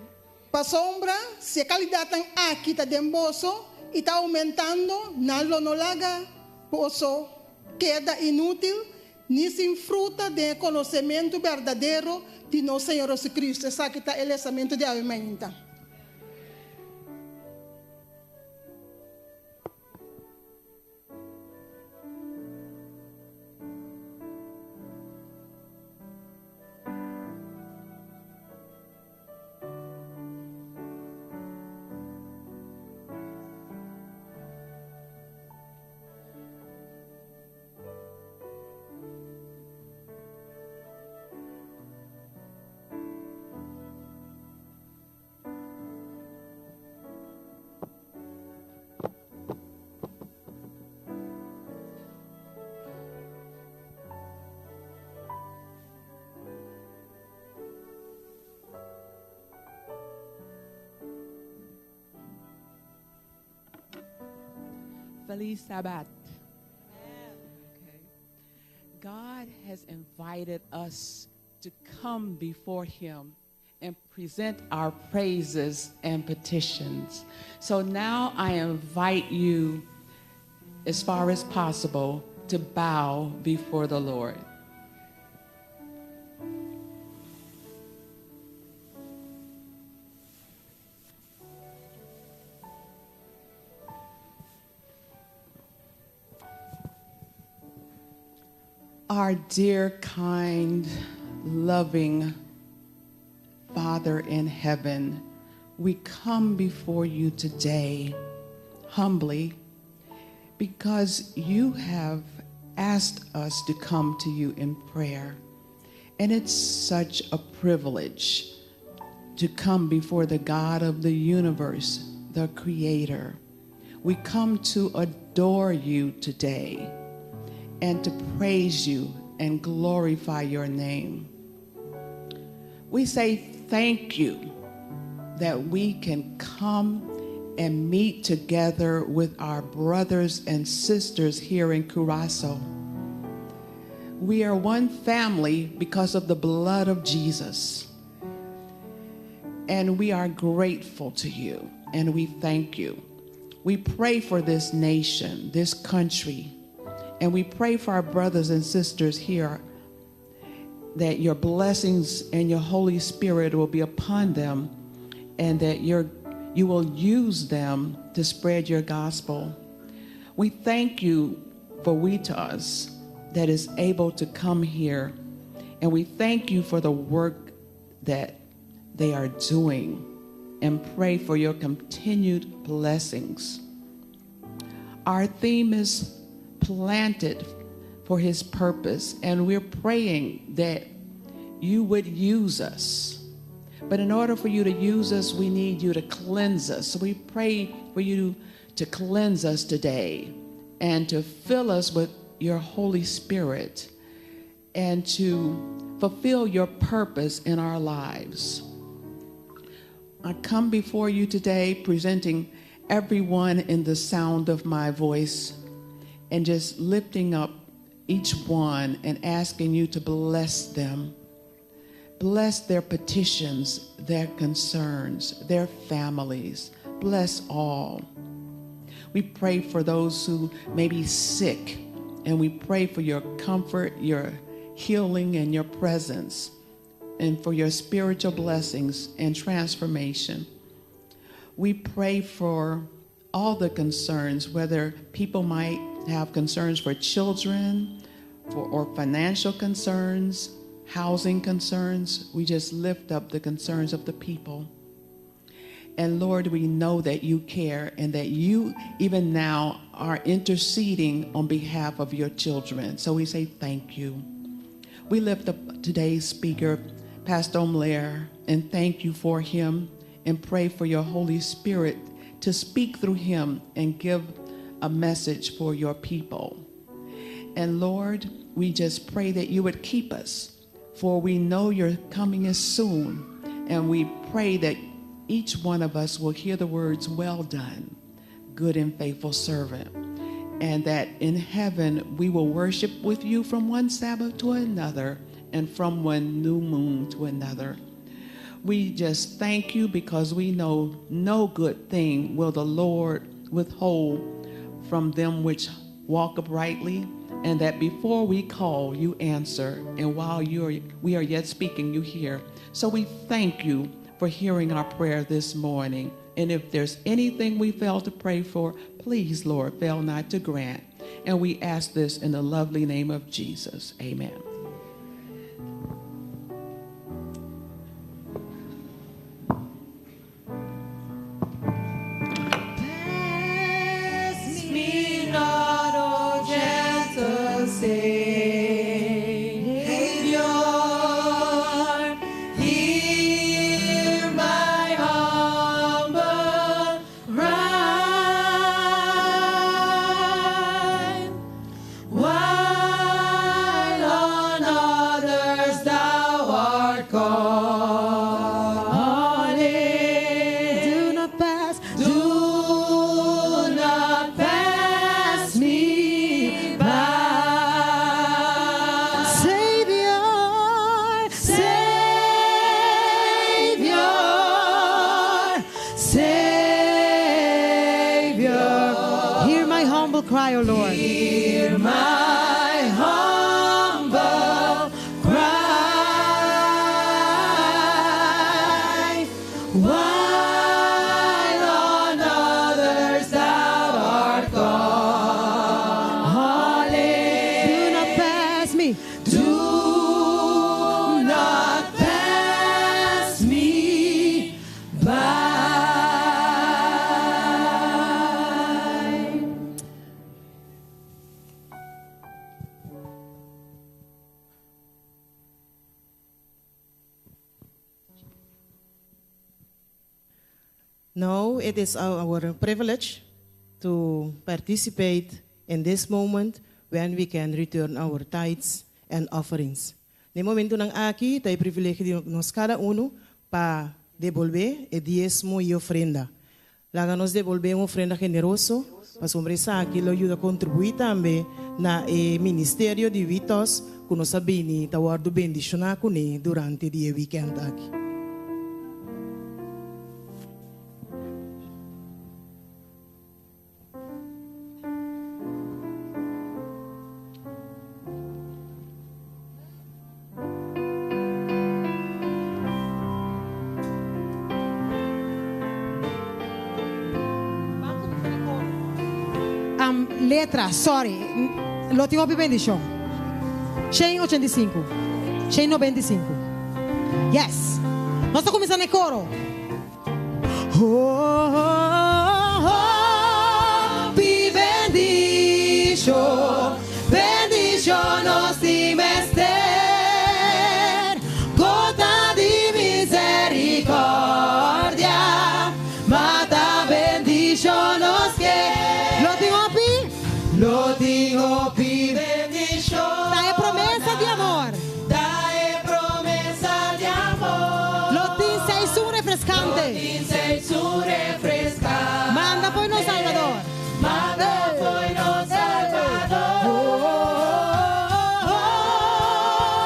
[SPEAKER 12] Pa sombra, se a qualidade aqui está demboso e está aumentando, não lo laga, poso queda inútil, ni sem fruta de conhecimento verdadeiro de nosso Senhor Jesus Cristo. Essa aqui está o lançamento de aumenta.
[SPEAKER 17] Feliz Sabbath. Okay. God has invited us to come before Him and present our praises and petitions. So now I invite you, as far as possible, to bow before the Lord. Our dear, kind, loving Father in heaven, we come before you today humbly because you have asked us to come to you in prayer. And it's such a privilege to come before the God of the universe, the Creator. We come to adore you today and to praise you and glorify your name. We say thank you that we can come and meet together with our brothers and sisters here in Curacao. We are one family because of the blood of Jesus. And we are grateful to you and we thank you. We pray for this nation, this country, and we pray for our brothers and sisters here that your blessings and your Holy Spirit will be upon them and that you will use them to spread your gospel. We thank you for Wetas that is able to come here, and we thank you for the work that they are doing and pray for your continued blessings. Our theme is planted for his purpose, and we're praying that you would use us. But in order for you to use us, we need you to cleanse us. So we pray for you to cleanse us today and to fill us with your Holy Spirit and to fulfill your purpose in our lives. I come before you today presenting everyone in the sound of my voice and just lifting up each one and asking you to bless them. Bless their petitions, their concerns, their families. Bless all. We pray for those who may be sick, and we pray for your comfort, your healing, and your presence, and for your spiritual blessings and transformation. We pray for all the concerns, whether people might have concerns for children, or financial concerns, housing concerns. We just lift up the concerns of the people. And Lord, we know that you care and that you even now are interceding on behalf of your children. So we say thank you. We lift up today's speaker, Pastor Omler, and thank you for him and pray for your Holy Spirit to speak through him and give a message for your people. And Lord, we just pray that you would keep us, for we know your coming is soon. And we pray that each one of us will hear the words, well done, good and faithful servant. And that in heaven we will worship with you from one Sabbath to another and from one new moon to another. We just thank you because we know no good thing will the Lord withhold from them which walk uprightly, and that before we call, you answer, and while we are yet speaking, you hear. So we thank you for hearing our prayer this morning. And if there's anything we failed to pray for, please, Lord, fail not to grant. And we ask this in the lovely name of Jesus. Amen.
[SPEAKER 4] Me not, O gentle Savior, hear my humble cry. While on others thou art calling, do not pass me by. Savior, Savior, hear my humble cry, O Lord. Hear my humble cry. While on others thou art calling, do not pass me. Do not pass me by.
[SPEAKER 21] Now it is our privilege to participate in this moment when we can return our tithes and offerings. No momento ng aqui, tayo privilégio de nos cada uno para devolver o diezmo e ofrenda. Laga nos devolver uma ofrenda generoso, para sombresa aqui lo ajuda a contribuir também na ministério de Vitos, que nós sabemos tawardo bendicionar com ele durante o weekend aqui.
[SPEAKER 25] Letra, sorry. Lo tengo para bendición. 185. 195. Yes. Nós estamos começando em coro. Oh, oh, oh, be bendición.
[SPEAKER 4] Dice su refrescar.
[SPEAKER 25] Manda foi no Salvador.
[SPEAKER 4] Manda foi no Salvador.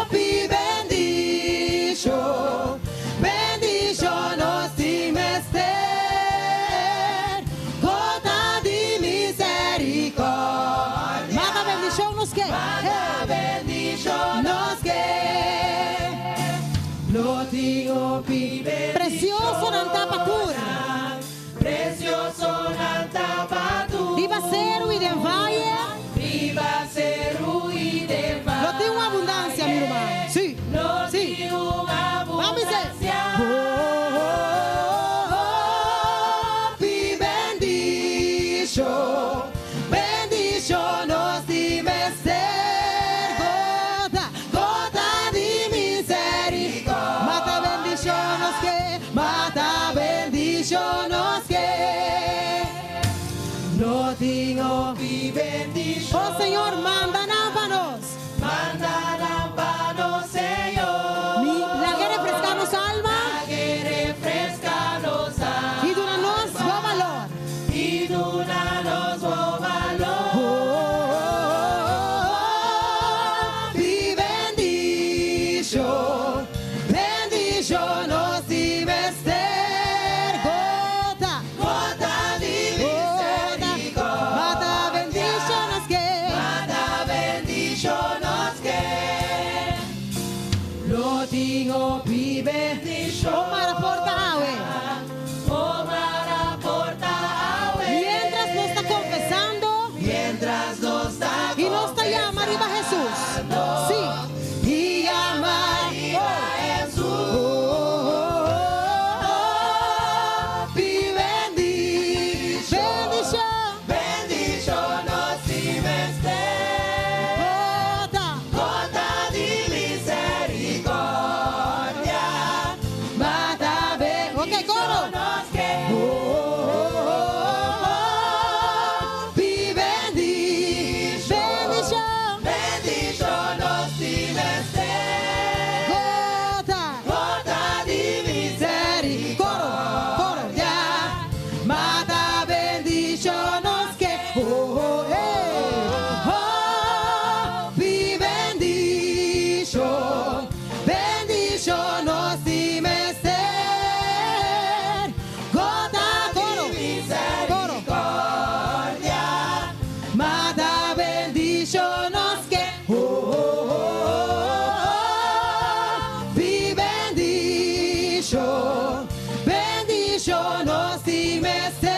[SPEAKER 25] Pi bendicio, bendicio nos di mester, gota di misericordia. Manda bendición nos que.
[SPEAKER 4] Manda bendición
[SPEAKER 25] nos que.
[SPEAKER 4] Lo digo pi bendición.
[SPEAKER 25] Precioso nantapatur.
[SPEAKER 4] Precioso nantapatur.
[SPEAKER 25] Viva Cero y de Valle.
[SPEAKER 4] Viva Cero y de Valle.
[SPEAKER 25] Lo tengo abundancia, mi hermano. Sí.
[SPEAKER 4] Lo
[SPEAKER 25] sí.
[SPEAKER 4] tengo abundancia.
[SPEAKER 25] Pi bendicio, bendicio nos di mester, gota di misericordia. Mata bendiciones que, mata bendiciones que. No digo pi bendicio. Oh Señor, manda námpanos.
[SPEAKER 4] Manda lámpanos, Señor.
[SPEAKER 25] La que refrescanos alma.
[SPEAKER 4] La que refrescanos alma.
[SPEAKER 25] Y duranos buen valor.
[SPEAKER 4] Y duranos buen valor.
[SPEAKER 25] Pi bendicio, bendicio nos di mester, gota di misericordia. Mata bendiciones que,
[SPEAKER 4] Manda bendiciones que.
[SPEAKER 25] lo digo pi bendicio. Oh mara porta awe.
[SPEAKER 4] Oh mara porta awe.
[SPEAKER 25] Mientras nos está confesando.
[SPEAKER 4] Mientras nos está
[SPEAKER 25] y nos está llama arriba Jesús. Sí. Y llama
[SPEAKER 4] arriba Jesús.
[SPEAKER 25] Pi bendicio.
[SPEAKER 4] Bendición nos di mester. Gota di misericordia.
[SPEAKER 25] Mata ok, coro. Pi bendicio.
[SPEAKER 4] Bendición nos di mester.
[SPEAKER 25] Gota
[SPEAKER 4] di
[SPEAKER 25] misericordia. Mata bendiciones que. Pi bendicio, bendiciones di mester, gota di
[SPEAKER 4] misericordia.
[SPEAKER 25] mata bendiciones que. Pi bendicio, bendiciones di mester,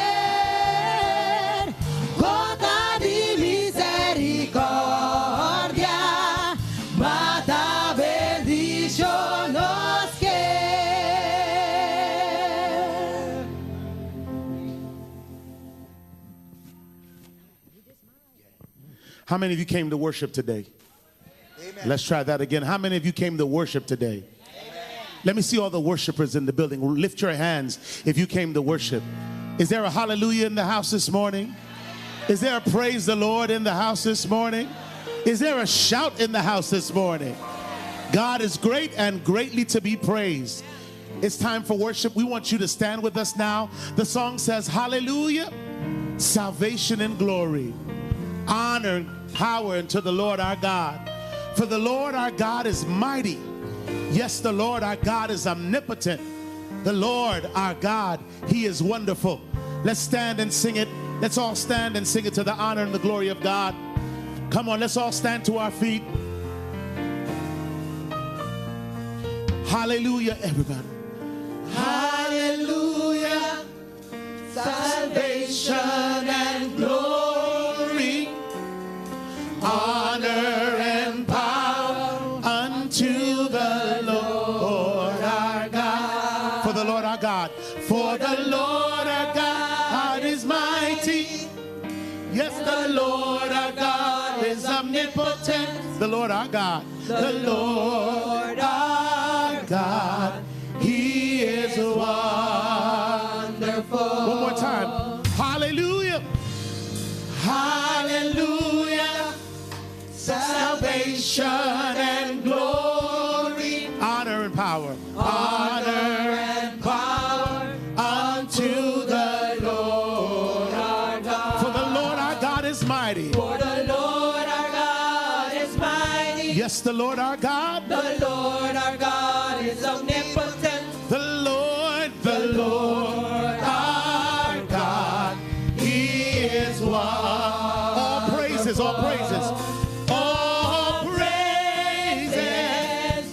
[SPEAKER 25] gota di misericordia, mata bendiciones que.
[SPEAKER 3] How many of you came to worship today? Amen. Let's try that again. How many of you came to worship today? Amen. Let me see all the worshipers in the building. Lift your hands if you came to worship. Is there a hallelujah in the house this morning? Is there a praise the Lord in the house this morning? Is there a shout in the house this morning? God is great and greatly to be praised. It's time for worship. We want you to stand with us now. The song says, hallelujah, salvation and glory, honor and power unto the Lord our God. For the Lord our God is mighty. Yes, the Lord our God is omnipotent. The Lord our God, he is wonderful. Let's stand and sing it. Let's all stand and sing it to the honor and the glory of God. Come on, let's all stand to our feet. Hallelujah, everybody.
[SPEAKER 4] Hallelujah, salvation and glory, honor and power unto the Lord our God.
[SPEAKER 3] For the Lord our God.
[SPEAKER 4] For the Lord our God is mighty. Yes, the Lord our God is omnipotent.
[SPEAKER 3] The Lord our God.
[SPEAKER 4] The Lord our God, he is wonderful.
[SPEAKER 3] One more time. Hallelujah.
[SPEAKER 4] Hallelujah. Salvation and glory.
[SPEAKER 3] Honor and power.
[SPEAKER 4] Honor and power
[SPEAKER 3] Yes, the Lord our God.
[SPEAKER 4] The Lord our God is omnipotent.
[SPEAKER 3] The Lord our God, He is one. All praises, all praises. All praises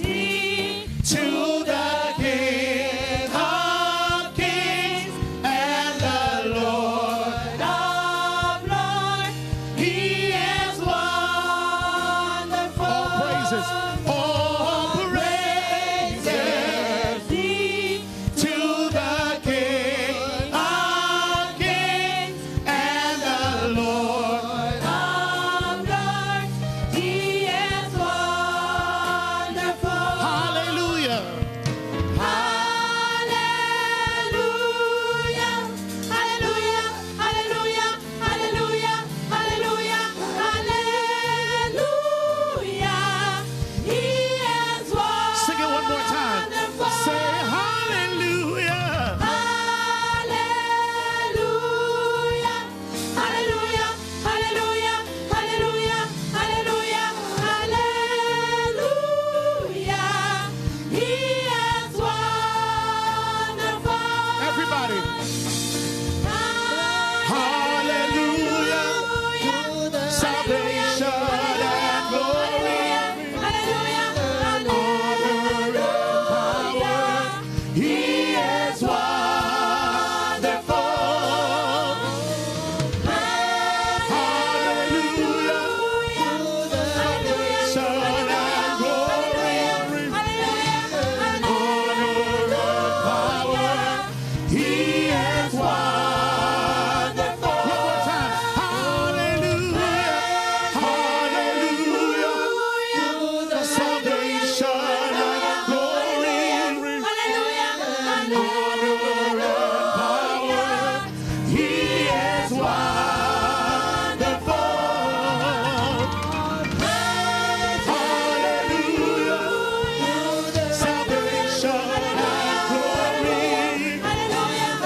[SPEAKER 3] be to the King of Kings and the Lord of Lords. He is wonderful. All praises. All praises be to the King of Kings and the Lord of Lords. He is wonderful. Hallelujah.
[SPEAKER 4] Hallelujah. Hallelujah. Hallelujah. Hallelujah. Hallelujah. Hallelujah. He is wonderful.
[SPEAKER 3] Sing it one more time. Say hallelujah.
[SPEAKER 4] Hallelujah. Hallelujah. Hallelujah. Hallelujah. Hallelujah. Hallelujah. He is wonderful.
[SPEAKER 3] Everybody. Hallelujah. Salvation and glory. Honor and power. He is wonderful. Hallelujah. Salvation and glory. Honor and power. He is wonderful. One more time. Hallelujah. Hallelujah. Salvation and glory. Honor and power. He is wonderful. Hallelujah. Salvation and glory. Honor and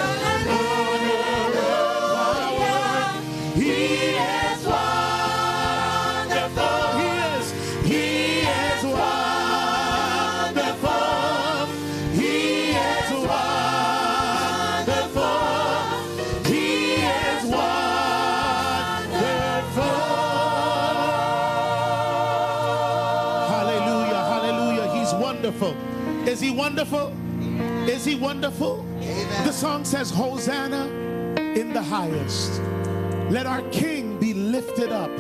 [SPEAKER 3] power. He is wonderful. He is wonderful. He is wonderful. He is wonderful. Hallelujah, hallelujah. He's wonderful. Is he wonderful? Is he wonderful? The song says, Hosanna in the highest. Let our King be lifted up.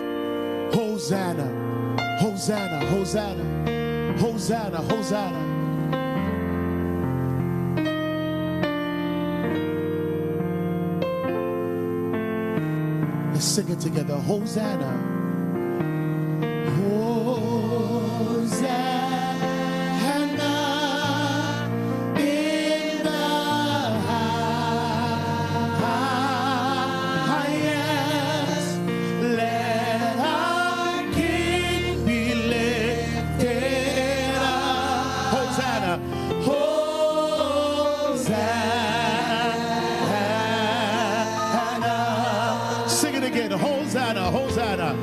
[SPEAKER 3] Hosanna, Hosanna, Hosanna, Hosanna, Hosanna. Let's sing it together. Hosanna. Hosanna in the highest. Let our King be lifted up. Hosanna. Hosanna. Sing it again. Hosanna, Hosanna.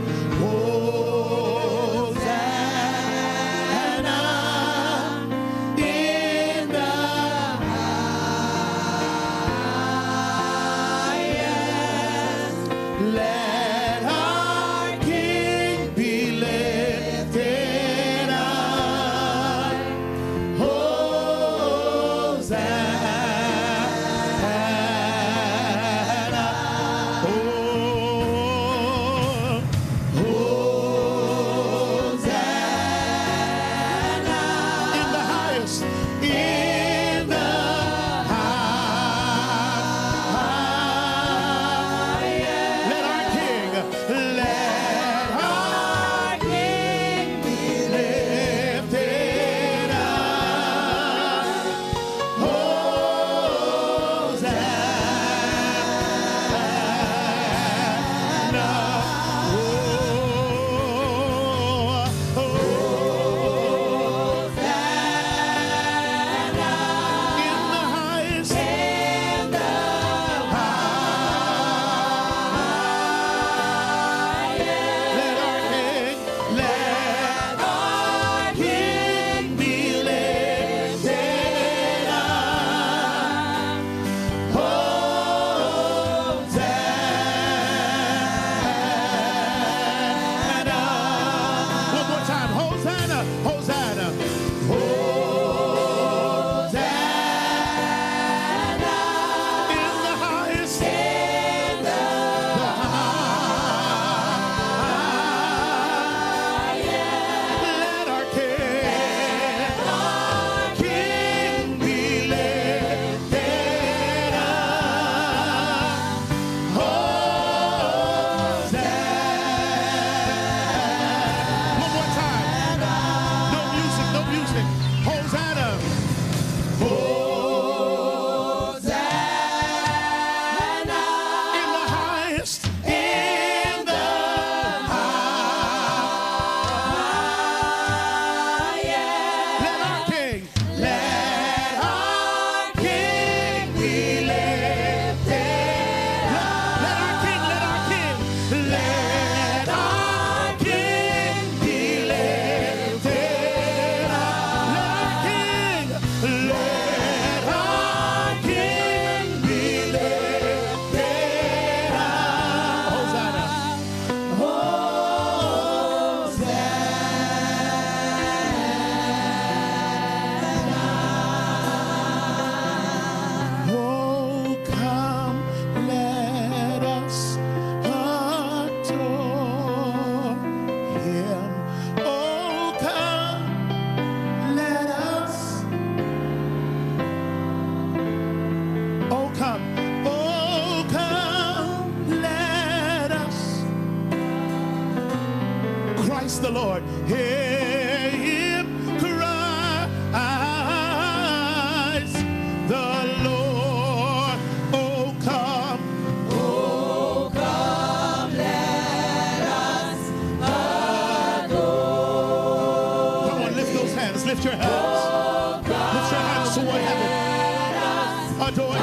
[SPEAKER 3] So what happened? Adore him.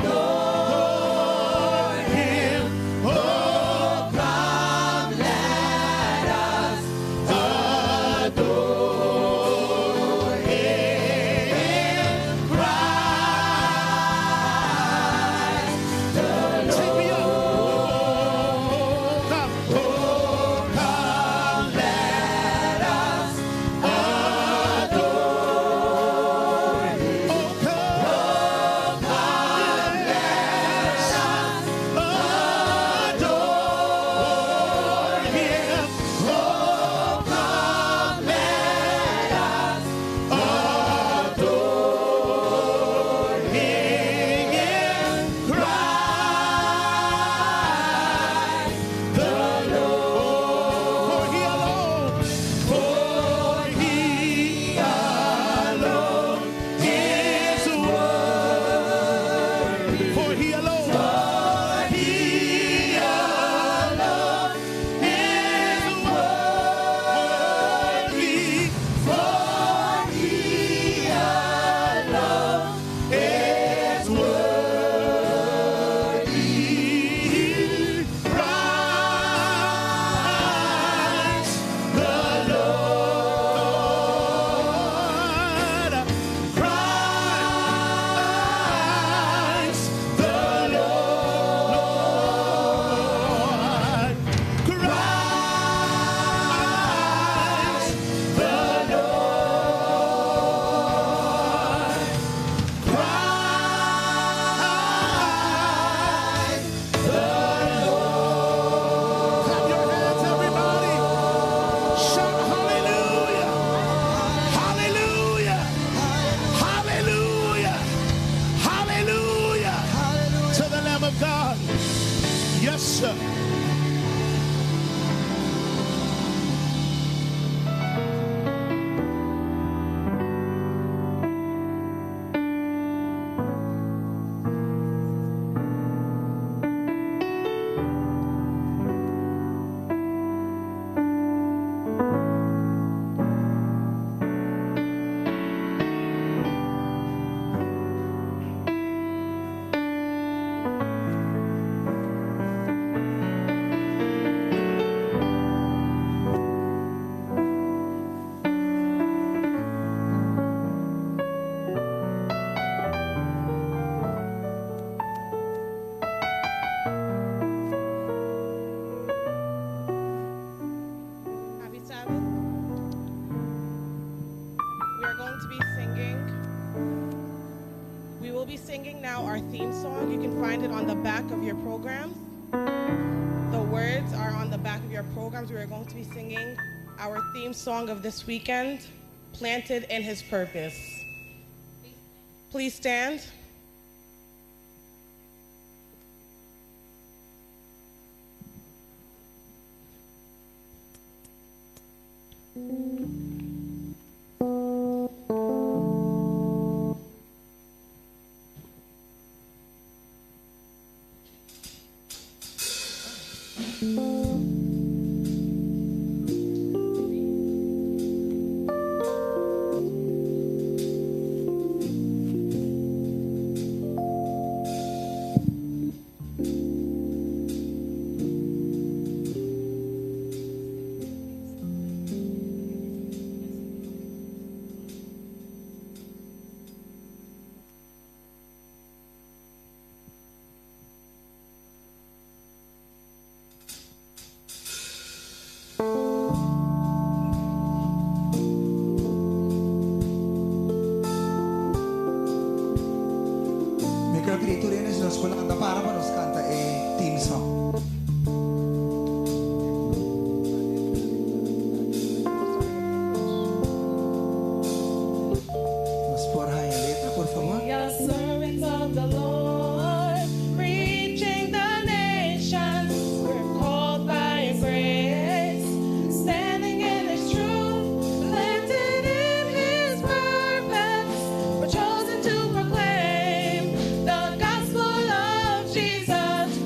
[SPEAKER 3] Adore him. Oh, come, let us adore him. Christ the Lord. Take me up. Come. Oh, come, let us adore him. Oh, come, let us adore him. Oh, come, let us adore him. Christ the Lord. For he alone is worthy. For he alone is worthy. For he alone is worthy. Christ the Lord. Christ the Lord. Christ the Lord. Christ the Lord. Clap your hands, everybody. Shout hallelujah. Hallelujah. Hallelujah. Hallelujah. To the Lamb of God. Yes, sir.
[SPEAKER 8] Happy Sabbath. We are going to be singing. We will be singing now our theme song. You can find it on the back of your programs. The words are on the back of your programs. We are going to be singing our theme song of this weekend, Planted in His Purpose. Please stand.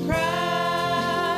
[SPEAKER 18] Christ.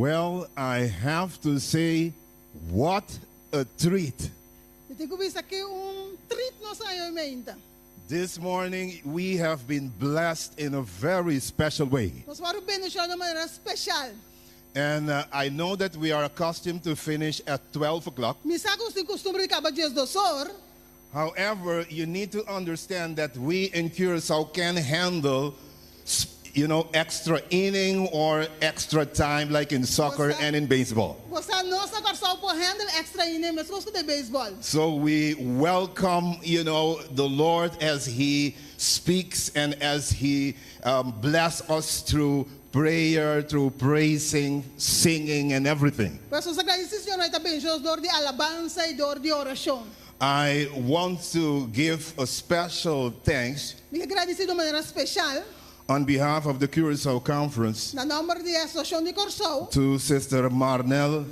[SPEAKER 18] Well, I have to say, what a treat.
[SPEAKER 12] Iti ko bisa ki treat no sa iyo meinta.
[SPEAKER 18] This morning, we have been blessed in a very special way.
[SPEAKER 12] Nos waru benedição de maneira especial.
[SPEAKER 18] And I know that we are accustomed to finish at 12 o'clock.
[SPEAKER 12] Misagos din costume de acabar dias dos horas.
[SPEAKER 18] However, you need to understand that we in Curaçao can handle, you know, extra inning or extra time like in soccer and in baseball.
[SPEAKER 12] Você não sa Curaçao po handle extra ine mas costo de baseball.
[SPEAKER 18] So we welcome, you know, the Lord as He speaks and as He bless us through prayer, through praising, singing, and everything.
[SPEAKER 12] Mas os agradecidos não está bem, os dor de alabança e dor de oração.
[SPEAKER 18] I want to give a special thanks
[SPEAKER 12] Me agradecido de maneira especial
[SPEAKER 18] on behalf of the Curaçao Conference
[SPEAKER 12] na nome de Associação de Curaçao,
[SPEAKER 18] to Sister Marnell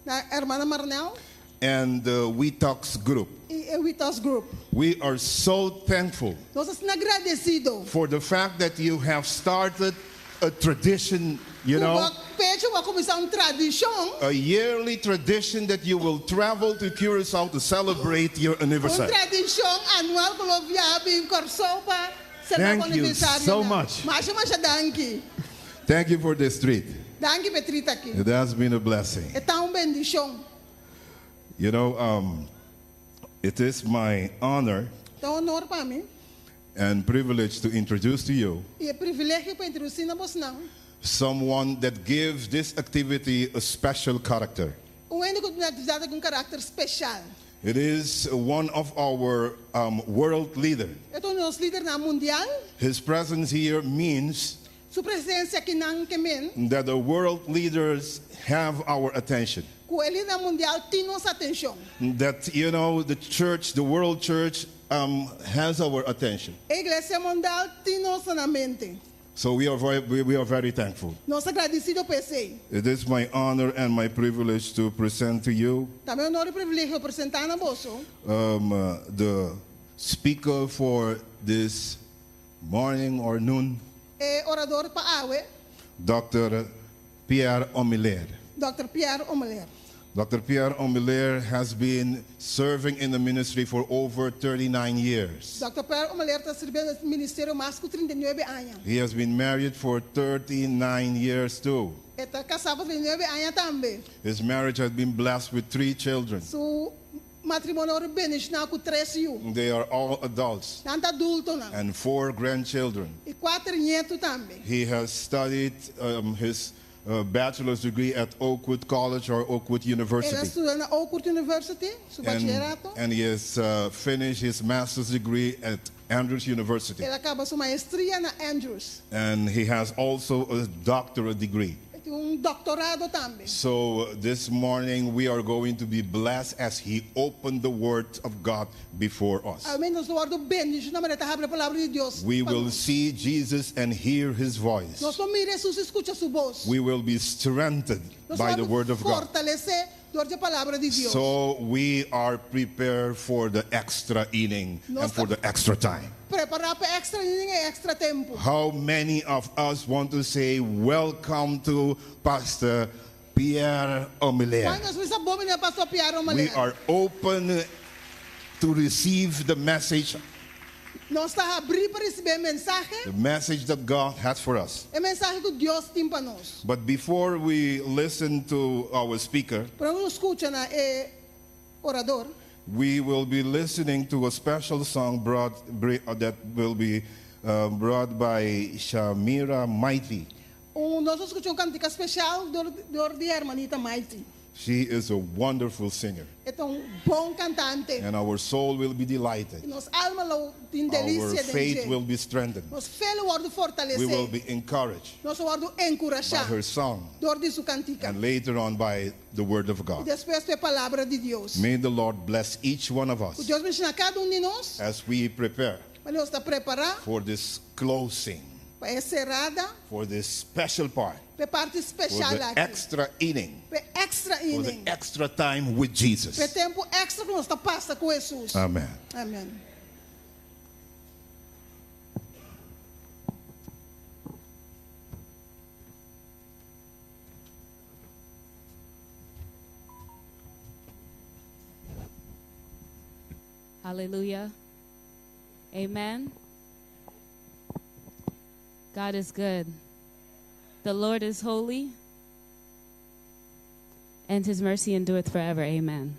[SPEAKER 12] na hermana Marnel
[SPEAKER 18] and the We Talks group.
[SPEAKER 12] e With Us Group.
[SPEAKER 18] We are so thankful
[SPEAKER 12] Nós estamos agradecidos.
[SPEAKER 18] for the fact that you have started a tradition, you know,
[SPEAKER 12] Pecho vai começar tradição.
[SPEAKER 18] a yearly tradition that you will travel to Curaçao to celebrate your anniversary.
[SPEAKER 12] Tradição anual que nós viajamos em Curaçao para celebrar o
[SPEAKER 18] Thank you
[SPEAKER 12] aniversário.
[SPEAKER 18] so much.
[SPEAKER 12] Mas danke.
[SPEAKER 18] Thank you for this treat.
[SPEAKER 12] Danke Petrita aqui.
[SPEAKER 18] It has been a blessing.
[SPEAKER 12] É tão bendição.
[SPEAKER 18] You know, it is my honor
[SPEAKER 12] Então honor para mim
[SPEAKER 18] and privilege to introduce to you
[SPEAKER 12] e é privilégio para introduzir na voz não.
[SPEAKER 18] someone that gives this activity a special character.
[SPEAKER 12] Único atividade com caráter especial.
[SPEAKER 18] It is one of our world leader.
[SPEAKER 12] É o nosso líder na mundial.
[SPEAKER 18] His presence here means
[SPEAKER 12] Sua presença aqui na Kemen.
[SPEAKER 18] that the world leaders have our attention.
[SPEAKER 12] Com ele na mundial tem nossa atenção.
[SPEAKER 18] That, you know, the church, the world church, has our attention.
[SPEAKER 12] A igreja mundial tem nossa na mente.
[SPEAKER 18] So we are very thankful.
[SPEAKER 12] Nós agradecidos por isso.
[SPEAKER 18] It is my honor and my privilege to present to you
[SPEAKER 12] Também honor e privilégio apresentar na vosso
[SPEAKER 18] the speaker for this morning or noon,
[SPEAKER 12] é orador para awe,
[SPEAKER 18] Dr. Pierre Omiler.
[SPEAKER 12] Dr. Pierre Omeler.
[SPEAKER 18] Dr. Pierre Omiler has been serving in the ministry for over 39 years.
[SPEAKER 12] Dr. Pierre Omeler está servindo no ministério mais que 39 anos.
[SPEAKER 18] He has been married for 39 years too.
[SPEAKER 12] Está casado 39 anos também.
[SPEAKER 18] His marriage has been blessed with 3 children.
[SPEAKER 12] Su matrimônio beneficiado com 3 filhos.
[SPEAKER 18] They are all adults
[SPEAKER 12] Não adulto não.
[SPEAKER 18] and 4 grandchildren.
[SPEAKER 12] E 4 netos também.
[SPEAKER 18] He has studied his bachelor's degree at Oakwood College or Oakwood
[SPEAKER 12] Ele
[SPEAKER 18] University.
[SPEAKER 12] estudou na Oakwood University, su bachillerato.
[SPEAKER 18] And he has finished his master's degree at Andrews University.
[SPEAKER 12] Ele acaba sua maestria na Andrews.
[SPEAKER 18] And he has also a doctorate degree.
[SPEAKER 12] Ele tem doutorado também.
[SPEAKER 18] So this morning we are going to be blessed as he opened the word of God before us.
[SPEAKER 12] Ao menos o guardo bendice na maneira de abrir a palavra de Deus.
[SPEAKER 18] We will see Jesus and hear his voice.
[SPEAKER 12] Nós vamos mirar Jesus, escuta sua voz.
[SPEAKER 18] We will be strengthened
[SPEAKER 12] Nós
[SPEAKER 18] by the
[SPEAKER 12] vamos
[SPEAKER 18] word of God.
[SPEAKER 12] fortalecer durante a palavra de Deus.
[SPEAKER 18] So we are prepared for the extra inning and for the extra time.
[SPEAKER 12] Preparar para extra inning e extra tempo.
[SPEAKER 18] How many of us want to say welcome to Pastor Pierre Omiler?
[SPEAKER 12] Quando nós vamos abominar pastor Pierre Omeler.
[SPEAKER 18] We are open to receive the message,
[SPEAKER 12] Nós está abrir para receber a mensagem.
[SPEAKER 18] the message that God has for us.
[SPEAKER 12] A mensagem que Deus tem para nós.
[SPEAKER 18] But before we listen to our speaker,
[SPEAKER 12] Para nós escutar na orador.
[SPEAKER 18] we will be listening to a special song that will be brought by Shamira Mighty.
[SPEAKER 12] Nós escutamos cântica especial de hermanita Mighty.
[SPEAKER 18] She is a wonderful singer,
[SPEAKER 12] É bom cantante.
[SPEAKER 18] and our soul will be delighted.
[SPEAKER 12] E nossa alma tem
[SPEAKER 18] Our
[SPEAKER 12] delícia
[SPEAKER 18] faith
[SPEAKER 12] dentro.
[SPEAKER 18] will be strengthened.
[SPEAKER 12] Nós fé o guardo fortalecer.
[SPEAKER 18] We will be encouraged
[SPEAKER 12] Nós o guardo
[SPEAKER 18] by
[SPEAKER 12] encorajar.
[SPEAKER 18] her song
[SPEAKER 12] Dor de sua cantica.
[SPEAKER 18] and later on by the word of
[SPEAKER 12] E
[SPEAKER 18] God.
[SPEAKER 12] depois a palavra de Deus.
[SPEAKER 18] May the Lord bless each one of
[SPEAKER 12] O
[SPEAKER 18] us
[SPEAKER 12] Deus menciona cada de nós.
[SPEAKER 18] as we prepare
[SPEAKER 12] Mas nós está preparado
[SPEAKER 18] for this closing,
[SPEAKER 12] para encerrada.
[SPEAKER 18] for this special part,
[SPEAKER 12] Para parte
[SPEAKER 18] for
[SPEAKER 12] especial
[SPEAKER 18] the
[SPEAKER 12] aqui.
[SPEAKER 18] extra inning,
[SPEAKER 12] Para extra
[SPEAKER 18] for the
[SPEAKER 12] inning.
[SPEAKER 18] extra time with Jesus.
[SPEAKER 12] Para tempo extra que nós está passa com Jesus.
[SPEAKER 18] Amen.
[SPEAKER 12] Amém.
[SPEAKER 9] Hallelujah. Amen. God is good. The Lord is holy, and his mercy endureth forever. Amen.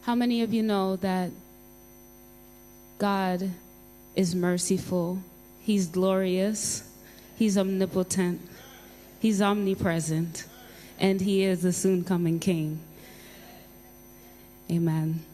[SPEAKER 9] How many of you know that God is merciful? He's glorious. He's omnipotent. He's omnipresent. And he is the soon coming King. Amen.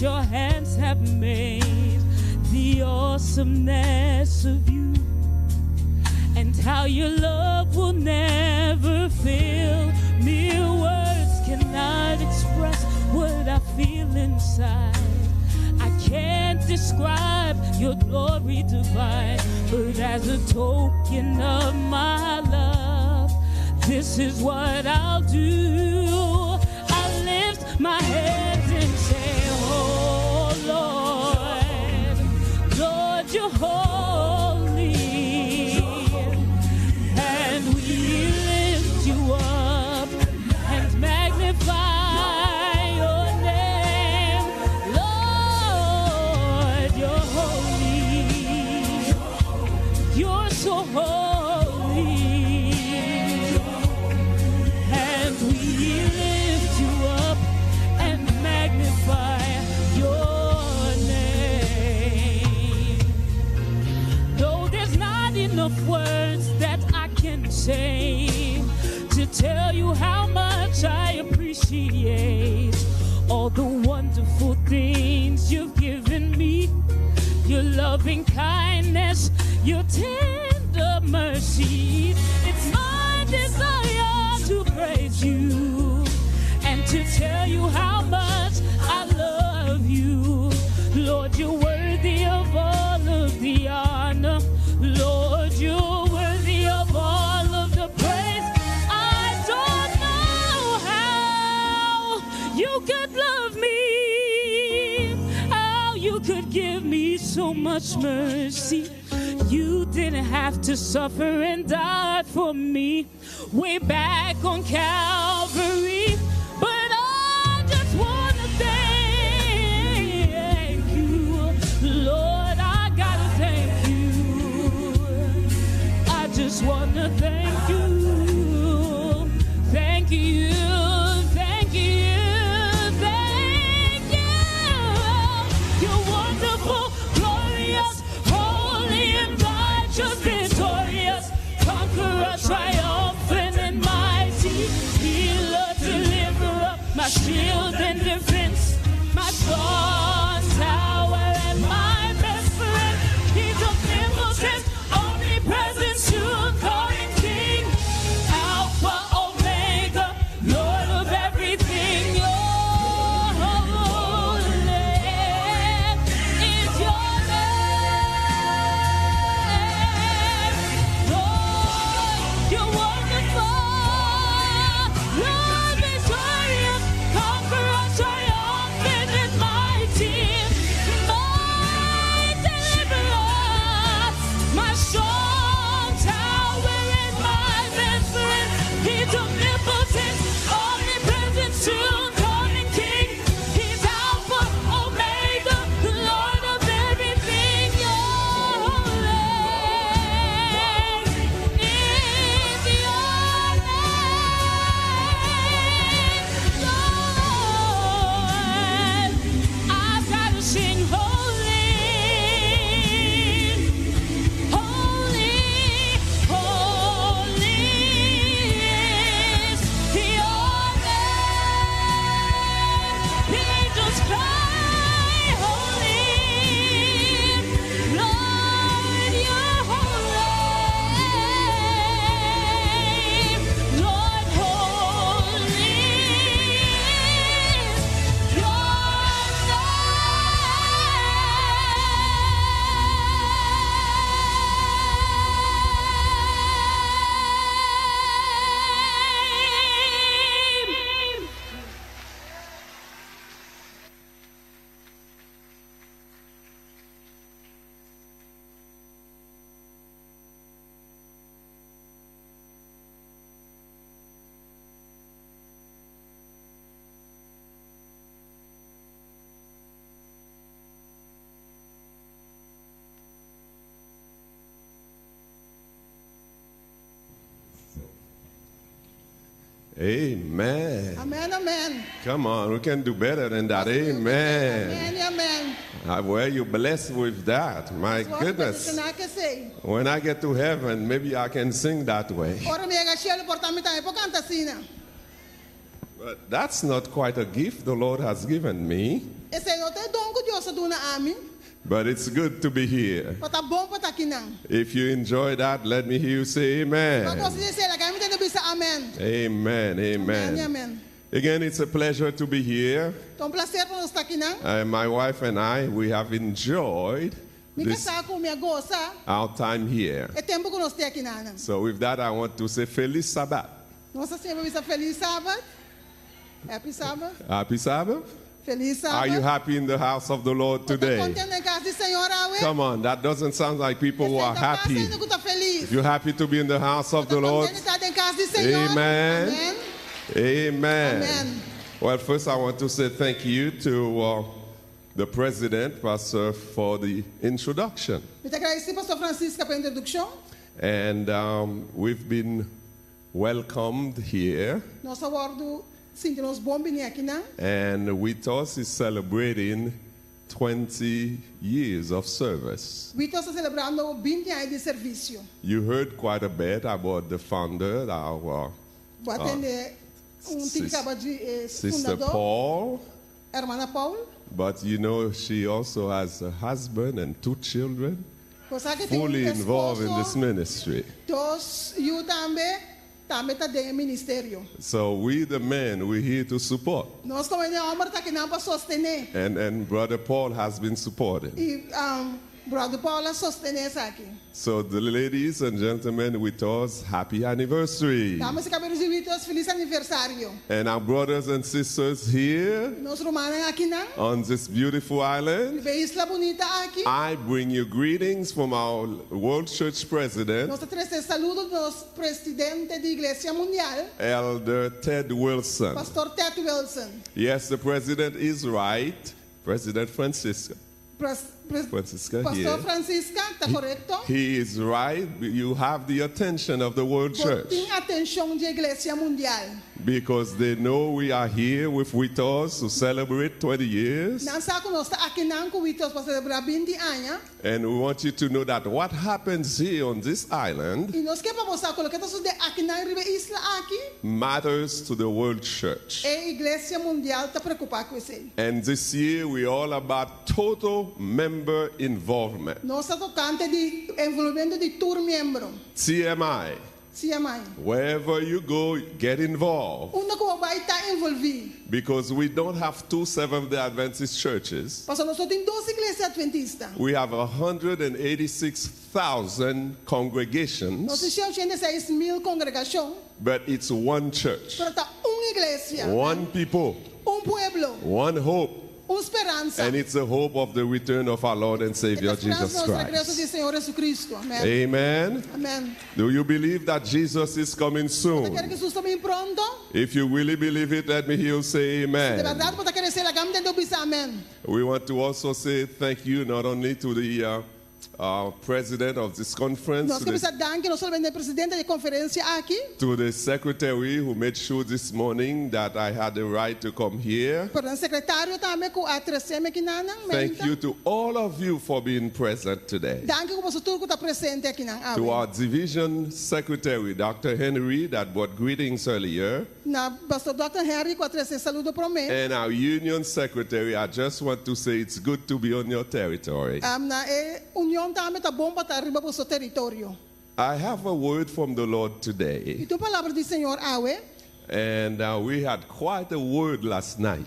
[SPEAKER 9] Your hands have made, the awesomeness of you, and how your love will never fail. Mere words cannot express what I feel inside. I can't describe your glory divine, but as a token of my love, this is what I'll do. I lift my hands and say, oh Lord, Lord, you're holy, and we lift you up and magnify your name. Lord, you're holy, you're so holy, and we lift you up and magnify your name. Though there's not enough words that I can say to tell you how much I appreciate all the wonderful things you've given me, your loving kindness, your tender mercy. It's my desire to praise you and to tell you how much I love you. Lord, you're worthy of all of the honor. Lord, you're worthy of all of the praise. I don't know how you could love me, how you could give me so much mercy. You didn't have to suffer and die for me way back on Calvary, but I just want to thank you, Lord. I gotta thank you. I just want to thank you, thank you, thank you, thank you. You're wonderful, glorious, holy and righteous, victorious, conqueror, triumphant and mighty, healer, deliverer, my shield and defense.
[SPEAKER 7] Amen.
[SPEAKER 12] Amen, amen.
[SPEAKER 7] Come on, we can do better than that. Amen.
[SPEAKER 12] Amen, amen.
[SPEAKER 7] Well, you're blessed with that. My goodness. When I get to heaven, maybe I can sing that way. But that's not quite a gift the Lord has given me. But it's good to be here. If you enjoy that, let me hear you say amen. Amen, amen.
[SPEAKER 12] Amen.
[SPEAKER 7] Again, it's a pleasure to be here. My wife and I, we have enjoyed our time here. So with that, I want to say Feliz Sabbath.
[SPEAKER 12] Feliz Sabbath. Happy Sabbath.
[SPEAKER 7] Happy Sabbath.
[SPEAKER 12] Feliz Sabbath.
[SPEAKER 7] Are you happy in the house of the Lord today? Come on, that doesn't sound like people who are happy. If you're happy to be in the house of the Lord, amen. Amen. Amen. Well, first I want to say thank you to the President, Pastor, for the introduction. And we've been welcomed here. And with us is celebrating 20 years of service. You heard quite a bit about the founder, our Sister Paul. But you know, she also has a husband and 2 children, fully involved in this ministry. So we the men, we're here to support. And Brother Paul has been supporting.
[SPEAKER 12] Brother Paul
[SPEAKER 7] So the ladies and gentlemen with us, happy anniversary. And our brothers and sisters here on this beautiful island, I bring you greetings from our World Church President, Elder Ted Wilson.
[SPEAKER 12] Pastor Ted Wilson.
[SPEAKER 7] Yes, the President is right. President Francisca. Francisca
[SPEAKER 12] Pastor
[SPEAKER 7] here.
[SPEAKER 12] Francisca, está correcto?
[SPEAKER 7] He is right. You have the attention of the World Church.
[SPEAKER 12] Tem atenção de igreja mundial.
[SPEAKER 7] Because they know we are here with us to celebrate 20 years. And we want you to know that what happens here on this island matters to the World Church. And this year we're all about total member involvement. TMI. Wherever you go, get involved. Because we don't have 2 Seventh-day Adventist churches. We have 186,000 congregations. But it's one church. One people. One hope. And it's the hope of the return of our Lord and Savior Jesus Christ. Amen.
[SPEAKER 12] Amen.
[SPEAKER 7] Do you believe that Jesus is coming soon? If you really believe it, let me hear you say amen. We want to also say thank you not only to the president of this conference, to the secretary who made sure this morning that I had the right to come here. Thank you to all of you for being present today. To our division secretary, Dr. Henry, that brought greetings earlier. And our union secretary, I just want to say it's good to be on your territory. I have a word from the Lord today. And we had quite a word last night.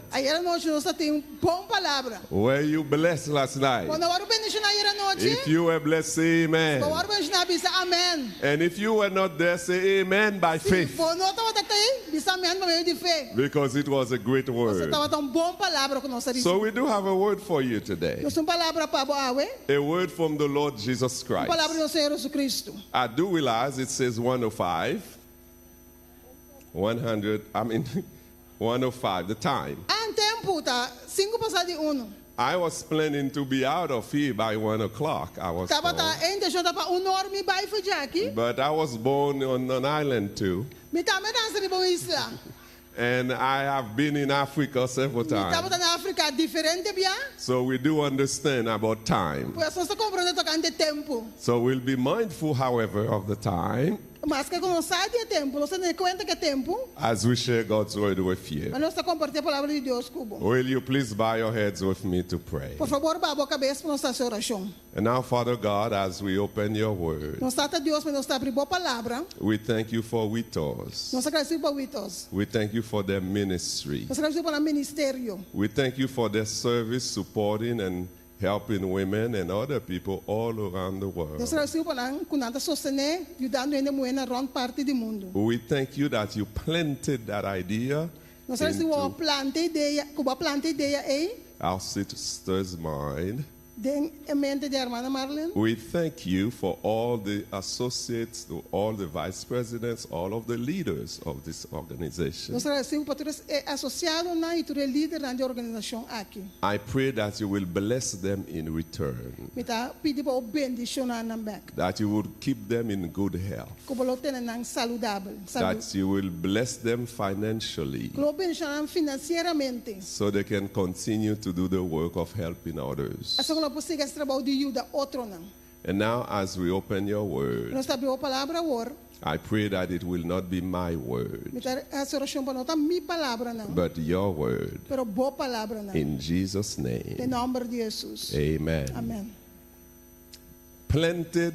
[SPEAKER 7] Were you blessed last night? If you were blessed, say amen. And if you were not there, say amen by faith. Because it was a great word. So we do have a word for you today. A word from the Lord Jesus Christ. I do realize it says 105. 105, the time. I was planning to be out of here by 1 o'clock. I was told. But I was born on an island too.
[SPEAKER 12] Mi tama dansa di bong isla.
[SPEAKER 7] And I have been in Africa several
[SPEAKER 12] Mi tama
[SPEAKER 7] times.
[SPEAKER 12] na Africa diferente bia.
[SPEAKER 7] So we do understand about time.
[SPEAKER 12] Pues nós comprando tocante tempo.
[SPEAKER 7] So we'll be mindful, however, of the time
[SPEAKER 12] Mas que não sai de tempo, nós temos conta que é tempo.
[SPEAKER 7] as we share God's word with you.
[SPEAKER 12] Mas nós está compartilhando a palavra de Deus cubo.
[SPEAKER 7] Will you please bow your heads with me to pray?
[SPEAKER 12] Por favor, baixa a cabeça para nós fazer oração.
[SPEAKER 7] And now, Father God, as we open your word,
[SPEAKER 12] Nós está Deus, mas nós está abrindo a palavra.
[SPEAKER 7] we thank you for Witos.
[SPEAKER 12] Nós agradecemos para Witos.
[SPEAKER 7] We thank you for their ministry.
[SPEAKER 12] Nós agradecemos para o ministério.
[SPEAKER 7] We thank you for their service, supporting and helping women and other people all around the world.
[SPEAKER 12] Nós agradecemos para o nada sostener, ajudando ainda mulher na parte do mundo.
[SPEAKER 7] We thank you that you planted that idea
[SPEAKER 12] Nós agradecemos
[SPEAKER 7] into
[SPEAKER 12] a planta ideia, como a planta ideia é
[SPEAKER 7] our sister's mind.
[SPEAKER 12] de mente da irmã Marlene.
[SPEAKER 7] We thank you for all the associates, all the vice presidents, all of the leaders of this organization.
[SPEAKER 12] Nós agradecemos para todos associados na e todos os líderes da organização aqui.
[SPEAKER 7] I pray that you will bless them in return,
[SPEAKER 12] Me tá pedindo para o bendição na back.
[SPEAKER 7] that you would keep them in good health,
[SPEAKER 12] Como lo tenen saudável.
[SPEAKER 7] that you will bless them financially,
[SPEAKER 12] Como bendição financeiramente.
[SPEAKER 7] so they can continue to do the work of helping others.
[SPEAKER 12] Assim como possível esse trabalho de ajuda outro não.
[SPEAKER 7] And now, as we open your word,
[SPEAKER 12] Nós abriu a palavra agora.
[SPEAKER 7] I pray that it will not be my word,
[SPEAKER 12] Me tá essa oração para nós tá minha palavra não.
[SPEAKER 7] but your word.
[SPEAKER 12] Pero boa palavra não.
[SPEAKER 7] In Jesus'
[SPEAKER 12] Em
[SPEAKER 7] name,
[SPEAKER 12] nome de Jesus.
[SPEAKER 7] amen.
[SPEAKER 12] Amém.
[SPEAKER 7] Planted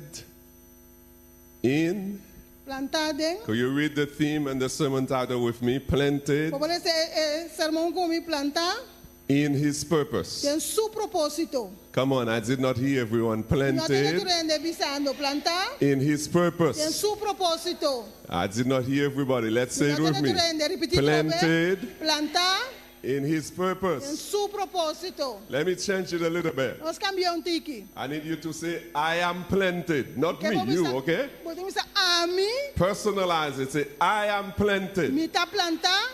[SPEAKER 7] in,
[SPEAKER 12] Plantado em.
[SPEAKER 7] could you read the theme and the sermon title with me? Planted
[SPEAKER 12] Como esse sermão como me plantar,
[SPEAKER 7] in his purpose.
[SPEAKER 12] tem su propósito.
[SPEAKER 7] Come on, I did not hear everyone.
[SPEAKER 12] Nós
[SPEAKER 7] Planted
[SPEAKER 12] temos visando plantar,
[SPEAKER 7] in his
[SPEAKER 12] tem
[SPEAKER 7] purpose.
[SPEAKER 12] su propósito.
[SPEAKER 7] I did not hear everybody. Let's say it
[SPEAKER 12] Nós
[SPEAKER 7] with me.
[SPEAKER 12] temos repetir
[SPEAKER 7] Planted
[SPEAKER 12] plantar,
[SPEAKER 7] in his
[SPEAKER 12] tem
[SPEAKER 7] purpose.
[SPEAKER 12] su propósito.
[SPEAKER 7] Let me change it a little bit.
[SPEAKER 12] Nós cambiamos tiki.
[SPEAKER 7] I need you to say, I am planted. Not me, you, okay?
[SPEAKER 12] Podemos dizer a mim,
[SPEAKER 7] Personalize it. Say, I am planted.
[SPEAKER 12] me tá plantar,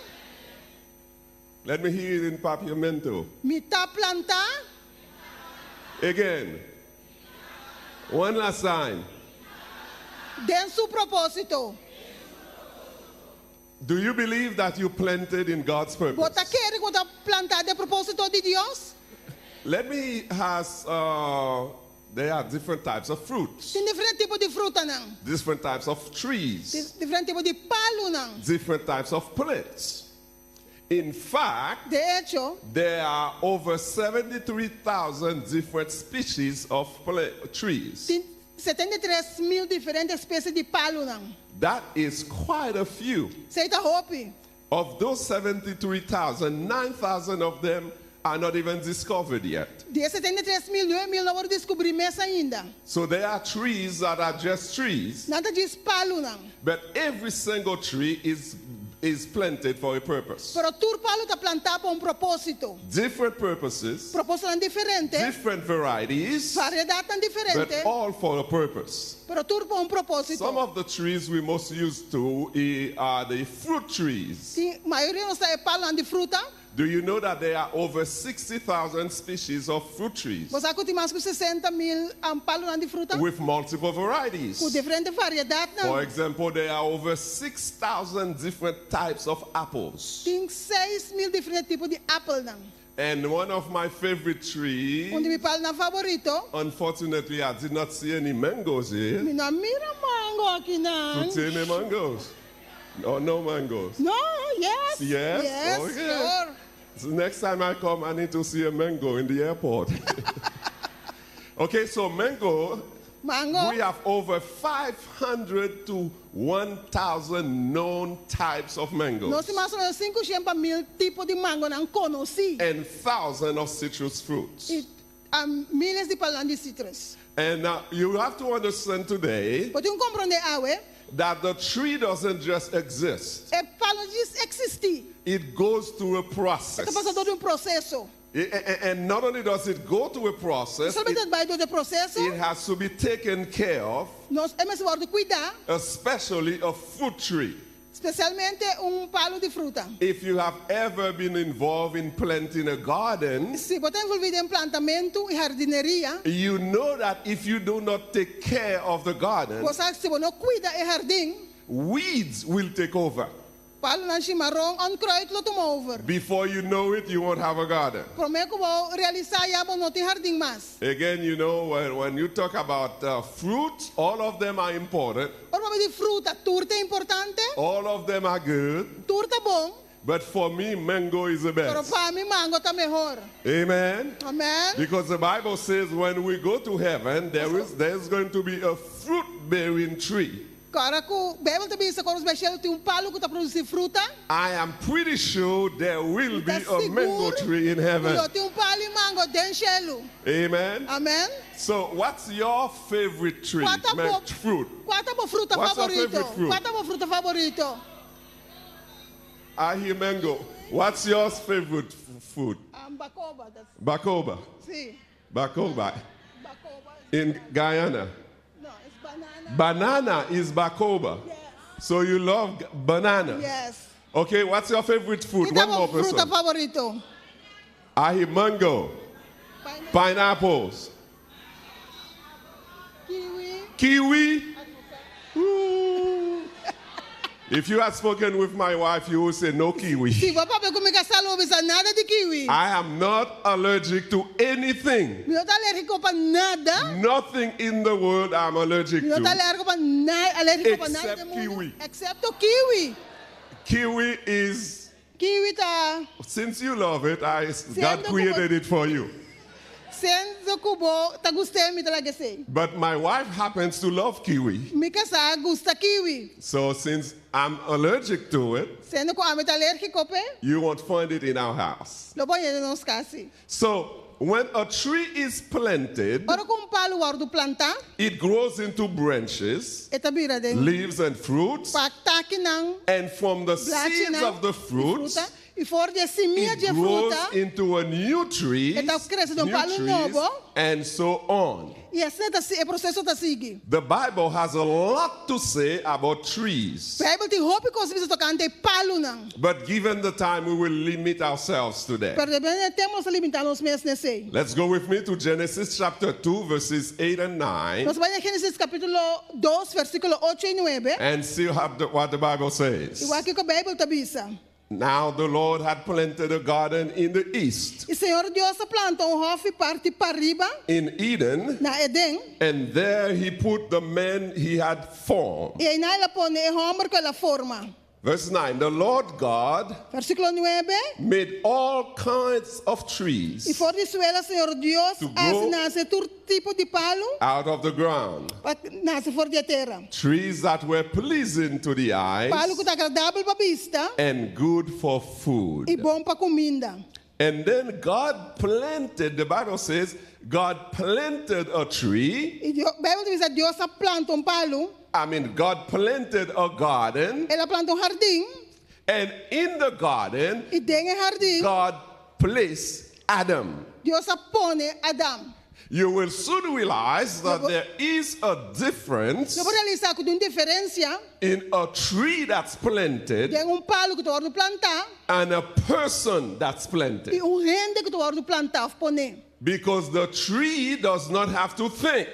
[SPEAKER 7] Let me hear it in Papiamento.
[SPEAKER 12] me tá plantar,
[SPEAKER 7] Again. One last time.
[SPEAKER 12] tem su propósito.
[SPEAKER 7] Do you believe that you planted in God's purpose?
[SPEAKER 12] Bota querer que tá plantar de propósito de Deus?
[SPEAKER 7] Let me ask, there are different types of fruits,
[SPEAKER 12] Tem diferente tipo de fruta não.
[SPEAKER 7] different types of trees,
[SPEAKER 12] Diferente tipo de palo não.
[SPEAKER 7] different types of plants. In fact,
[SPEAKER 12] De hecho,
[SPEAKER 7] there are over 73,000 different species of trees.
[SPEAKER 12] tem 73,000 diferentes espécies de palo não.
[SPEAKER 7] That is quite a few.
[SPEAKER 12] Seita hope.
[SPEAKER 7] Of those 73,000, 9,000 of them are not even discovered yet.
[SPEAKER 12] De 73,000, 9,000 não vou descobrir mais ainda.
[SPEAKER 7] So there are trees that are just trees,
[SPEAKER 12] Nada diz palo não.
[SPEAKER 7] but every single tree is planted for a purpose.
[SPEAKER 12] Pero tur palo está plantado para propósito.
[SPEAKER 7] Different purposes,
[SPEAKER 12] Propósito não diferente.
[SPEAKER 7] different varieties,
[SPEAKER 12] Variedade não diferente.
[SPEAKER 7] but all for a purpose.
[SPEAKER 12] Pero tur para propósito.
[SPEAKER 7] Some of the trees we most used to are the fruit trees.
[SPEAKER 12] Sim, maioria não está palo de fruta.
[SPEAKER 7] Do you know that there are over 60,000 species of fruit trees
[SPEAKER 12] Você tem mais que 60,000 palo de fruta.
[SPEAKER 7] with multiple varieties?
[SPEAKER 12] Com diferente variedade não.
[SPEAKER 7] For example, there are over 6,000 different types of apples.
[SPEAKER 12] Tem 6,000 diferentes tipos de apple não.
[SPEAKER 7] And one of my favorite trees,
[SPEAKER 12] Onde me palo na favorito.
[SPEAKER 7] unfortunately, I did not see any mangoes here.
[SPEAKER 12] Me não mira mango aqui não.
[SPEAKER 7] To see any mangoes? No mangoes.
[SPEAKER 12] No, yes.
[SPEAKER 7] Yes?
[SPEAKER 12] Yes,
[SPEAKER 7] Okay.
[SPEAKER 12] sure.
[SPEAKER 7] So next time I come, I need to see a mango in the airport. Okay, so mango,
[SPEAKER 12] Mango.
[SPEAKER 7] we have over 500 to 1,000 known types of mangoes
[SPEAKER 12] Nós temos mais ou menos 500,000 tipos de mango não conheci.
[SPEAKER 7] and thousands of citrus fruits.
[SPEAKER 12] E milhares de palos de citrus.
[SPEAKER 7] And you have to understand today
[SPEAKER 12] Pode compreender awe.
[SPEAKER 7] that the tree doesn't just exist.
[SPEAKER 12] É palo de existir.
[SPEAKER 7] It goes through a process.
[SPEAKER 12] Está passando por processo.
[SPEAKER 7] And not only does it go through a process,
[SPEAKER 12] Somente vai do processo.
[SPEAKER 7] it has to be taken care of,
[SPEAKER 12] Nós é mais de cuidar,
[SPEAKER 7] especially a fruit tree.
[SPEAKER 12] especialmente palo de fruta.
[SPEAKER 7] If you have ever been involved in planting a garden,
[SPEAKER 12] Se você envolvido em plantamento e jardineria,
[SPEAKER 7] you know that if you do not take care of the garden,
[SPEAKER 12] você se você não cuida do jardim,
[SPEAKER 7] weeds will take over.
[SPEAKER 12] Palo na chimarrão, onkruid lo over.
[SPEAKER 7] Before you know it, you won't have a garden.
[SPEAKER 12] Prometo vou realizar já bom no jardim mas.
[SPEAKER 7] Again, you know, when you talk about fruit, all of them are important.
[SPEAKER 12] Por nome de fruta, turta é importante.
[SPEAKER 7] All of them are good.
[SPEAKER 12] Turta bom.
[SPEAKER 7] But for me, mango is the
[SPEAKER 12] Pero
[SPEAKER 7] best.
[SPEAKER 12] para mim mango tá melhor.
[SPEAKER 7] Amen.
[SPEAKER 12] Amen.
[SPEAKER 7] Because the Bible says when we go to heaven, there's going to be a fruit-bearing tree.
[SPEAKER 12] Cara, o Bíblia também diz que os mexelos tem palo que tá produzindo fruta.
[SPEAKER 7] I am pretty sure there will be a mango tree in heaven.
[SPEAKER 12] Tem palo e mango dentro.
[SPEAKER 7] Amen.
[SPEAKER 12] Amen.
[SPEAKER 7] So, what's your favorite tree? Fruit.
[SPEAKER 12] Qual é a fruta
[SPEAKER 7] What's your
[SPEAKER 12] favorito?
[SPEAKER 7] favorite fruit?
[SPEAKER 12] Qual é a fruta favorito?
[SPEAKER 7] I hear mango. What's your favorite food?
[SPEAKER 12] Bacoba.
[SPEAKER 7] Bacoba.
[SPEAKER 12] Sim.
[SPEAKER 7] Bacoba. In Guyana.
[SPEAKER 12] No, it's banana.
[SPEAKER 7] Banana is bacoba.
[SPEAKER 12] Yes.
[SPEAKER 7] So you love banana.
[SPEAKER 12] Yes.
[SPEAKER 7] Okay, what's your favorite food?
[SPEAKER 12] Qual
[SPEAKER 7] One more
[SPEAKER 12] é a fruta
[SPEAKER 7] person.
[SPEAKER 12] favorito?
[SPEAKER 7] I hear mango. Pineapples. Kiwi. Ooh. If you had spoken with my wife, you would say no kiwi.
[SPEAKER 12] Se vou para comer caçalo, não nada de kiwi.
[SPEAKER 7] I am not allergic to anything.
[SPEAKER 12] Não tá alérgico para nada.
[SPEAKER 7] Nothing in the world I'm allergic
[SPEAKER 12] Não tá
[SPEAKER 7] to.
[SPEAKER 12] alérgico para nada.
[SPEAKER 7] Except kiwi.
[SPEAKER 12] Except o kiwi.
[SPEAKER 7] Kiwi is,
[SPEAKER 12] Kiwi tá
[SPEAKER 7] since you love it, God created it for you.
[SPEAKER 12] sendo cubo tá gostei me talaga sei.
[SPEAKER 7] But my wife happens to love kiwi.
[SPEAKER 12] Me casa gusta kiwi.
[SPEAKER 7] So since I'm allergic to it,
[SPEAKER 12] Sendo com a meta alérgico pe,
[SPEAKER 7] you won't find it in our house.
[SPEAKER 12] lo bom é nos casi.
[SPEAKER 7] So when a tree is planted,
[SPEAKER 12] Ora com palo guardo planta,
[SPEAKER 7] it grows into branches,
[SPEAKER 12] eta bira den.
[SPEAKER 7] leaves and fruits,
[SPEAKER 12] Pactaki nang
[SPEAKER 7] and from the
[SPEAKER 12] blachi
[SPEAKER 7] seeds
[SPEAKER 12] nang
[SPEAKER 7] of the fruits,
[SPEAKER 12] fruta, e for de semilla
[SPEAKER 7] it
[SPEAKER 12] de
[SPEAKER 7] grows
[SPEAKER 12] fruta,
[SPEAKER 7] into a new tree,
[SPEAKER 12] eta cresce de
[SPEAKER 7] new
[SPEAKER 12] palo
[SPEAKER 7] trees,
[SPEAKER 12] novo,
[SPEAKER 7] and so on.
[SPEAKER 12] e assim tá é processo tá sigue.
[SPEAKER 7] The Bible has a lot to say about trees.
[SPEAKER 12] Bible tem roupa que você tocante palo nang.
[SPEAKER 7] But given the time, we will limit ourselves today.
[SPEAKER 12] Pero de bem temos limitar nos meses nesse.
[SPEAKER 7] Let's go with me to Genesis chapter 2, verses 8 and 9,
[SPEAKER 12] Nós vamos em Gênesis capítulo 2, versículo 8 e 9.
[SPEAKER 7] and see what the Bible says.
[SPEAKER 12] Igual que a Bíblia tá bisa.
[SPEAKER 7] Now the Lord had planted a garden in the east,
[SPEAKER 12] E Senhor Deus plantou hofe parte para riba
[SPEAKER 7] in Eden,
[SPEAKER 12] na Edén.
[SPEAKER 7] and there he put the man he had formed.
[SPEAKER 12] E aí ela pone o homem com a forma.
[SPEAKER 7] Verse 9, the Lord God
[SPEAKER 12] Versículo 9.
[SPEAKER 7] made all kinds of trees
[SPEAKER 12] E for isso ela, Senhor Deus,
[SPEAKER 7] To grow
[SPEAKER 12] nasce todo tipo de palo,
[SPEAKER 7] out of the ground,
[SPEAKER 12] nasce fora da terra.
[SPEAKER 7] trees that were pleasing to the eyes
[SPEAKER 12] Palo que está agradável para a vista
[SPEAKER 7] and good for food.
[SPEAKER 12] e bom para comida.
[SPEAKER 7] And then God planted, the Bible says, God planted a tree.
[SPEAKER 12] E a Bíblia diz que Deus planta palo,
[SPEAKER 7] God planted a garden.
[SPEAKER 12] ela planta jardim,
[SPEAKER 7] And in the garden,
[SPEAKER 12] e dentro do jardim,
[SPEAKER 7] God placed Adam.
[SPEAKER 12] Deus pone Adão.
[SPEAKER 7] You will soon realize that there is a difference
[SPEAKER 12] Nós vamos realizar que tem diferença
[SPEAKER 7] in a tree that's planted
[SPEAKER 12] de palo que tu vai plantar
[SPEAKER 7] and a person that's planted.
[SPEAKER 12] e rende que tu vai plantar, pone.
[SPEAKER 7] Because the tree does not have to think.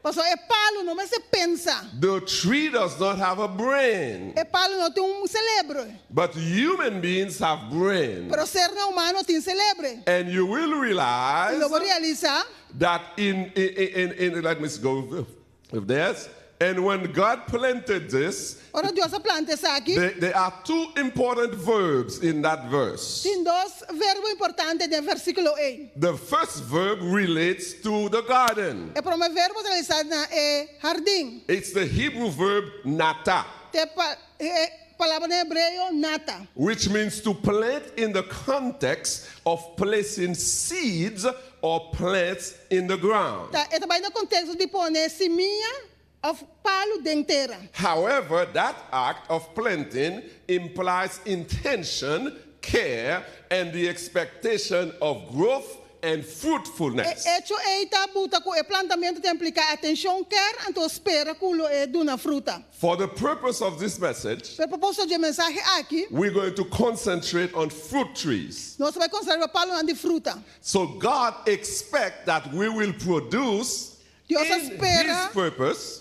[SPEAKER 12] Porque é palo, não se pensa.
[SPEAKER 7] The tree does not have a brain.
[SPEAKER 12] É palo, não tem cérebro.
[SPEAKER 7] But human beings have brains.
[SPEAKER 12] Pero ser humano tem cérebro.
[SPEAKER 7] And you will realize
[SPEAKER 12] E nós vamos realizar
[SPEAKER 7] that in let me go with this. And when God planted this,
[SPEAKER 12] ora Deus planta isso aqui.
[SPEAKER 7] there are two important verbs in that verse.
[SPEAKER 12] Tem dois verbos importantes no versículo 8.
[SPEAKER 7] The first verb relates to the garden.
[SPEAKER 12] O primeiro verbo realizado na jardim.
[SPEAKER 7] It's the Hebrew verb nata,
[SPEAKER 12] Tem palavra em hebreu nata.
[SPEAKER 7] which means to plant in the context of placing seeds or plants in the ground.
[SPEAKER 12] Tá, é também no contexto de pôr seminha of palo dentro terra.
[SPEAKER 7] However, that act of planting implies intention, care, and the expectation of growth and fruitfulness.
[SPEAKER 12] Hecho eita buta com o plantamento tem implicar atenção quer então espera que o é duna fruta.
[SPEAKER 7] For the purpose of this message,
[SPEAKER 12] Para propósito de mensagem aqui,
[SPEAKER 7] we're going to concentrate on fruit trees.
[SPEAKER 12] nós vamos concentrar palo de fruta.
[SPEAKER 7] So God expects that we will produce
[SPEAKER 12] Dios
[SPEAKER 7] in His
[SPEAKER 12] espera
[SPEAKER 7] purpose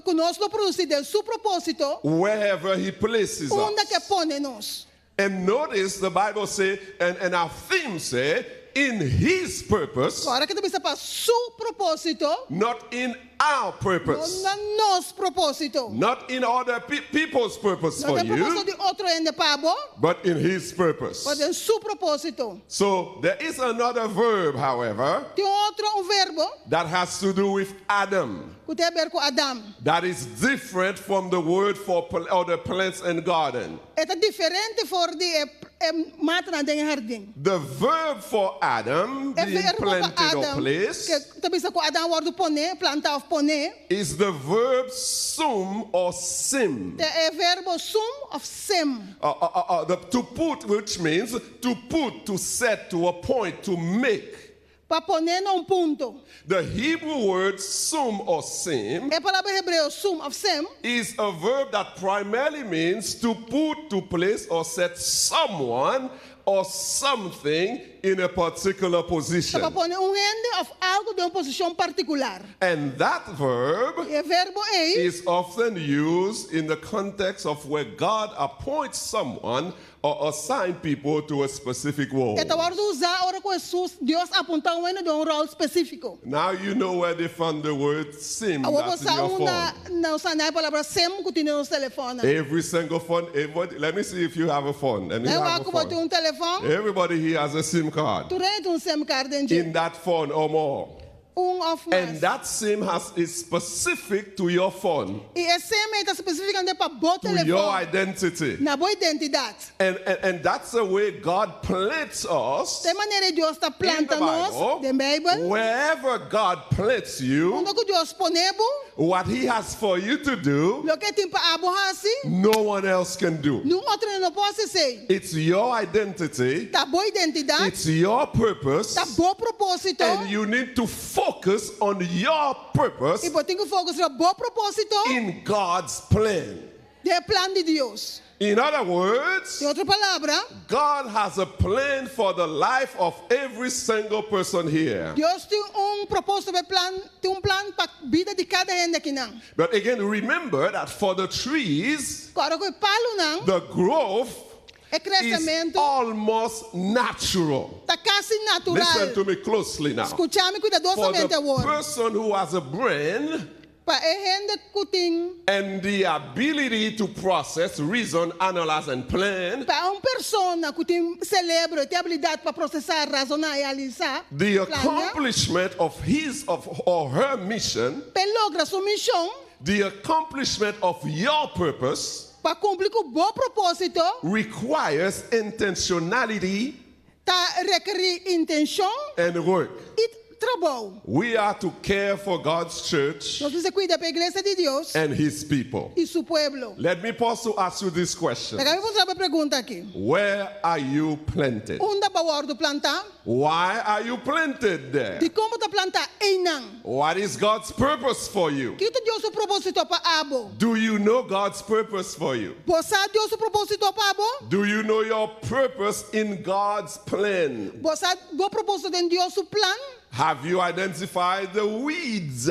[SPEAKER 12] que nós lo produzir de su propósito,
[SPEAKER 7] wherever He places
[SPEAKER 12] onde
[SPEAKER 7] us.
[SPEAKER 12] que pone nos.
[SPEAKER 7] And notice the Bible say, and our theme say, in His purpose,
[SPEAKER 12] Agora que também está para su propósito,
[SPEAKER 7] not in our purpose,
[SPEAKER 12] não na nosso propósito.
[SPEAKER 7] not in other people's purpose
[SPEAKER 12] Não
[SPEAKER 7] for
[SPEAKER 12] tem propósito
[SPEAKER 7] you,
[SPEAKER 12] de outro ende pabo,
[SPEAKER 7] but in His purpose.
[SPEAKER 12] mas em su propósito.
[SPEAKER 7] So there is another verb, however,
[SPEAKER 12] Tem outro verbo
[SPEAKER 7] that has to do with Adam.
[SPEAKER 12] que tem a ver com Adão.
[SPEAKER 7] That is different from the word for other plants and garden.
[SPEAKER 12] É diferente for de mata na den jardim.
[SPEAKER 7] The verb for Adam
[SPEAKER 12] É
[SPEAKER 7] being
[SPEAKER 12] verbo
[SPEAKER 7] planted
[SPEAKER 12] para
[SPEAKER 7] or
[SPEAKER 12] Adão,
[SPEAKER 7] placed
[SPEAKER 12] que também está com Adão word poner, plantar ou poner.
[SPEAKER 7] is the verb sum or sim.
[SPEAKER 12] É verbo sum of sem.
[SPEAKER 7] To put, which means to put, to set, to appoint, to make.
[SPEAKER 12] Para poner num ponto.
[SPEAKER 7] The Hebrew word sum or sim
[SPEAKER 12] É a palavra hebreu sum of sem.
[SPEAKER 7] is a verb that primarily means to put, to place, or set someone or something in a particular position.
[SPEAKER 12] Para poner ende of algo de uma posição particular.
[SPEAKER 7] And that verb
[SPEAKER 12] E verbo é
[SPEAKER 7] is often used in the context of where God appoints someone or assign people to a specific role.
[SPEAKER 12] é a hora de usar a hora que Jesus Deus apontar um ende de rol específico.
[SPEAKER 7] Now you know where they found the word sim.
[SPEAKER 12] Eu vou
[SPEAKER 7] That's in
[SPEAKER 12] passar
[SPEAKER 7] your phone.
[SPEAKER 12] na usar a palavra sem que tem no telefone.
[SPEAKER 7] Every single phone. Everybody, let me see if you have a phone. And you
[SPEAKER 12] Eu
[SPEAKER 7] have a
[SPEAKER 12] acho que vou ter
[SPEAKER 7] phone.
[SPEAKER 12] telefone.
[SPEAKER 7] Everybody here has a SIM card
[SPEAKER 12] Tu tem SIM card dentro.
[SPEAKER 7] in that phone or more.
[SPEAKER 12] Of
[SPEAKER 7] And that SIM is specific to your phone,
[SPEAKER 12] E esse SIM está especificamente para o
[SPEAKER 7] to your
[SPEAKER 12] telefone.
[SPEAKER 7] identity.
[SPEAKER 12] Na boa identidade.
[SPEAKER 7] And that's the way God plants us.
[SPEAKER 12] Tem maneira de Deus está
[SPEAKER 7] In the
[SPEAKER 12] plantando nós,
[SPEAKER 7] Bible,
[SPEAKER 12] na Bíblia.
[SPEAKER 7] wherever God plants you,
[SPEAKER 12] Onde que Deus ponebo,
[SPEAKER 7] what He has for you to do,
[SPEAKER 12] lo que tem para aborrasi,
[SPEAKER 7] no one else can do.
[SPEAKER 12] não outro não pode ser.
[SPEAKER 7] It's your identity,
[SPEAKER 12] Tá boa identidade,
[SPEAKER 7] it's your purpose,
[SPEAKER 12] tá bom propósito.
[SPEAKER 7] and you need to focus on your purpose
[SPEAKER 12] E você tem que focar no bom propósito
[SPEAKER 7] in God's plan.
[SPEAKER 12] do plano de Deus.
[SPEAKER 7] In other words,
[SPEAKER 12] Em outra palavra,
[SPEAKER 7] God has a plan for the life of every single person here.
[SPEAKER 12] Deus tem propósito, tem plano para a vida de cada gente aqui não.
[SPEAKER 7] But again, remember that for the trees,
[SPEAKER 12] Agora que palo não,
[SPEAKER 7] the growth
[SPEAKER 12] é
[SPEAKER 7] is
[SPEAKER 12] crescimento,
[SPEAKER 7] almost natural.
[SPEAKER 12] tá quase natural.
[SPEAKER 7] Listen to me closely now.
[SPEAKER 12] Escuchame
[SPEAKER 7] For
[SPEAKER 12] cuidadosamente
[SPEAKER 7] the
[SPEAKER 12] agora.
[SPEAKER 7] person who has a brain
[SPEAKER 12] Para a gente que tem,
[SPEAKER 7] and the ability to process, reason, analyze, and plan,
[SPEAKER 12] para uma pessoa que tem cérebro, tem habilidade para processar, razonar e analisar,
[SPEAKER 7] the
[SPEAKER 12] planear,
[SPEAKER 7] accomplishment of his or her mission,
[SPEAKER 12] para lograr sua missão,
[SPEAKER 7] the accomplishment of your purpose
[SPEAKER 12] para cumprir com o bom propósito,
[SPEAKER 7] requires intentionality
[SPEAKER 12] tá requerir intenção
[SPEAKER 7] and work.
[SPEAKER 12] e trabalho.
[SPEAKER 7] We are to care for God's church
[SPEAKER 12] Nós precisamos cuidar para a igreja de Deus
[SPEAKER 7] and His people.
[SPEAKER 12] e seu pueblo.
[SPEAKER 7] Let me pause to ask you this question.
[SPEAKER 12] Agora eu vou fazer uma pergunta aqui.
[SPEAKER 7] Where are you planted?
[SPEAKER 12] Onde para o ordo plantar?
[SPEAKER 7] Why are you planted there?
[SPEAKER 12] De como está plantar? Ei não.
[SPEAKER 7] What is God's purpose for you?
[SPEAKER 12] Que Deus o propósito para abo?
[SPEAKER 7] Do you know God's purpose for you?
[SPEAKER 12] Você Deus o propósito para abo?
[SPEAKER 7] Do you know your purpose in God's plan?
[SPEAKER 12] Você o propósito de Deus o plano?
[SPEAKER 7] Have you identified the weeds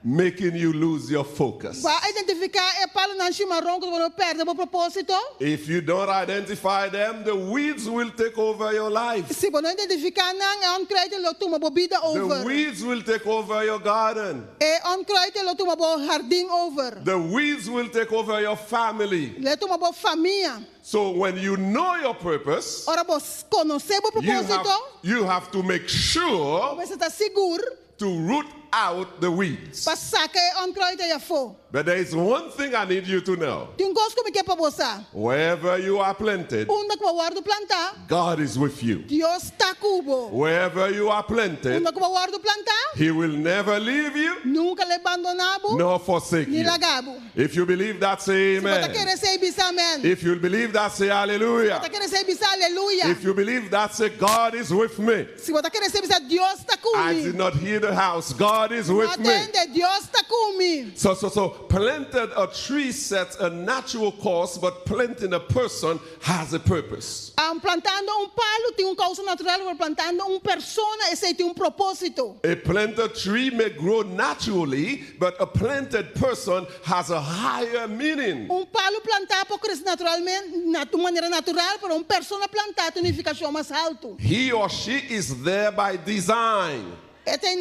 [SPEAKER 7] making you lose your focus?
[SPEAKER 12] Vai identificar é para não chimarrão que você perde o propósito?
[SPEAKER 7] If you don't identify them, the weeds will take over your life.
[SPEAKER 12] Se você não identificar não, é crédito lo toma bebida
[SPEAKER 7] The
[SPEAKER 12] over.
[SPEAKER 7] weeds will take over your garden.
[SPEAKER 12] É crédito lo toma bo jardim over.
[SPEAKER 7] The weeds will take over your family.
[SPEAKER 12] Le toma bo família.
[SPEAKER 7] So when you know your purpose,
[SPEAKER 12] Ora você conhecer o propósito?
[SPEAKER 7] you have to make sure
[SPEAKER 12] Você está seguro
[SPEAKER 7] to root out the weeds.
[SPEAKER 12] para sacar crédito e fo.
[SPEAKER 7] But there is one thing I need you to know.
[SPEAKER 12] Tem coisa que é para você.
[SPEAKER 7] Wherever you are planted,
[SPEAKER 12] Onde que o ordo plantar?
[SPEAKER 7] God is with you.
[SPEAKER 12] Deus está cubo.
[SPEAKER 7] Wherever you are planted,
[SPEAKER 12] Onde que o ordo plantar?
[SPEAKER 7] He will never leave you
[SPEAKER 12] Nunca le abandonabo.
[SPEAKER 7] nor forsake
[SPEAKER 12] Ni
[SPEAKER 7] you.
[SPEAKER 12] lagabo.
[SPEAKER 7] If you believe that, say
[SPEAKER 12] Se você quer
[SPEAKER 7] amen.
[SPEAKER 12] receber amém.
[SPEAKER 7] If you believe that, say hallelujah.
[SPEAKER 12] Se você quer receber aleluia.
[SPEAKER 7] If you believe that, say God is with me.
[SPEAKER 12] Se você quer receber Deus está
[SPEAKER 7] I did
[SPEAKER 12] comigo.
[SPEAKER 7] not hear the house. God God is with me.
[SPEAKER 12] Atende, Dios está comigo.
[SPEAKER 7] So planting a tree sets a natural course, but planting a person has a purpose.
[SPEAKER 12] Plantando palo tem causa natural, mas plantando persona, esse tem propósito.
[SPEAKER 7] A planted tree may grow naturally, but a planted person has a higher meaning.
[SPEAKER 12] Palo plantado pode crescer naturalmente, de maneira natural, para persona plantada tem significação mais alto.
[SPEAKER 7] He or she is there by design.
[SPEAKER 12] Tem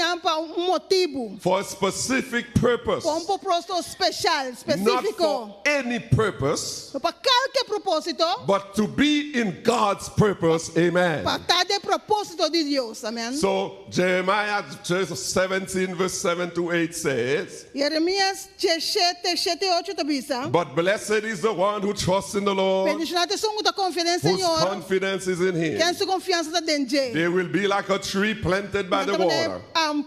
[SPEAKER 12] motivo.
[SPEAKER 7] For a specific purpose.
[SPEAKER 12] Com propósito especial,
[SPEAKER 7] Not
[SPEAKER 12] específico.
[SPEAKER 7] for any purpose,
[SPEAKER 12] Para qualquer propósito.
[SPEAKER 7] but to be in God's purpose. Amen.
[SPEAKER 12] Para estar de propósito de Deus. Amém.
[SPEAKER 7] So Jeremiah 17 verse 7 to 8 says,
[SPEAKER 12] Jeremias 7:8 tabisa.
[SPEAKER 7] but blessed is the one who trusts in the Lord,
[SPEAKER 12] Bendito são da confiança
[SPEAKER 7] whose
[SPEAKER 12] Senhor.
[SPEAKER 7] confidence is in him.
[SPEAKER 12] Quem sua confiança está dentro.
[SPEAKER 7] They will be like a tree planted by the water,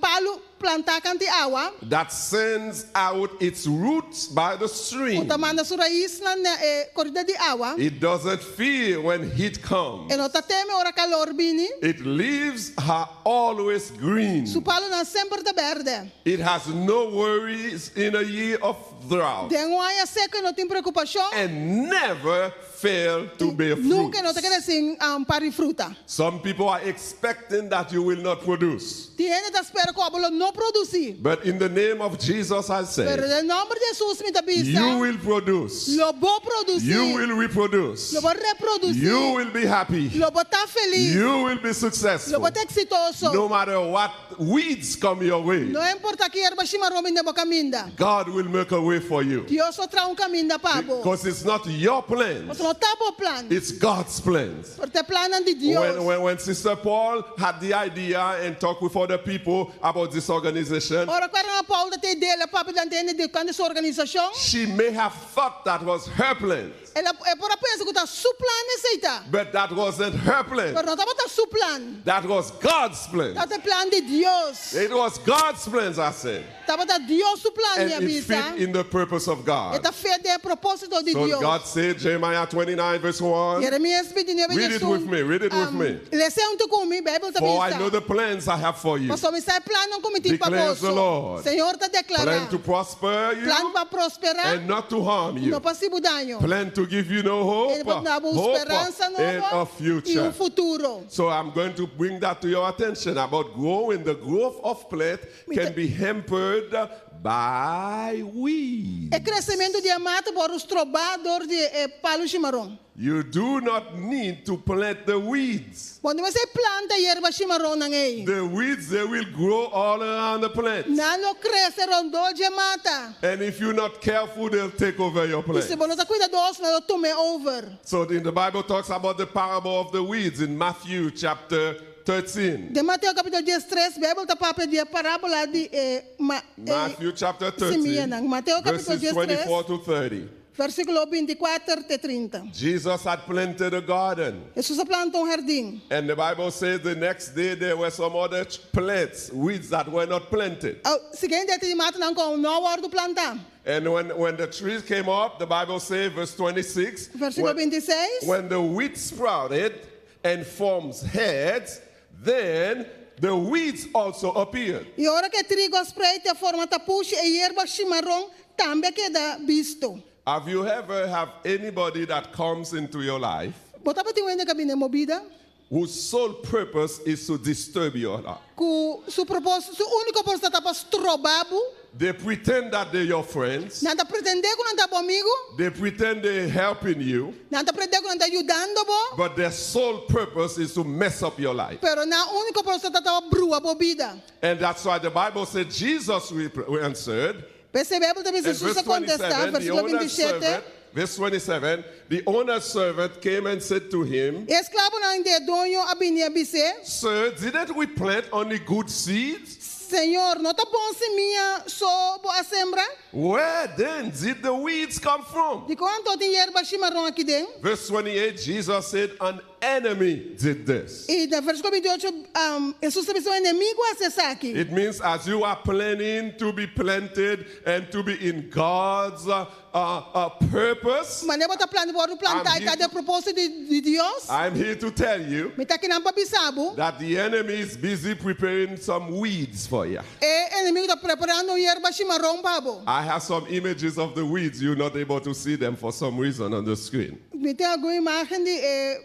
[SPEAKER 12] Palo plantar canti água.
[SPEAKER 7] that sends out its roots by the stream.
[SPEAKER 12] Manda sua raiz na corrida de água.
[SPEAKER 7] It doesn't fear when heat comes.
[SPEAKER 12] E não tá teme ora calor bini.
[SPEAKER 7] Its leaves are always green.
[SPEAKER 12] Su palo não sempre tá verde.
[SPEAKER 7] It has no worries in a year of drought,
[SPEAKER 12] Tem área seca e não tem preocupação.
[SPEAKER 7] and never fail to bear fruit.
[SPEAKER 12] Nunca não tá querendo para fruta.
[SPEAKER 7] Some people are expecting that you will not produce.
[SPEAKER 12] Tem gente que espera que o abuelo não produzir.
[SPEAKER 7] But in the name of Jesus, I
[SPEAKER 12] Pero
[SPEAKER 7] say,
[SPEAKER 12] em nome de Jesus me tabisa.
[SPEAKER 7] you will produce.
[SPEAKER 12] Lo vou produzir.
[SPEAKER 7] You will reproduce.
[SPEAKER 12] Lo vou reproduzir.
[SPEAKER 7] You will be happy.
[SPEAKER 12] Lo vou estar feliz.
[SPEAKER 7] You will be
[SPEAKER 12] Lo
[SPEAKER 7] successful.
[SPEAKER 12] vou estar exitoso.
[SPEAKER 7] No matter what weeds come your way,
[SPEAKER 12] Não importa que erva chimarrão me dê caminho.
[SPEAKER 7] God will make a way for you.
[SPEAKER 12] Deus só traz caminho da pabo.
[SPEAKER 7] Because it's not your plan,
[SPEAKER 12] Mas não tá bom plano.
[SPEAKER 7] it's God's plans.
[SPEAKER 12] Porque plano de Deus.
[SPEAKER 7] When Sister Paul had the idea and talked with other people about this organization,
[SPEAKER 12] Ora, quando a Paula tem ideia, papo da entende de quando essa organização,
[SPEAKER 7] she may have thought that was her plan,
[SPEAKER 12] ela é por pensa que tá su plano aceita.
[SPEAKER 7] but that wasn't her plan.
[SPEAKER 12] Mas não tá su plano.
[SPEAKER 7] That was God's plan.
[SPEAKER 12] Tá plano de Deus.
[SPEAKER 7] It was God's plans, I said.
[SPEAKER 12] Tava da Deus su plano
[SPEAKER 7] And
[SPEAKER 12] minha
[SPEAKER 7] it fit
[SPEAKER 12] bisa.
[SPEAKER 7] in the purpose of God.
[SPEAKER 12] Tá feito de propósito de
[SPEAKER 7] So
[SPEAKER 12] Deus.
[SPEAKER 7] God said, Jeremiah 29 verse 1,
[SPEAKER 12] Jeremias 29
[SPEAKER 7] read it with me, read it with me.
[SPEAKER 12] Lessão tu comigo, Bíblia tá
[SPEAKER 7] For I
[SPEAKER 12] bisa.
[SPEAKER 7] know the plans I have for you.
[SPEAKER 12] Mas só me sai plano como tem para
[SPEAKER 7] Declares the Lord.
[SPEAKER 12] Senhor tá
[SPEAKER 7] Plan
[SPEAKER 12] declarando.
[SPEAKER 7] to prosper
[SPEAKER 12] Plano
[SPEAKER 7] you
[SPEAKER 12] para prosperar.
[SPEAKER 7] and not to harm you.
[SPEAKER 12] Não para se danho.
[SPEAKER 7] Plan to give you no
[SPEAKER 12] Ele
[SPEAKER 7] hope,
[SPEAKER 12] pode dar uma
[SPEAKER 7] hope
[SPEAKER 12] esperança
[SPEAKER 7] and
[SPEAKER 12] nova
[SPEAKER 7] a future.
[SPEAKER 12] futuro.
[SPEAKER 7] So I'm going to bring that to your attention about growing. The growth of plant can be hampered by weeds.
[SPEAKER 12] É crescimento de mata por os trovadores de palo chimarrão.
[SPEAKER 7] You do not need to plant the weeds.
[SPEAKER 12] Quando você planta erva chimarrão na aí,
[SPEAKER 7] The weeds, they will grow all around the plant.
[SPEAKER 12] não cresce rondou de mata.
[SPEAKER 7] And if you're not careful, they'll take over your
[SPEAKER 12] E se
[SPEAKER 7] plant.
[SPEAKER 12] você não tá cuidadoso, não tome over.
[SPEAKER 7] So in the Bible talks about the parable of the weeds in Matthew chapter 13.
[SPEAKER 12] De Mateus capítulo 13, a Bíblia tá para pedir a parábola de
[SPEAKER 7] Matthew chapter 13,
[SPEAKER 12] Mateus capítulo
[SPEAKER 7] verses 24 to 30.
[SPEAKER 12] versículo 24 até 30.
[SPEAKER 7] Jesus had planted a garden.
[SPEAKER 12] Jesus plantou jardim.
[SPEAKER 7] And the Bible says the next day there were some other plants, weeds that were not planted.
[SPEAKER 12] Seguinte dia de mata não com não hora plantar.
[SPEAKER 7] And when the trees came up, the Bible says, verse 26,
[SPEAKER 12] Versículo 26.
[SPEAKER 7] when the wheat sprouted and forms heads, then the weeds also appeared.
[SPEAKER 12] E hora que trigo espreita forma tapuche e erva chimarrão também queda visto.
[SPEAKER 7] Have you ever have anybody that comes into your life
[SPEAKER 12] Botava tem uma cabine movida,
[SPEAKER 7] whose sole purpose is to disturb your life?
[SPEAKER 12] com su propósito, su único propósito tá para strobabo,
[SPEAKER 7] They pretend that they're your friends.
[SPEAKER 12] nada pretender que não tá comigo,
[SPEAKER 7] They pretend they're helping you,
[SPEAKER 12] nada pretender que não tá ajudando bo,
[SPEAKER 7] but their sole purpose is to mess up your life.
[SPEAKER 12] pero na único propósito tá brua bobida.
[SPEAKER 7] And that's why the Bible said Jesus answered.
[SPEAKER 12] Percebeu também
[SPEAKER 7] In
[SPEAKER 12] se
[SPEAKER 7] verse
[SPEAKER 12] Jesus contestar,
[SPEAKER 7] 27, the
[SPEAKER 12] versículo
[SPEAKER 7] owner's
[SPEAKER 12] 27.
[SPEAKER 7] servant, verse 27, the owner's servant came and said to him,
[SPEAKER 12] Escravo não dedonho abinia bise.
[SPEAKER 7] Sir, didn't we plant only good seeds?
[SPEAKER 12] Senhor, não tá bom se minha só boa sembra?
[SPEAKER 7] Where then did the weeds come from?
[SPEAKER 12] De quanto tem erva chimarrão aqui dentro?
[SPEAKER 7] Verse 28, Jesus said, an enemy did this.
[SPEAKER 12] Y no versículo 28, Jesús dice, enemigo hace isso aqui.
[SPEAKER 7] It means as you are planning to be planted and to be in God's purpose,
[SPEAKER 12] Mas eu botar plano para plantar e cada propósito de Deus.
[SPEAKER 7] I'm here to tell you
[SPEAKER 12] Me tá aqui não para bisabo.
[SPEAKER 7] that the enemy is busy preparing some weeds for you.
[SPEAKER 12] E inimigo está preparando erva chimarrão babo.
[SPEAKER 7] I have some images of the weeds. You're not able to see them for some reason on the screen.
[SPEAKER 12] Me tem alguma imagem de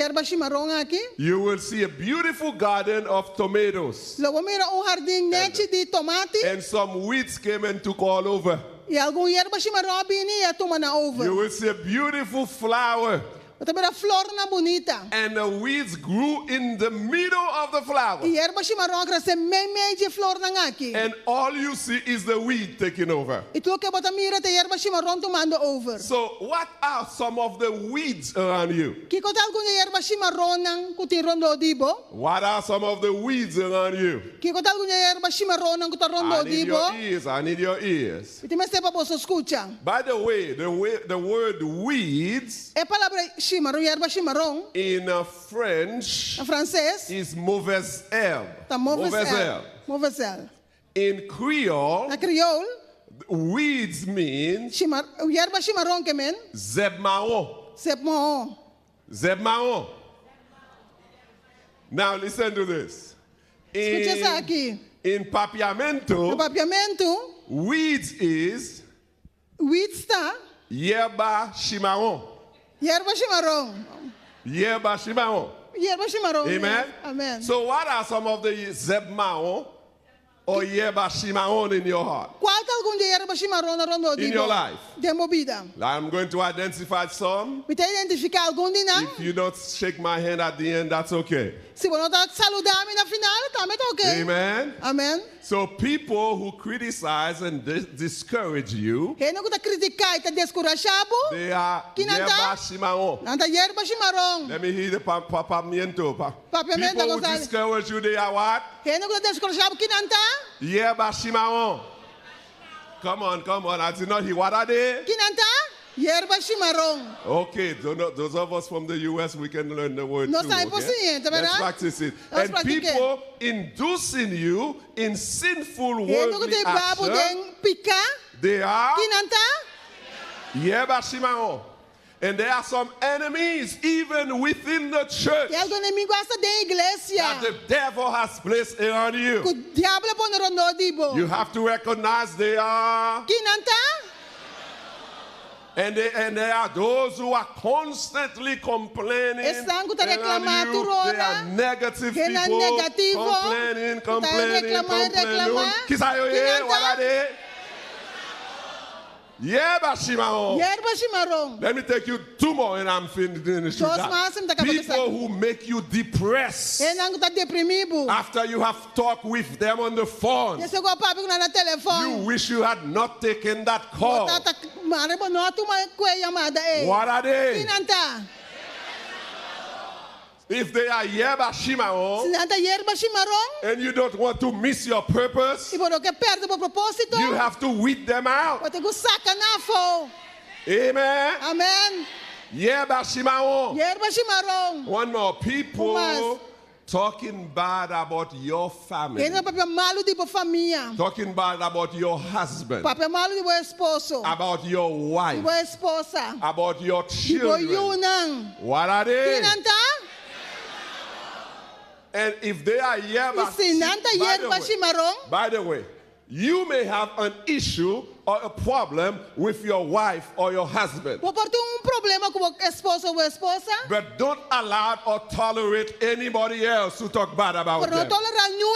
[SPEAKER 12] erva chimarrão aqui.
[SPEAKER 7] You will see a beautiful garden of tomatoes.
[SPEAKER 12] Logo mira jardim nete de tomate.
[SPEAKER 7] And some weeds came and took all over.
[SPEAKER 12] E algum erva chimarrão bini e toma na over.
[SPEAKER 7] You will see a beautiful flower.
[SPEAKER 12] Também a flor na bonita.
[SPEAKER 7] And the weeds grew in the middle of the flower.
[SPEAKER 12] E erva chimarrão cresce meio de flor na aqui.
[SPEAKER 7] And all you see is the weed taking over.
[SPEAKER 12] E tu que bota mira te erva chimarrão tomando over.
[SPEAKER 7] So what are some of the weeds around you?
[SPEAKER 12] Que conta algum erva chimarrão nang kuti rondo dibo?
[SPEAKER 7] What are some of the weeds around you?
[SPEAKER 12] Que conta algum erva chimarrão nang kuti rondo
[SPEAKER 7] I need
[SPEAKER 12] dibo?
[SPEAKER 7] your ears. I need your ears.
[SPEAKER 12] E te me sepa posso escuchar.
[SPEAKER 7] By the way, the word weeds
[SPEAKER 12] É palavra chimarrão, erva chimarrão.
[SPEAKER 7] in French
[SPEAKER 12] Em francês
[SPEAKER 7] is mauvaise herbe.
[SPEAKER 12] tá mauvaise herbe.
[SPEAKER 7] In Creole,
[SPEAKER 12] Na crioulo,
[SPEAKER 7] weeds means
[SPEAKER 12] erva chimarrão que men,
[SPEAKER 7] zeb marron.
[SPEAKER 12] c'est marron.
[SPEAKER 7] Zeb marron. Now listen to this.
[SPEAKER 12] Escucha isso aqui.
[SPEAKER 7] In papiamento,
[SPEAKER 12] No papiamento,
[SPEAKER 7] weeds is
[SPEAKER 12] weeds tá
[SPEAKER 7] yerba chimarrón.
[SPEAKER 12] erva chimarrão.
[SPEAKER 7] Yerba chimarrón.
[SPEAKER 12] Erva chimarrão.
[SPEAKER 7] Amen?
[SPEAKER 12] Amen.
[SPEAKER 7] So what are some of the zeb marron or yerba chimarrón in your heart?
[SPEAKER 12] Qual tá algum de erva chimarrão na rondo dibo?
[SPEAKER 7] In your life?
[SPEAKER 12] De movida.
[SPEAKER 7] I'm going to identify some.
[SPEAKER 12] Me te identificar algum de não?
[SPEAKER 7] If you don't shake my hand at the end, that's okay.
[SPEAKER 12] Se você não tá saludar-me na final, tá ok.
[SPEAKER 7] Amen?
[SPEAKER 12] Amen.
[SPEAKER 7] So people who criticize and discourage you,
[SPEAKER 12] Quem não tá criticar e tá descorajado,
[SPEAKER 7] they are
[SPEAKER 12] que não
[SPEAKER 7] yerba
[SPEAKER 12] tá?
[SPEAKER 7] chimarrón.
[SPEAKER 12] Não tá erva chimarrão.
[SPEAKER 7] Let me hear the papiamento.
[SPEAKER 12] Papiamento,
[SPEAKER 7] People who
[SPEAKER 12] Gonzalo.
[SPEAKER 7] discourage you, they are what?
[SPEAKER 12] Quem não tá descorajado, que não tá?
[SPEAKER 7] Yerba chimarrón. Come on. I did not hear. What are they?
[SPEAKER 12] Que não tá? Erva chimarrão.
[SPEAKER 7] Okay, those of us from the U.S., we can learn the word
[SPEAKER 12] Nós
[SPEAKER 7] too.
[SPEAKER 12] sabemos
[SPEAKER 7] Okay?
[SPEAKER 12] consciente,
[SPEAKER 7] Let's
[SPEAKER 12] verdade?
[SPEAKER 7] practice it.
[SPEAKER 12] Nós
[SPEAKER 7] And
[SPEAKER 12] pratiquemos.
[SPEAKER 7] people inducing you in sinful
[SPEAKER 12] Quem não
[SPEAKER 7] worldly
[SPEAKER 12] tem babo
[SPEAKER 7] action,
[SPEAKER 12] de picar,
[SPEAKER 7] they are
[SPEAKER 12] que não tá?
[SPEAKER 7] yerba chimarrón. And there are some enemies even within the church
[SPEAKER 12] E algum inimigo essa da igreja.
[SPEAKER 7] that the devil has placed around
[SPEAKER 12] Que
[SPEAKER 7] you.
[SPEAKER 12] o diabo põe no rondo dibo.
[SPEAKER 7] You have to recognize they are.
[SPEAKER 12] Que não tá?
[SPEAKER 7] And there are those who are constantly complaining.
[SPEAKER 12] Estão que tá
[SPEAKER 7] around
[SPEAKER 12] reclamando
[SPEAKER 7] you.
[SPEAKER 12] toda
[SPEAKER 7] They are negative
[SPEAKER 12] Que não é
[SPEAKER 7] people.
[SPEAKER 12] negativo.
[SPEAKER 7] Complaining.
[SPEAKER 12] reclamar.
[SPEAKER 7] Que saiu
[SPEAKER 12] Que
[SPEAKER 7] aí?
[SPEAKER 12] não
[SPEAKER 7] What
[SPEAKER 12] tá?
[SPEAKER 7] are they? Yerba chimarrón.
[SPEAKER 12] Erva chimarrão.
[SPEAKER 7] Let me take you two more and I'm finished.
[SPEAKER 12] Dos máximos da cabeça.
[SPEAKER 7] People who make you depressed
[SPEAKER 12] Quem não tá deprimido.
[SPEAKER 7] after you have talked with them on the phone.
[SPEAKER 12] Esse é o papo que na telefone.
[SPEAKER 7] You wish you had not taken that call.
[SPEAKER 12] Tá marebo não tu mais que chamada é.
[SPEAKER 7] What are they?
[SPEAKER 12] Que não tá?
[SPEAKER 7] If they are yerba chimarrón,
[SPEAKER 12] Se não tá erva chimarrão,
[SPEAKER 7] and you don't want to miss your purpose,
[SPEAKER 12] e por que perde o propósito,
[SPEAKER 7] you have to weed them out.
[SPEAKER 12] você tem que sacar na fo.
[SPEAKER 7] Amen.
[SPEAKER 12] Amém.
[SPEAKER 7] Yerba chimarrón.
[SPEAKER 12] Erva chimarrão.
[SPEAKER 7] One more. People
[SPEAKER 12] Mas-
[SPEAKER 7] talking bad about your family.
[SPEAKER 12] Quem não papel malo de família.
[SPEAKER 7] Talking bad about your husband.
[SPEAKER 12] Papel malo de esposo.
[SPEAKER 7] About your wife.
[SPEAKER 12] De esposa.
[SPEAKER 7] About your
[SPEAKER 12] De
[SPEAKER 7] children.
[SPEAKER 12] yunang.
[SPEAKER 7] What are
[SPEAKER 12] Que
[SPEAKER 7] they?
[SPEAKER 12] não tá?
[SPEAKER 7] And if they are yerba,
[SPEAKER 12] E se não tá erva chimarrão,
[SPEAKER 7] by the way, you may have an issue or a problem with your wife or your husband.
[SPEAKER 12] pode ter problema com o esposo ou esposa.
[SPEAKER 7] But don't allow or tolerate anybody else to talk bad about
[SPEAKER 12] Por não
[SPEAKER 7] them.
[SPEAKER 12] tolerar nenhum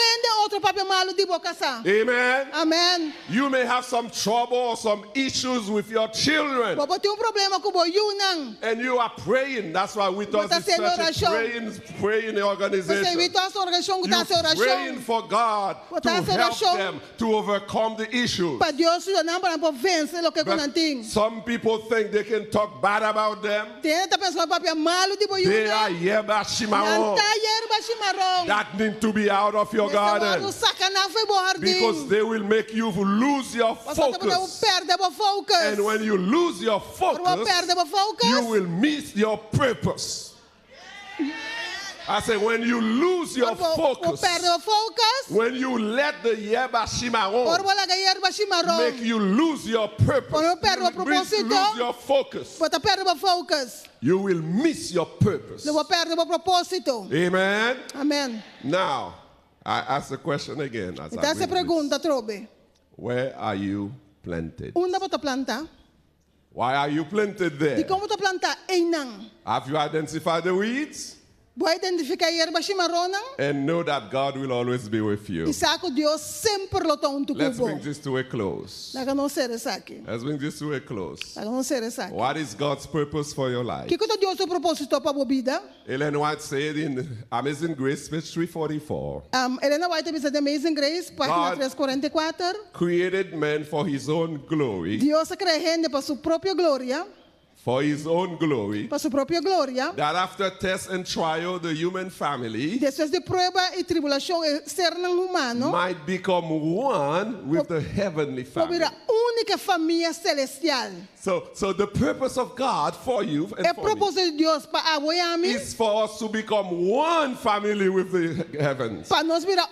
[SPEAKER 12] outro papel malo de boca sa.
[SPEAKER 7] Amen.
[SPEAKER 12] Amém.
[SPEAKER 7] You may have some trouble or some issues with your children.
[SPEAKER 12] Pode ter problema com o yunang.
[SPEAKER 7] And you are praying. That's why we thought
[SPEAKER 12] Você
[SPEAKER 7] this
[SPEAKER 12] está
[SPEAKER 7] church is
[SPEAKER 12] oração.
[SPEAKER 7] praying
[SPEAKER 12] Você
[SPEAKER 7] organization.
[SPEAKER 12] evita a sua oração que está a sua
[SPEAKER 7] Praying
[SPEAKER 12] oração.
[SPEAKER 7] for God to
[SPEAKER 12] Botar essa
[SPEAKER 7] help
[SPEAKER 12] oração.
[SPEAKER 7] them to overcome the issues.
[SPEAKER 12] Para Deus não para vencer o que
[SPEAKER 7] But
[SPEAKER 12] não tem.
[SPEAKER 7] some people think they can talk bad about them.
[SPEAKER 12] Tem outra pessoa papel malo de
[SPEAKER 7] They are
[SPEAKER 12] yunang.
[SPEAKER 7] yerba
[SPEAKER 12] Não
[SPEAKER 7] chimarrón
[SPEAKER 12] tá erva chimarrão.
[SPEAKER 7] that need to be out of your garden
[SPEAKER 12] Esse sacanagem foi bom
[SPEAKER 7] because
[SPEAKER 12] jardim.
[SPEAKER 7] they will make you lose your
[SPEAKER 12] Você também
[SPEAKER 7] focus.
[SPEAKER 12] perde o focus.
[SPEAKER 7] And when you lose your
[SPEAKER 12] Quando
[SPEAKER 7] focus,
[SPEAKER 12] perde o focus,
[SPEAKER 7] you will miss your purpose. I said, when you lose your focus,
[SPEAKER 12] perde o focus,
[SPEAKER 7] when you let the yerba cimarron
[SPEAKER 12] or wala ka yerba cimarron,
[SPEAKER 7] make you lose your purpose,
[SPEAKER 12] quando perde o propósito,
[SPEAKER 7] lose your focus,
[SPEAKER 12] você perde o focus,
[SPEAKER 7] you will miss your purpose.
[SPEAKER 12] você perde o propósito.
[SPEAKER 7] Amen.
[SPEAKER 12] Amen.
[SPEAKER 7] Now, I ask the question again. As
[SPEAKER 12] Então
[SPEAKER 7] I
[SPEAKER 12] essa
[SPEAKER 7] read
[SPEAKER 12] pergunta,
[SPEAKER 7] this.
[SPEAKER 12] Trobe.
[SPEAKER 7] Where are you planted?
[SPEAKER 12] Onde você planta?
[SPEAKER 7] Why are you planted
[SPEAKER 12] E
[SPEAKER 7] there?
[SPEAKER 12] como você planta? Em
[SPEAKER 7] Have you identified the weeds?
[SPEAKER 12] Vou identificar a erva cimarrona
[SPEAKER 7] And know that God will always be with you.
[SPEAKER 12] e saco Deus sempre lo tom tu
[SPEAKER 7] Let's
[SPEAKER 12] cubo.
[SPEAKER 7] bring this to a close.
[SPEAKER 12] Laga não ser essa aqui.
[SPEAKER 7] Let's bring this to a close.
[SPEAKER 12] Laga não ser essa aqui.
[SPEAKER 7] What is God's purpose for your life?
[SPEAKER 12] Que coisa Deus o propósito para a vida?
[SPEAKER 7] Ellen White said in Amazing Grace, page 344,
[SPEAKER 12] Helena White diz The Amazing Grace, página
[SPEAKER 7] God
[SPEAKER 12] 344.
[SPEAKER 7] created man for his own glory,
[SPEAKER 12] Deus criou gente para sua própria glória,
[SPEAKER 7] for his own glory,
[SPEAKER 12] para sua própria glória.
[SPEAKER 7] that after test and trial, the human family
[SPEAKER 12] Depois de prova e tribulação, ser não humano,
[SPEAKER 7] might become one with the heavenly
[SPEAKER 12] para
[SPEAKER 7] family.
[SPEAKER 12] virar única família celestial.
[SPEAKER 7] So the purpose of God for you and
[SPEAKER 12] É
[SPEAKER 7] for me
[SPEAKER 12] propósito de Deus para Miami,
[SPEAKER 7] is for us to become one family with the heavens.
[SPEAKER 12] para nós virar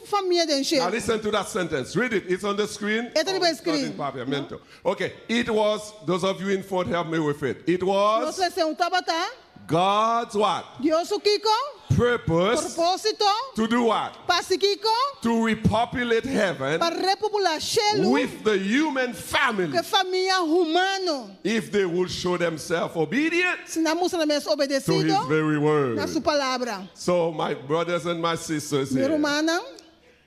[SPEAKER 12] família de
[SPEAKER 7] Now
[SPEAKER 12] encher.
[SPEAKER 7] listen to that sentence. Read it. It's on the screen.
[SPEAKER 12] Está no
[SPEAKER 7] Oh, it's not
[SPEAKER 12] screen.
[SPEAKER 7] in papiamento. Okay. It was, those of you in Fort, help me with it. It
[SPEAKER 12] Nós
[SPEAKER 7] was
[SPEAKER 12] lemos Tabata,
[SPEAKER 7] God's what?
[SPEAKER 12] Deus o Kiko,
[SPEAKER 7] Purpose
[SPEAKER 12] propósito,
[SPEAKER 7] to do what?
[SPEAKER 12] para si Kiko,
[SPEAKER 7] To repopulate heaven
[SPEAKER 12] para repopular Shelo,
[SPEAKER 7] with the human family.
[SPEAKER 12] que família humano.
[SPEAKER 7] If they would show themselves obedient
[SPEAKER 12] Se não mostra mesmo
[SPEAKER 7] to his
[SPEAKER 12] obedecido
[SPEAKER 7] very word.
[SPEAKER 12] na sua palavra.
[SPEAKER 7] So, my brothers and my sisters
[SPEAKER 12] Minha
[SPEAKER 7] here,
[SPEAKER 12] irmã,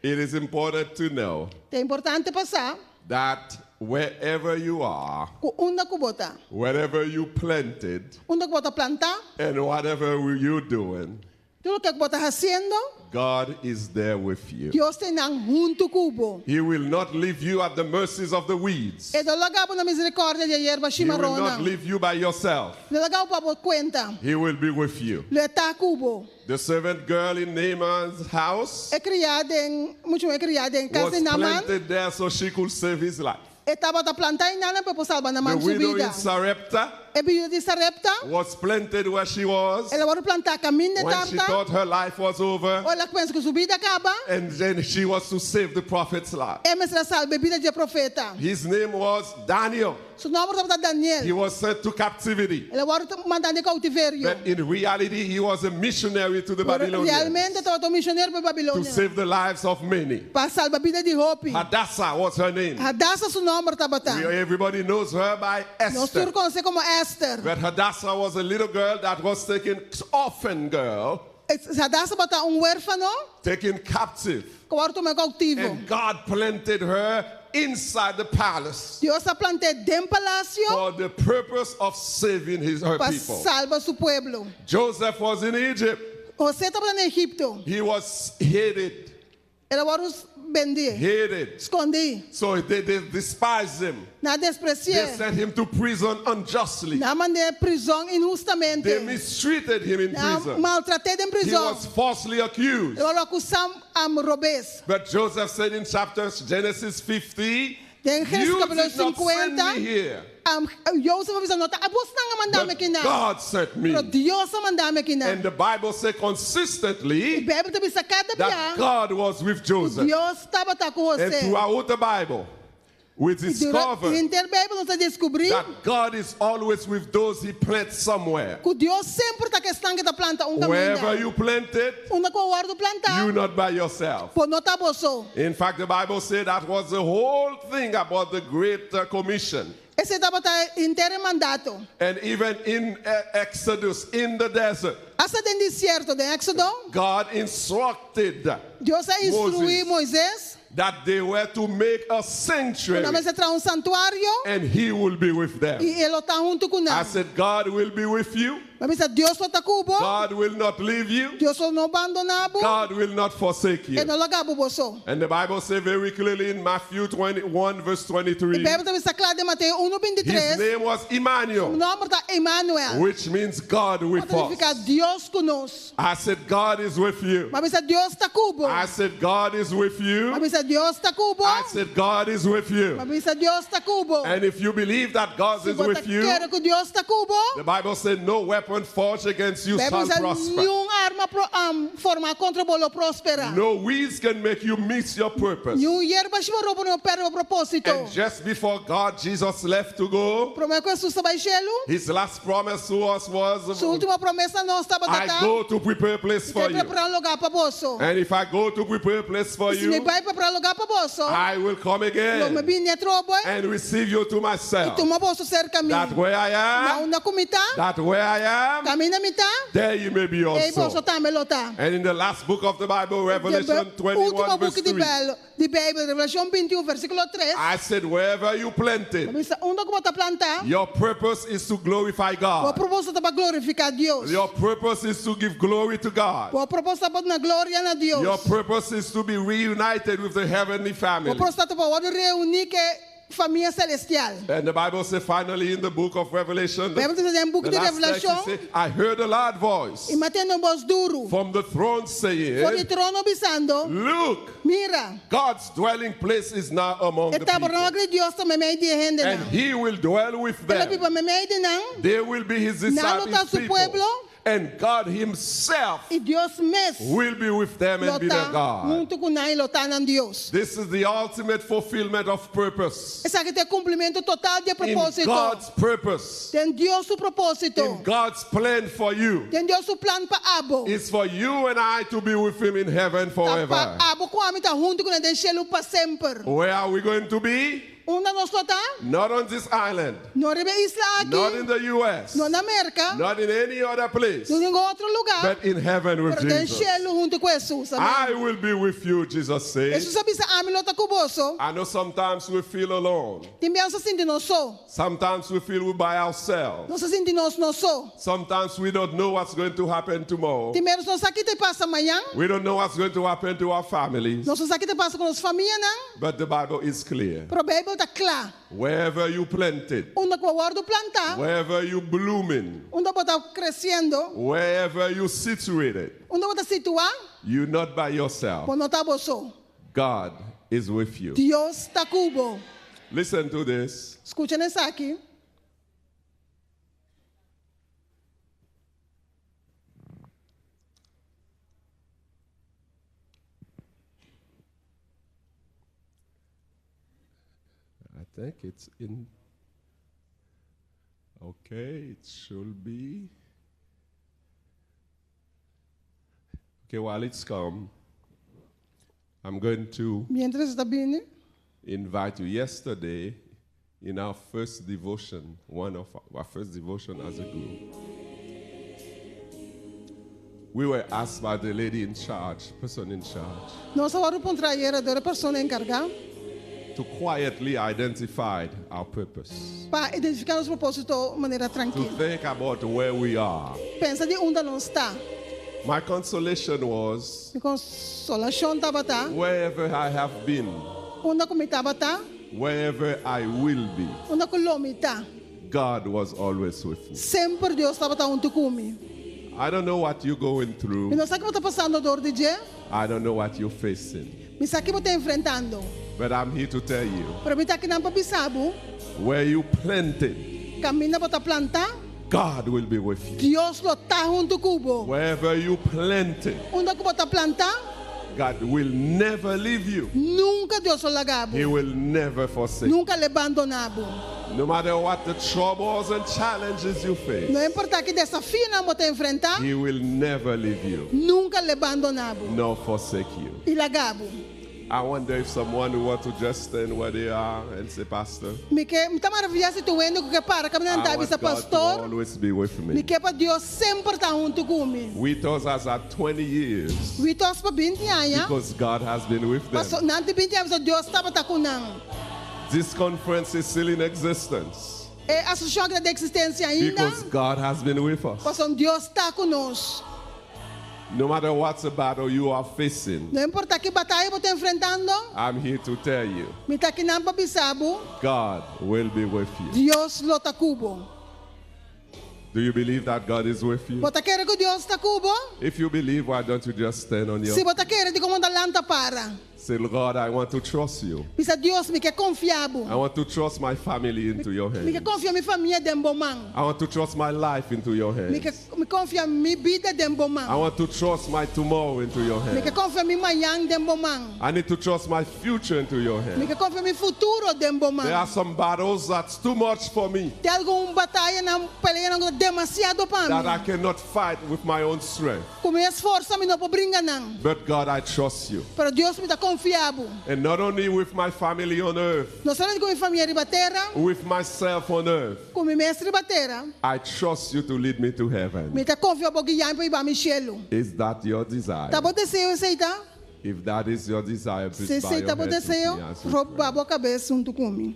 [SPEAKER 7] it is important to know
[SPEAKER 12] é importante passar
[SPEAKER 7] that wherever you are,
[SPEAKER 12] onde que bota,
[SPEAKER 7] wherever you planted,
[SPEAKER 12] onde que bota plantar,
[SPEAKER 7] and whatever you're doing,
[SPEAKER 12] tudo que bota haciendo,
[SPEAKER 7] God is there with you.
[SPEAKER 12] Deus tem junto cubo.
[SPEAKER 7] He will not leave you at the mercies of the weeds.
[SPEAKER 12] E do lagabo na misericórdia de erva
[SPEAKER 7] He will
[SPEAKER 12] chimarrona.
[SPEAKER 7] not leave you by yourself.
[SPEAKER 12] Le lagabo pa por cuenta.
[SPEAKER 7] He will be with you.
[SPEAKER 12] Le tá cubo.
[SPEAKER 7] The servant girl in Naaman's house
[SPEAKER 12] É criada em, muito é criada em casa
[SPEAKER 7] was
[SPEAKER 12] de Naaman.
[SPEAKER 7] planted there so she could save his life.
[SPEAKER 12] E tava a plantar em Naaman para salvar
[SPEAKER 7] The
[SPEAKER 12] Naaman sua
[SPEAKER 7] widow
[SPEAKER 12] vida.
[SPEAKER 7] in Sarepta
[SPEAKER 12] E viúva de Sarepta,
[SPEAKER 7] was planted where she was.
[SPEAKER 12] ela vai plantar caminho de
[SPEAKER 7] When she
[SPEAKER 12] Tarta.
[SPEAKER 7] thought her life was over,
[SPEAKER 12] Ou ela pensa que sua vida acaba.
[SPEAKER 7] and then she was to save the prophet's life.
[SPEAKER 12] É mas ela salva a vida de profeta.
[SPEAKER 7] His name was Daniel.
[SPEAKER 12] Seu nome estava Daniel.
[SPEAKER 7] He was sent to captivity.
[SPEAKER 12] Ela vai mandar de cautiverio.
[SPEAKER 7] But in reality, he was a missionary to the Babylonians
[SPEAKER 12] Realmente estava um missionário para
[SPEAKER 7] to
[SPEAKER 12] Babilônia.
[SPEAKER 7] save the lives of many.
[SPEAKER 12] Para salvar a vida de Hope.
[SPEAKER 7] Hadassah was her name.
[SPEAKER 12] Hadassah seu nome estava
[SPEAKER 7] Everybody knows her by
[SPEAKER 12] Nós
[SPEAKER 7] Esther.
[SPEAKER 12] todos conhecemos como Esther.
[SPEAKER 7] But Hadassah was a little girl that was taken, orphan girl,
[SPEAKER 12] Hadassah bota huérfano,
[SPEAKER 7] taken captive.
[SPEAKER 12] que agora tomou cautivo.
[SPEAKER 7] And God planted her inside the palace
[SPEAKER 12] Deus a plantou dentro do palácio
[SPEAKER 7] for the purpose of saving her
[SPEAKER 12] para
[SPEAKER 7] people.
[SPEAKER 12] salvar seu pueblo.
[SPEAKER 7] Joseph was in Egypt.
[SPEAKER 12] José estava no Egipto.
[SPEAKER 7] He was hated.
[SPEAKER 12] Ele agora os vendia.
[SPEAKER 7] Hated.
[SPEAKER 12] Escondi.
[SPEAKER 7] So they despised him.
[SPEAKER 12] Na
[SPEAKER 7] They
[SPEAKER 12] despreciar.
[SPEAKER 7] sent him to prison unjustly.
[SPEAKER 12] Na mandei prisão injustamente.
[SPEAKER 7] They mistreated him in
[SPEAKER 12] Na
[SPEAKER 7] prison.
[SPEAKER 12] maltratei em
[SPEAKER 7] He
[SPEAKER 12] prisão.
[SPEAKER 7] was falsely accused.
[SPEAKER 12] Eu acusam robês.
[SPEAKER 7] But Joseph said in Genesis 50,
[SPEAKER 12] Em Gênesis
[SPEAKER 7] you
[SPEAKER 12] capítulo
[SPEAKER 7] did not send
[SPEAKER 12] 50,
[SPEAKER 7] me here,
[SPEAKER 12] Joseph avisou, não, você não mandar me aqui não.
[SPEAKER 7] God sent me.
[SPEAKER 12] Pero Deus mandar me aqui não.
[SPEAKER 7] And the Bible says
[SPEAKER 12] A
[SPEAKER 7] consistently
[SPEAKER 12] Bíblia também cada
[SPEAKER 7] that
[SPEAKER 12] dia.
[SPEAKER 7] God was with Joseph.
[SPEAKER 12] Deus estava com
[SPEAKER 7] And
[SPEAKER 12] você.
[SPEAKER 7] throughout the Bible, we discover
[SPEAKER 12] Inter Bíblia nós descobrir
[SPEAKER 7] that God is always with those he plants somewhere.
[SPEAKER 12] que Deus sempre está questão que planta
[SPEAKER 7] Wherever
[SPEAKER 12] caminho.
[SPEAKER 7] you plant it,
[SPEAKER 12] Onde que o guardo plantar.
[SPEAKER 7] you're not by yourself.
[SPEAKER 12] Por não tá bolso.
[SPEAKER 7] In fact, the Bible said that was the whole thing about the Great Commission.
[SPEAKER 12] Esse estava inteiro mandato.
[SPEAKER 7] And even in Exodus, in the desert,
[SPEAKER 12] Hasta dentro do deserto de Éxodo,
[SPEAKER 7] God instructed
[SPEAKER 12] Deus instruiu Moisés.
[SPEAKER 7] that they were to make a
[SPEAKER 12] Uma
[SPEAKER 7] sanctuary
[SPEAKER 12] vez trazer santuário
[SPEAKER 7] and he will be with them.
[SPEAKER 12] e ele está junto com
[SPEAKER 7] I
[SPEAKER 12] nós.
[SPEAKER 7] said, God will be with you.
[SPEAKER 12] Mas Deus está cubo.
[SPEAKER 7] God will not leave you.
[SPEAKER 12] Deus não abandonava.
[SPEAKER 7] God will not forsake you.
[SPEAKER 12] E não largava bolso.
[SPEAKER 7] And the Bible says very clearly in Matthew 21, verse
[SPEAKER 12] E
[SPEAKER 7] 23,
[SPEAKER 12] Bíblia também está claro de Mateus
[SPEAKER 7] his
[SPEAKER 12] 1:23.
[SPEAKER 7] name was
[SPEAKER 12] O
[SPEAKER 7] Emmanuel,
[SPEAKER 12] nome está Emmanuel.
[SPEAKER 7] which means God with
[SPEAKER 12] Significa
[SPEAKER 7] us.
[SPEAKER 12] Deus conosco.
[SPEAKER 7] I said, God is with you.
[SPEAKER 12] Mas Deus está cubo.
[SPEAKER 7] I said, God is with you.
[SPEAKER 12] Mas Deus está cubo.
[SPEAKER 7] I said, God is with you.
[SPEAKER 12] Mas Deus está cubo.
[SPEAKER 7] And if you believe that God
[SPEAKER 12] Se
[SPEAKER 7] is
[SPEAKER 12] você
[SPEAKER 7] with you,
[SPEAKER 12] quer que Deus está cubo,
[SPEAKER 7] the Bible said, no weapon weapon forged against you shall
[SPEAKER 12] Bíblia diz,
[SPEAKER 7] prosper.
[SPEAKER 12] nenhuma arma forma contra bolo prospera.
[SPEAKER 7] No weeds can make you miss your purpose.
[SPEAKER 12] Nenhuma erva chorou para não perder o propósito.
[SPEAKER 7] And just before God, Jesus left to go,
[SPEAKER 12] Promete que Jesus vai gelo.
[SPEAKER 7] his last promise to us was,
[SPEAKER 12] Sua última promessa não estava
[SPEAKER 7] I go to prepare a place for you.
[SPEAKER 12] preparar lugar para você.
[SPEAKER 7] And if I go to prepare a place for
[SPEAKER 12] Se me
[SPEAKER 7] you,
[SPEAKER 12] vai preparar lugar para você.
[SPEAKER 7] I will come
[SPEAKER 12] Não me
[SPEAKER 7] again
[SPEAKER 12] vinha trobo.
[SPEAKER 7] and receive you to
[SPEAKER 12] E
[SPEAKER 7] myself.
[SPEAKER 12] toma você cerca a mim.
[SPEAKER 7] That where I
[SPEAKER 12] Na
[SPEAKER 7] am,
[SPEAKER 12] onda comita.
[SPEAKER 7] that where I am,
[SPEAKER 12] Caminha mitá.
[SPEAKER 7] there you may be
[SPEAKER 12] E você
[SPEAKER 7] also.
[SPEAKER 12] também lota.
[SPEAKER 7] And in the last book of the Bible, Revelation 21,
[SPEAKER 12] Último
[SPEAKER 7] verse
[SPEAKER 12] book de
[SPEAKER 7] 3,
[SPEAKER 12] Bíblia, Revelação 21, versículo 3.
[SPEAKER 7] I said, wherever you planted,
[SPEAKER 12] Onde que você plantar?
[SPEAKER 7] your purpose is to glorify
[SPEAKER 12] O
[SPEAKER 7] God.
[SPEAKER 12] propósito é para glorificar Deus.
[SPEAKER 7] Your purpose is to give glory to God.
[SPEAKER 12] O propósito é para dar glória a Deus.
[SPEAKER 7] Your purpose is to be reunited with the heavenly
[SPEAKER 12] O
[SPEAKER 7] family.
[SPEAKER 12] propósito é para reunir que família celestial.
[SPEAKER 7] And the Bible says finally in the book of Revelation,
[SPEAKER 12] Bíblia diz em book
[SPEAKER 7] the
[SPEAKER 12] de
[SPEAKER 7] last text,
[SPEAKER 12] Revelação.
[SPEAKER 7] it say, I heard a loud voice
[SPEAKER 12] E matando voz duro.
[SPEAKER 7] from the throne
[SPEAKER 12] Por
[SPEAKER 7] saying,
[SPEAKER 12] trono bisando.
[SPEAKER 7] look,
[SPEAKER 12] Mira.
[SPEAKER 7] God's dwelling place is now among the
[SPEAKER 12] Está por
[SPEAKER 7] people.
[SPEAKER 12] de Deus também meio de gente
[SPEAKER 7] And
[SPEAKER 12] não.
[SPEAKER 7] he will dwell with
[SPEAKER 12] Pela
[SPEAKER 7] them.
[SPEAKER 12] pipa meio de não.
[SPEAKER 7] They will be his
[SPEAKER 12] Não está
[SPEAKER 7] disciples.
[SPEAKER 12] su pueblo.
[SPEAKER 7] And God himself
[SPEAKER 12] E Deus mesmo.
[SPEAKER 7] will be with them and be their God.
[SPEAKER 12] Junto com nós lotar em Deus.
[SPEAKER 7] This is the ultimate fulfillment of purpose.
[SPEAKER 12] Esse aqui tem cumprimento total de
[SPEAKER 7] In
[SPEAKER 12] propósito.
[SPEAKER 7] God's purpose.
[SPEAKER 12] Tem Deus o propósito.
[SPEAKER 7] In God's plan for you.
[SPEAKER 12] Tem Deus o plano para Abo.
[SPEAKER 7] It's for you and I to be with him in heaven forever.
[SPEAKER 12] Para Abo com a mim tá junto com ele deixá-lo para sempre.
[SPEAKER 7] Where are we going to be?
[SPEAKER 12] Onde nós lotar?
[SPEAKER 7] Not on this island.
[SPEAKER 12] Não é isla aqui.
[SPEAKER 7] Not in the U.S.
[SPEAKER 12] Não na América.
[SPEAKER 7] Not in any other place.
[SPEAKER 12] Não em outro lugar.
[SPEAKER 7] But in heaven with
[SPEAKER 12] Para
[SPEAKER 7] Jesus.
[SPEAKER 12] deixá-lo junto com Jesus.
[SPEAKER 7] I will be with you, Jesus says.
[SPEAKER 12] Jesus sabe se a mim lota com você.
[SPEAKER 7] I know sometimes we feel alone.
[SPEAKER 12] Também se sente nós só.
[SPEAKER 7] Sometimes we feel we're by ourselves.
[SPEAKER 12] Nós se sente nós só.
[SPEAKER 7] Sometimes we don't know what's going to happen tomorrow.
[SPEAKER 12] Também nós aqui te passa amanhã.
[SPEAKER 7] We don't know what's going to happen to our families.
[SPEAKER 12] Nós aqui te passa com nossa família não.
[SPEAKER 7] But the Bible is clear.
[SPEAKER 12] Pero a Bíblia está clara.
[SPEAKER 7] Wherever you planted,
[SPEAKER 12] Onde que o guardo plantar.
[SPEAKER 7] wherever you blooming,
[SPEAKER 12] Onde você está crescendo.
[SPEAKER 7] wherever you situated,
[SPEAKER 12] Onde você está situado.
[SPEAKER 7] you're not by yourself.
[SPEAKER 12] Quando está você.
[SPEAKER 7] God is with you.
[SPEAKER 12] Deus está cubo.
[SPEAKER 7] Listen to this.
[SPEAKER 12] Escucha nessa aqui.
[SPEAKER 7] I think it's in. Okay, it should be. Okay, while it's come, I'm going to
[SPEAKER 12] Mientras está vindo.
[SPEAKER 7] invite you. Yesterday, in our first devotion, one of our first devotion as a group, we were asked by the lady in charge, person in charge,
[SPEAKER 12] Nós agora vamos trazer a pessoa encarregada
[SPEAKER 7] to quietly identify our purpose,
[SPEAKER 12] para identificar os propósitos de maneira
[SPEAKER 7] to
[SPEAKER 12] tranquila.
[SPEAKER 7] think about where we are.
[SPEAKER 12] Pensa de onde nós está.
[SPEAKER 7] My consolation was,
[SPEAKER 12] Minha consolação estava tá.
[SPEAKER 7] wherever I have been,
[SPEAKER 12] Onde eu estava tá.
[SPEAKER 7] wherever I will be,
[SPEAKER 12] Onde eu está.
[SPEAKER 7] God was always with me.
[SPEAKER 12] Sempre Deus estava tá junto comigo.
[SPEAKER 7] I don't know what you're going
[SPEAKER 12] E
[SPEAKER 7] through.
[SPEAKER 12] não sei o que está passando dor de dia.
[SPEAKER 7] I don't know what you're facing.
[SPEAKER 12] Me sabe o que você está enfrentando.
[SPEAKER 7] But I'm here to tell you,
[SPEAKER 12] Para mim tá aqui não para bisabo.
[SPEAKER 7] where you planted,
[SPEAKER 12] Caminha para plantar.
[SPEAKER 7] God will be with you.
[SPEAKER 12] Deus lo está junto comigo.
[SPEAKER 7] Wherever you planted,
[SPEAKER 12] Onde eu vou plantar.
[SPEAKER 7] God will never leave you.
[SPEAKER 12] Nunca Deus o largabo.
[SPEAKER 7] He will never forsake you.
[SPEAKER 12] Nunca le abandonabo.
[SPEAKER 7] No matter what the troubles and challenges you face,
[SPEAKER 12] Não importa que desafio não vou enfrentar.
[SPEAKER 7] He will never leave you
[SPEAKER 12] Nunca le abandonabo.
[SPEAKER 7] nor forsake you.
[SPEAKER 12] E largabo.
[SPEAKER 7] I wonder if someone who wants to just stand where they are and say, Pastor,
[SPEAKER 12] Me tá maravilhoso tu vendo que para caminhar
[SPEAKER 7] I
[SPEAKER 12] tá
[SPEAKER 7] want
[SPEAKER 12] bisa
[SPEAKER 7] God to
[SPEAKER 12] pastor.
[SPEAKER 7] always be with
[SPEAKER 12] Me
[SPEAKER 7] me.
[SPEAKER 12] que para Deus sempre tá junto comigo.
[SPEAKER 7] We thought us at 20 years
[SPEAKER 12] We tos pa 20 anos.
[SPEAKER 7] because God has been with
[SPEAKER 12] Paso
[SPEAKER 7] them.
[SPEAKER 12] nante 20 anos Deus estava tá com nang.
[SPEAKER 7] This conference is still in existence
[SPEAKER 12] E a associação de existência ainda.
[SPEAKER 7] because God has been with us.
[SPEAKER 12] Paso Deus está conosco.
[SPEAKER 7] No matter what the battle you are facing,
[SPEAKER 12] Não importa que batalha você está enfrentando.
[SPEAKER 7] I'm here to tell you,
[SPEAKER 12] Me tá aqui não para bisabo.
[SPEAKER 7] God will be with you.
[SPEAKER 12] Deus lo tá cubo.
[SPEAKER 7] Do you believe that God is with you?
[SPEAKER 12] Você quer que Deus está cubo?
[SPEAKER 7] If you believe, why don't you just stand on your
[SPEAKER 12] Se você quer de como lanta para.
[SPEAKER 7] Say, God, I want to trust you.
[SPEAKER 12] Bisa Dios me que confiabo.
[SPEAKER 7] I want to trust my family into your
[SPEAKER 12] Me que
[SPEAKER 7] hands.
[SPEAKER 12] confia mi família dembo man.
[SPEAKER 7] I want to trust my life into your
[SPEAKER 12] Me que
[SPEAKER 7] hands.
[SPEAKER 12] me confia mi vida dembo
[SPEAKER 7] I
[SPEAKER 12] man.
[SPEAKER 7] want to trust my tomorrow into your
[SPEAKER 12] Me que
[SPEAKER 7] hands.
[SPEAKER 12] confia mi manhã dembo man.
[SPEAKER 7] I need to trust my future into your
[SPEAKER 12] Me
[SPEAKER 7] hands.
[SPEAKER 12] que confia mi futuro dembo
[SPEAKER 7] There are
[SPEAKER 12] man.
[SPEAKER 7] some battles that's too much for me,
[SPEAKER 12] Tem alguma batalha na peleia não demasiado para
[SPEAKER 7] that I
[SPEAKER 12] mim.
[SPEAKER 7] cannot fight with my own strength.
[SPEAKER 12] Com minha esforço me não pode brincar não.
[SPEAKER 7] But God, I trust you.
[SPEAKER 12] Pero Deus me dá confiabo.
[SPEAKER 7] And not only with my family on earth,
[SPEAKER 12] Não somente com minha família riba terra,
[SPEAKER 7] with myself on earth,
[SPEAKER 12] com minha mestre riba terra.
[SPEAKER 7] I trust you to lead me to heaven.
[SPEAKER 12] Me tá confiabo que já para ir para mi cielo.
[SPEAKER 7] Is that your desire?
[SPEAKER 12] Tá bom desejo aceita?
[SPEAKER 7] If that is your desire, please
[SPEAKER 12] Se
[SPEAKER 7] bow
[SPEAKER 12] aceita
[SPEAKER 7] your
[SPEAKER 12] bom
[SPEAKER 7] heads with
[SPEAKER 12] desejo,
[SPEAKER 7] me as we
[SPEAKER 12] rouba a boa cabeça junto comigo.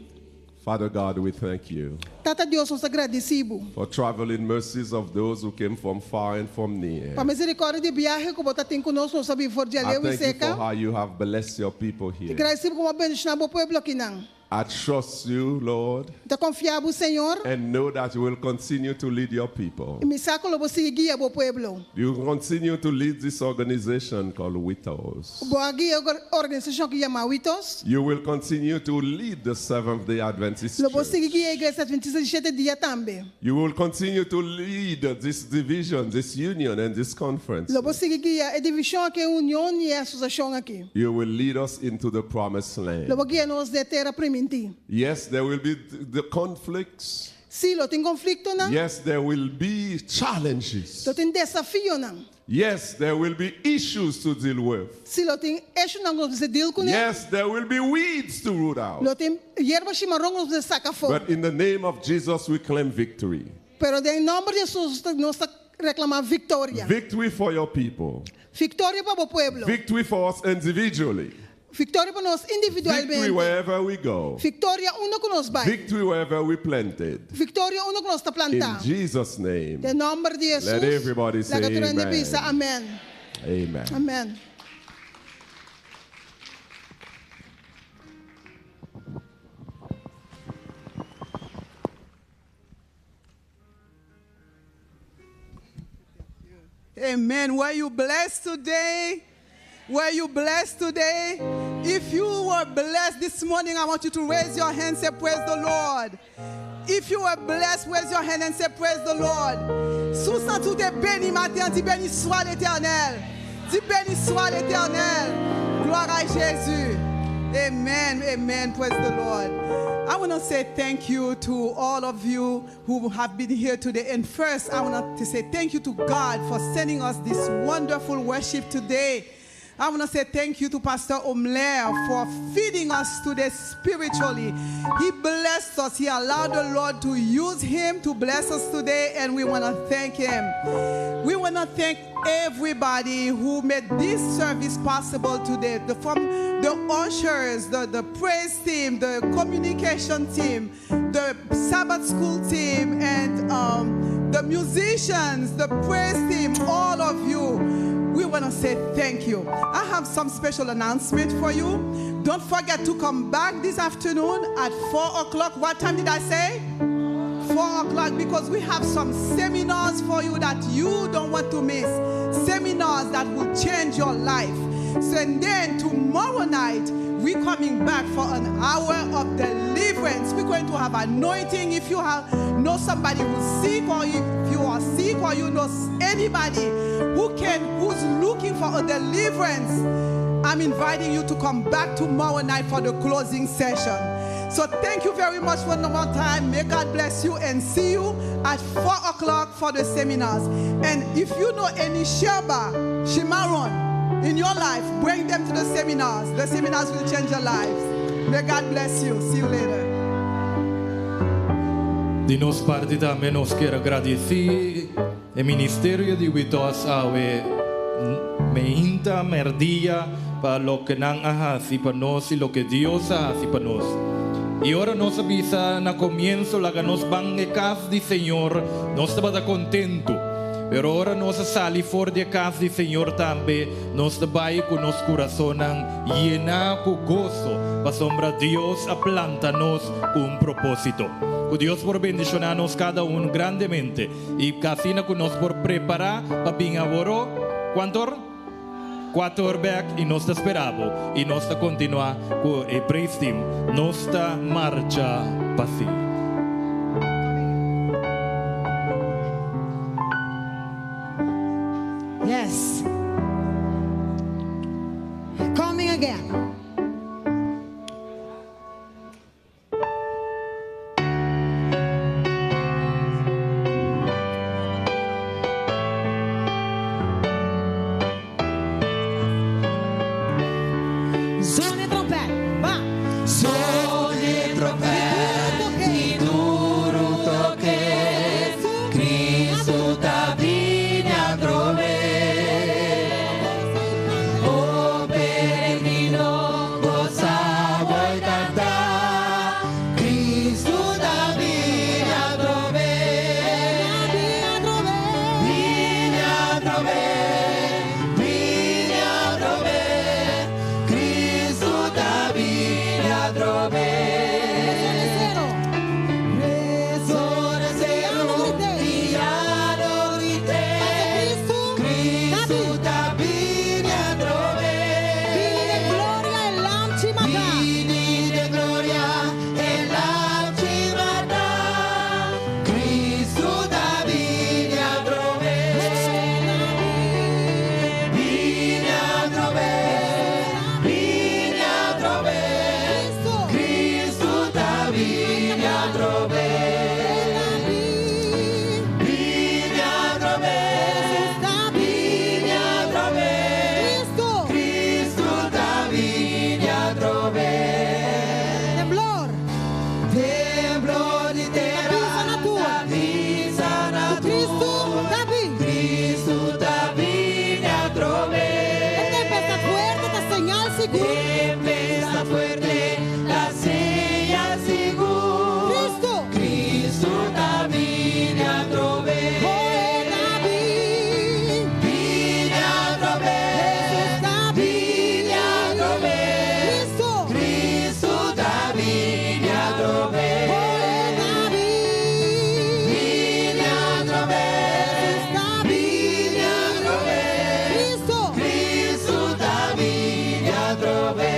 [SPEAKER 7] Father God, we thank you
[SPEAKER 12] Tata Deus nos agradecido.
[SPEAKER 7] for traveling mercies of those who came from far and from near.
[SPEAKER 12] Para misericórdia de viagem que você tem conosco, nós sabemos for de
[SPEAKER 7] I
[SPEAKER 12] aleu e
[SPEAKER 7] thank you for
[SPEAKER 12] seca.
[SPEAKER 7] how you have blessed your people
[SPEAKER 12] E
[SPEAKER 7] here.
[SPEAKER 12] agradecido como abençoar o povo aqui não.
[SPEAKER 7] I trust you, Lord,
[SPEAKER 12] Tá confiável, Senhor.
[SPEAKER 7] and know that you will continue to lead your people.
[SPEAKER 12] E me saco lo você guia o povo.
[SPEAKER 7] You will continue to lead this organization called Witos.
[SPEAKER 12] Boa guia a organização que chama Witos.
[SPEAKER 7] You will continue to lead the Seventh-day Adventist
[SPEAKER 12] Lo
[SPEAKER 7] Church.
[SPEAKER 12] você guia a igreja adventista de 7 dias também.
[SPEAKER 7] You will continue to lead this division, this union, and this conference.
[SPEAKER 12] Lo você guia a divisão que é união e a associação aqui.
[SPEAKER 7] You will lead us into the promised land.
[SPEAKER 12] Lo guia nos de terra priminti.
[SPEAKER 7] Yes, there will be the conflicts.
[SPEAKER 12] Sim, lo tem conflito não.
[SPEAKER 7] Yes, there will be challenges.
[SPEAKER 12] Lo tem desafio não.
[SPEAKER 7] Yes, there will be issues to deal with.
[SPEAKER 12] Sim, lo tem eixo não você deal com ele.
[SPEAKER 7] Yes, there will be weeds to root out.
[SPEAKER 12] Lo tem hierba chimarrão você saca fora.
[SPEAKER 7] But in the name of Jesus, we claim victory.
[SPEAKER 12] Pero em nome de Jesus nós reclamar vitória.
[SPEAKER 7] Victory for your people.
[SPEAKER 12] Vitória para o povo.
[SPEAKER 7] Victory for us individually.
[SPEAKER 12] Vitória para nós
[SPEAKER 7] Victory
[SPEAKER 12] individualmente.
[SPEAKER 7] wherever we go.
[SPEAKER 12] Vitória uno que nós vai.
[SPEAKER 7] Victory wherever we planted.
[SPEAKER 12] Vitória uno que nós está
[SPEAKER 7] In
[SPEAKER 12] plantando.
[SPEAKER 7] Jesus' name.
[SPEAKER 12] Em nome de Jesus.
[SPEAKER 7] Let everybody say
[SPEAKER 12] La catura de
[SPEAKER 7] amen.
[SPEAKER 12] pisa. Amém.
[SPEAKER 7] Amen.
[SPEAKER 12] Amém.
[SPEAKER 1] Amen. Were you blessed today? Were you blessed today? If you were blessed this morning, I want you to raise your hand and say, praise the Lord. If you were blessed, raise your hand and say, praise the Lord. Sous ça, tout est béni matin, dis béni soit l'Éternel. Dis béni soit l'Éternel. Gloire à Jésus. Amen. Amen. Praise the Lord. I want to say thank you to all of you who have been here today. And first, I want to say thank you to God for sending us this wonderful worship today. I want to say thank you to Pastor Omler for feeding us today spiritually. He blessed us. He allowed the Lord to use him to bless us today, and we want to thank him. We want to thank everybody who made this service possible today. From the ushers, the praise team, the communication team, the Sabbath school team, and the musicians, the praise team, all of you. We want to say thank you. I have some special announcement for you. Don't forget to come back this afternoon at 4 o'clock. What time did I say? 4 o'clock, because we have some seminars for you that you don't want to miss. Seminars that will change your life. So, and then tomorrow night, we're coming back for an hour of deliverance. We're going to have anointing. If you know somebody who's sick, or if you are sick, or you know anybody who's looking for a deliverance, I'm inviting you to come back tomorrow night for the closing session. So thank you very much one more time. May God bless you, and see you at 4 o'clock for the seminars. And if you know any Sheba, Shimaron in your life, bring them to the seminars. The seminars will change your lives. May God bless you. See you later.
[SPEAKER 19] De nossa parte também nós queremos agradecer o Ministério de Witos awe meinta merdia para lo que não hace para nós e lo que Deus hace para nós. E ora nós avisa na comienzo la que nos van a casa do Senhor, nós estamos contento. Pero ora nós sali fora de casa do Senhor também, nós vai com nosso coração llenar com gozo, para sombra Deus a planta-nos com propósito. Que Deus por bendicionar-nos cada grandemente, e casina que nós por preparar para vir agora, quarterback e nós esperamos e nós continuar com o praise team, nossa marcha pasi.
[SPEAKER 25] Yes. Coming again. Zone trompete. Va.
[SPEAKER 4] Zone trompete, di duro toque, Cristo ta viene a trovare. Oh peregrino, cosa vuoi cantare? Cristo ta viene a trovare. Vieni a trovare, vieni a trovare, Cristo ta viene a trovare. Resone zero, diano grite, Cristo ta viene a trovare. Vini de gloria e lancima da, Cristo ta viene a trovare. Vieni a trovare, vieni a trovare, Cristo ta viene a trovare. Vieni a trovare, vieni a trovare, Cristo ta viene a trovare. Temblor di terra, la visa natura, Cristo ta viene a trovare. Tempesta fuerte, la señal segura, Cristo ta viene a trovare. Vieni a trovare, vieni a trovare, Cristo ta viene a trovare. Vieni a trovare, vieni a trovare, Cristo ta viene a trovare.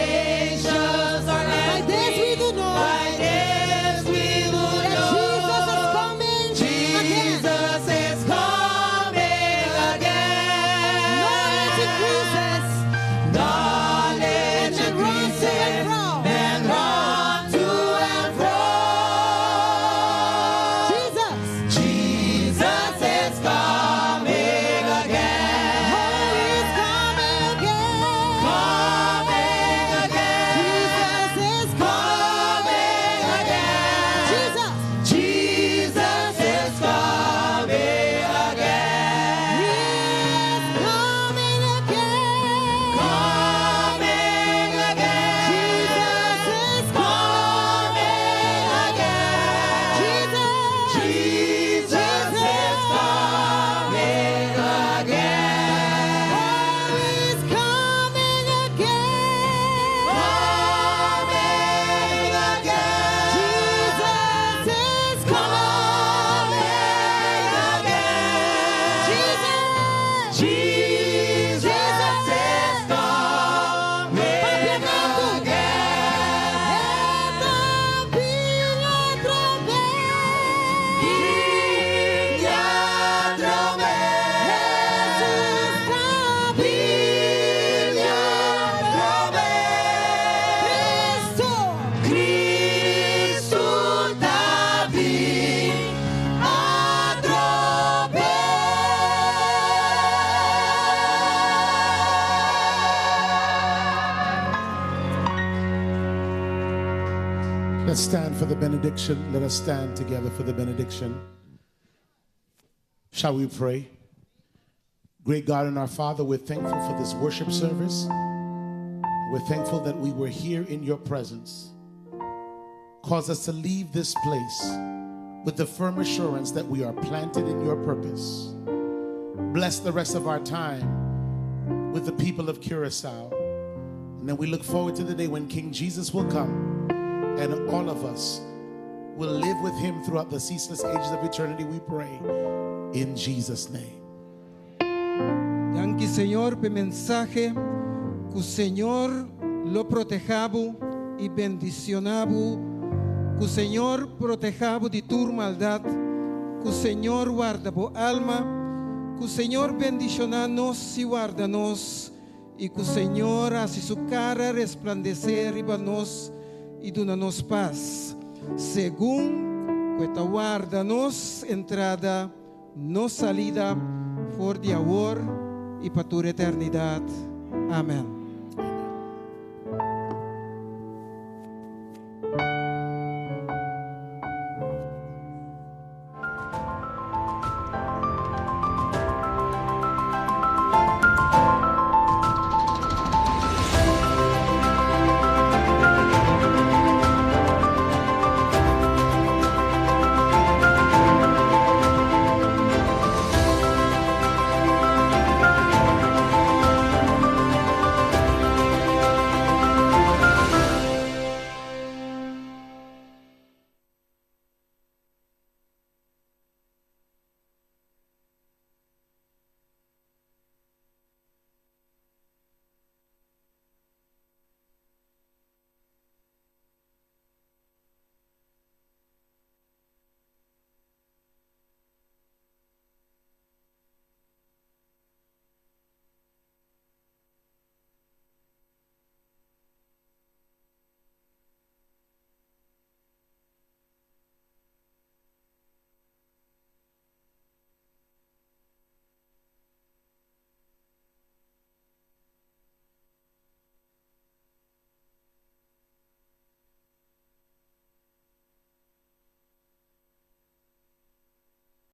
[SPEAKER 25] Nations are
[SPEAKER 4] By
[SPEAKER 25] this we do know
[SPEAKER 4] by this we will
[SPEAKER 25] that
[SPEAKER 4] know
[SPEAKER 25] Jesus is coming again.
[SPEAKER 4] Jesus is coming again.
[SPEAKER 25] Knowledge increases,
[SPEAKER 4] Knowledge increases, men run to and fro. Jesus is coming again. Coming again. Jesus is coming again. Jesus is coming again. Coming again. Jesus is coming again. Jesus is coming again. He's coming again. Coming again. Jesus is coming again. Jesus is coming Cristo ta viene a
[SPEAKER 3] Let's stand for the benediction. Let us stand together for the benediction. Shall we pray? Great God and our Father, we're thankful for this worship service. We're thankful that we were here in your presence. Cause us to leave this place with the firm assurance that we are planted in your purpose. Bless the rest of our time with the people of Curacao. And then we look forward to the day when King Jesus will come and all of us will live with him throughout the ceaseless ages of eternity, we pray. In Jesus' name.
[SPEAKER 2] Danke, Señor, por mensaje que o Senhor lo protejabo e bendicionabo, que o Senhor protejabo de tua maldade, que o Senhor guarda bo alma, que o Senhor bendicionanos e guarda-nos, e que o Senhor hace su cara resplandecer riba nos e dona-nos paz. Según que guarda-nos entrada, nos salida, for de amor e para toda eternidade. Amém.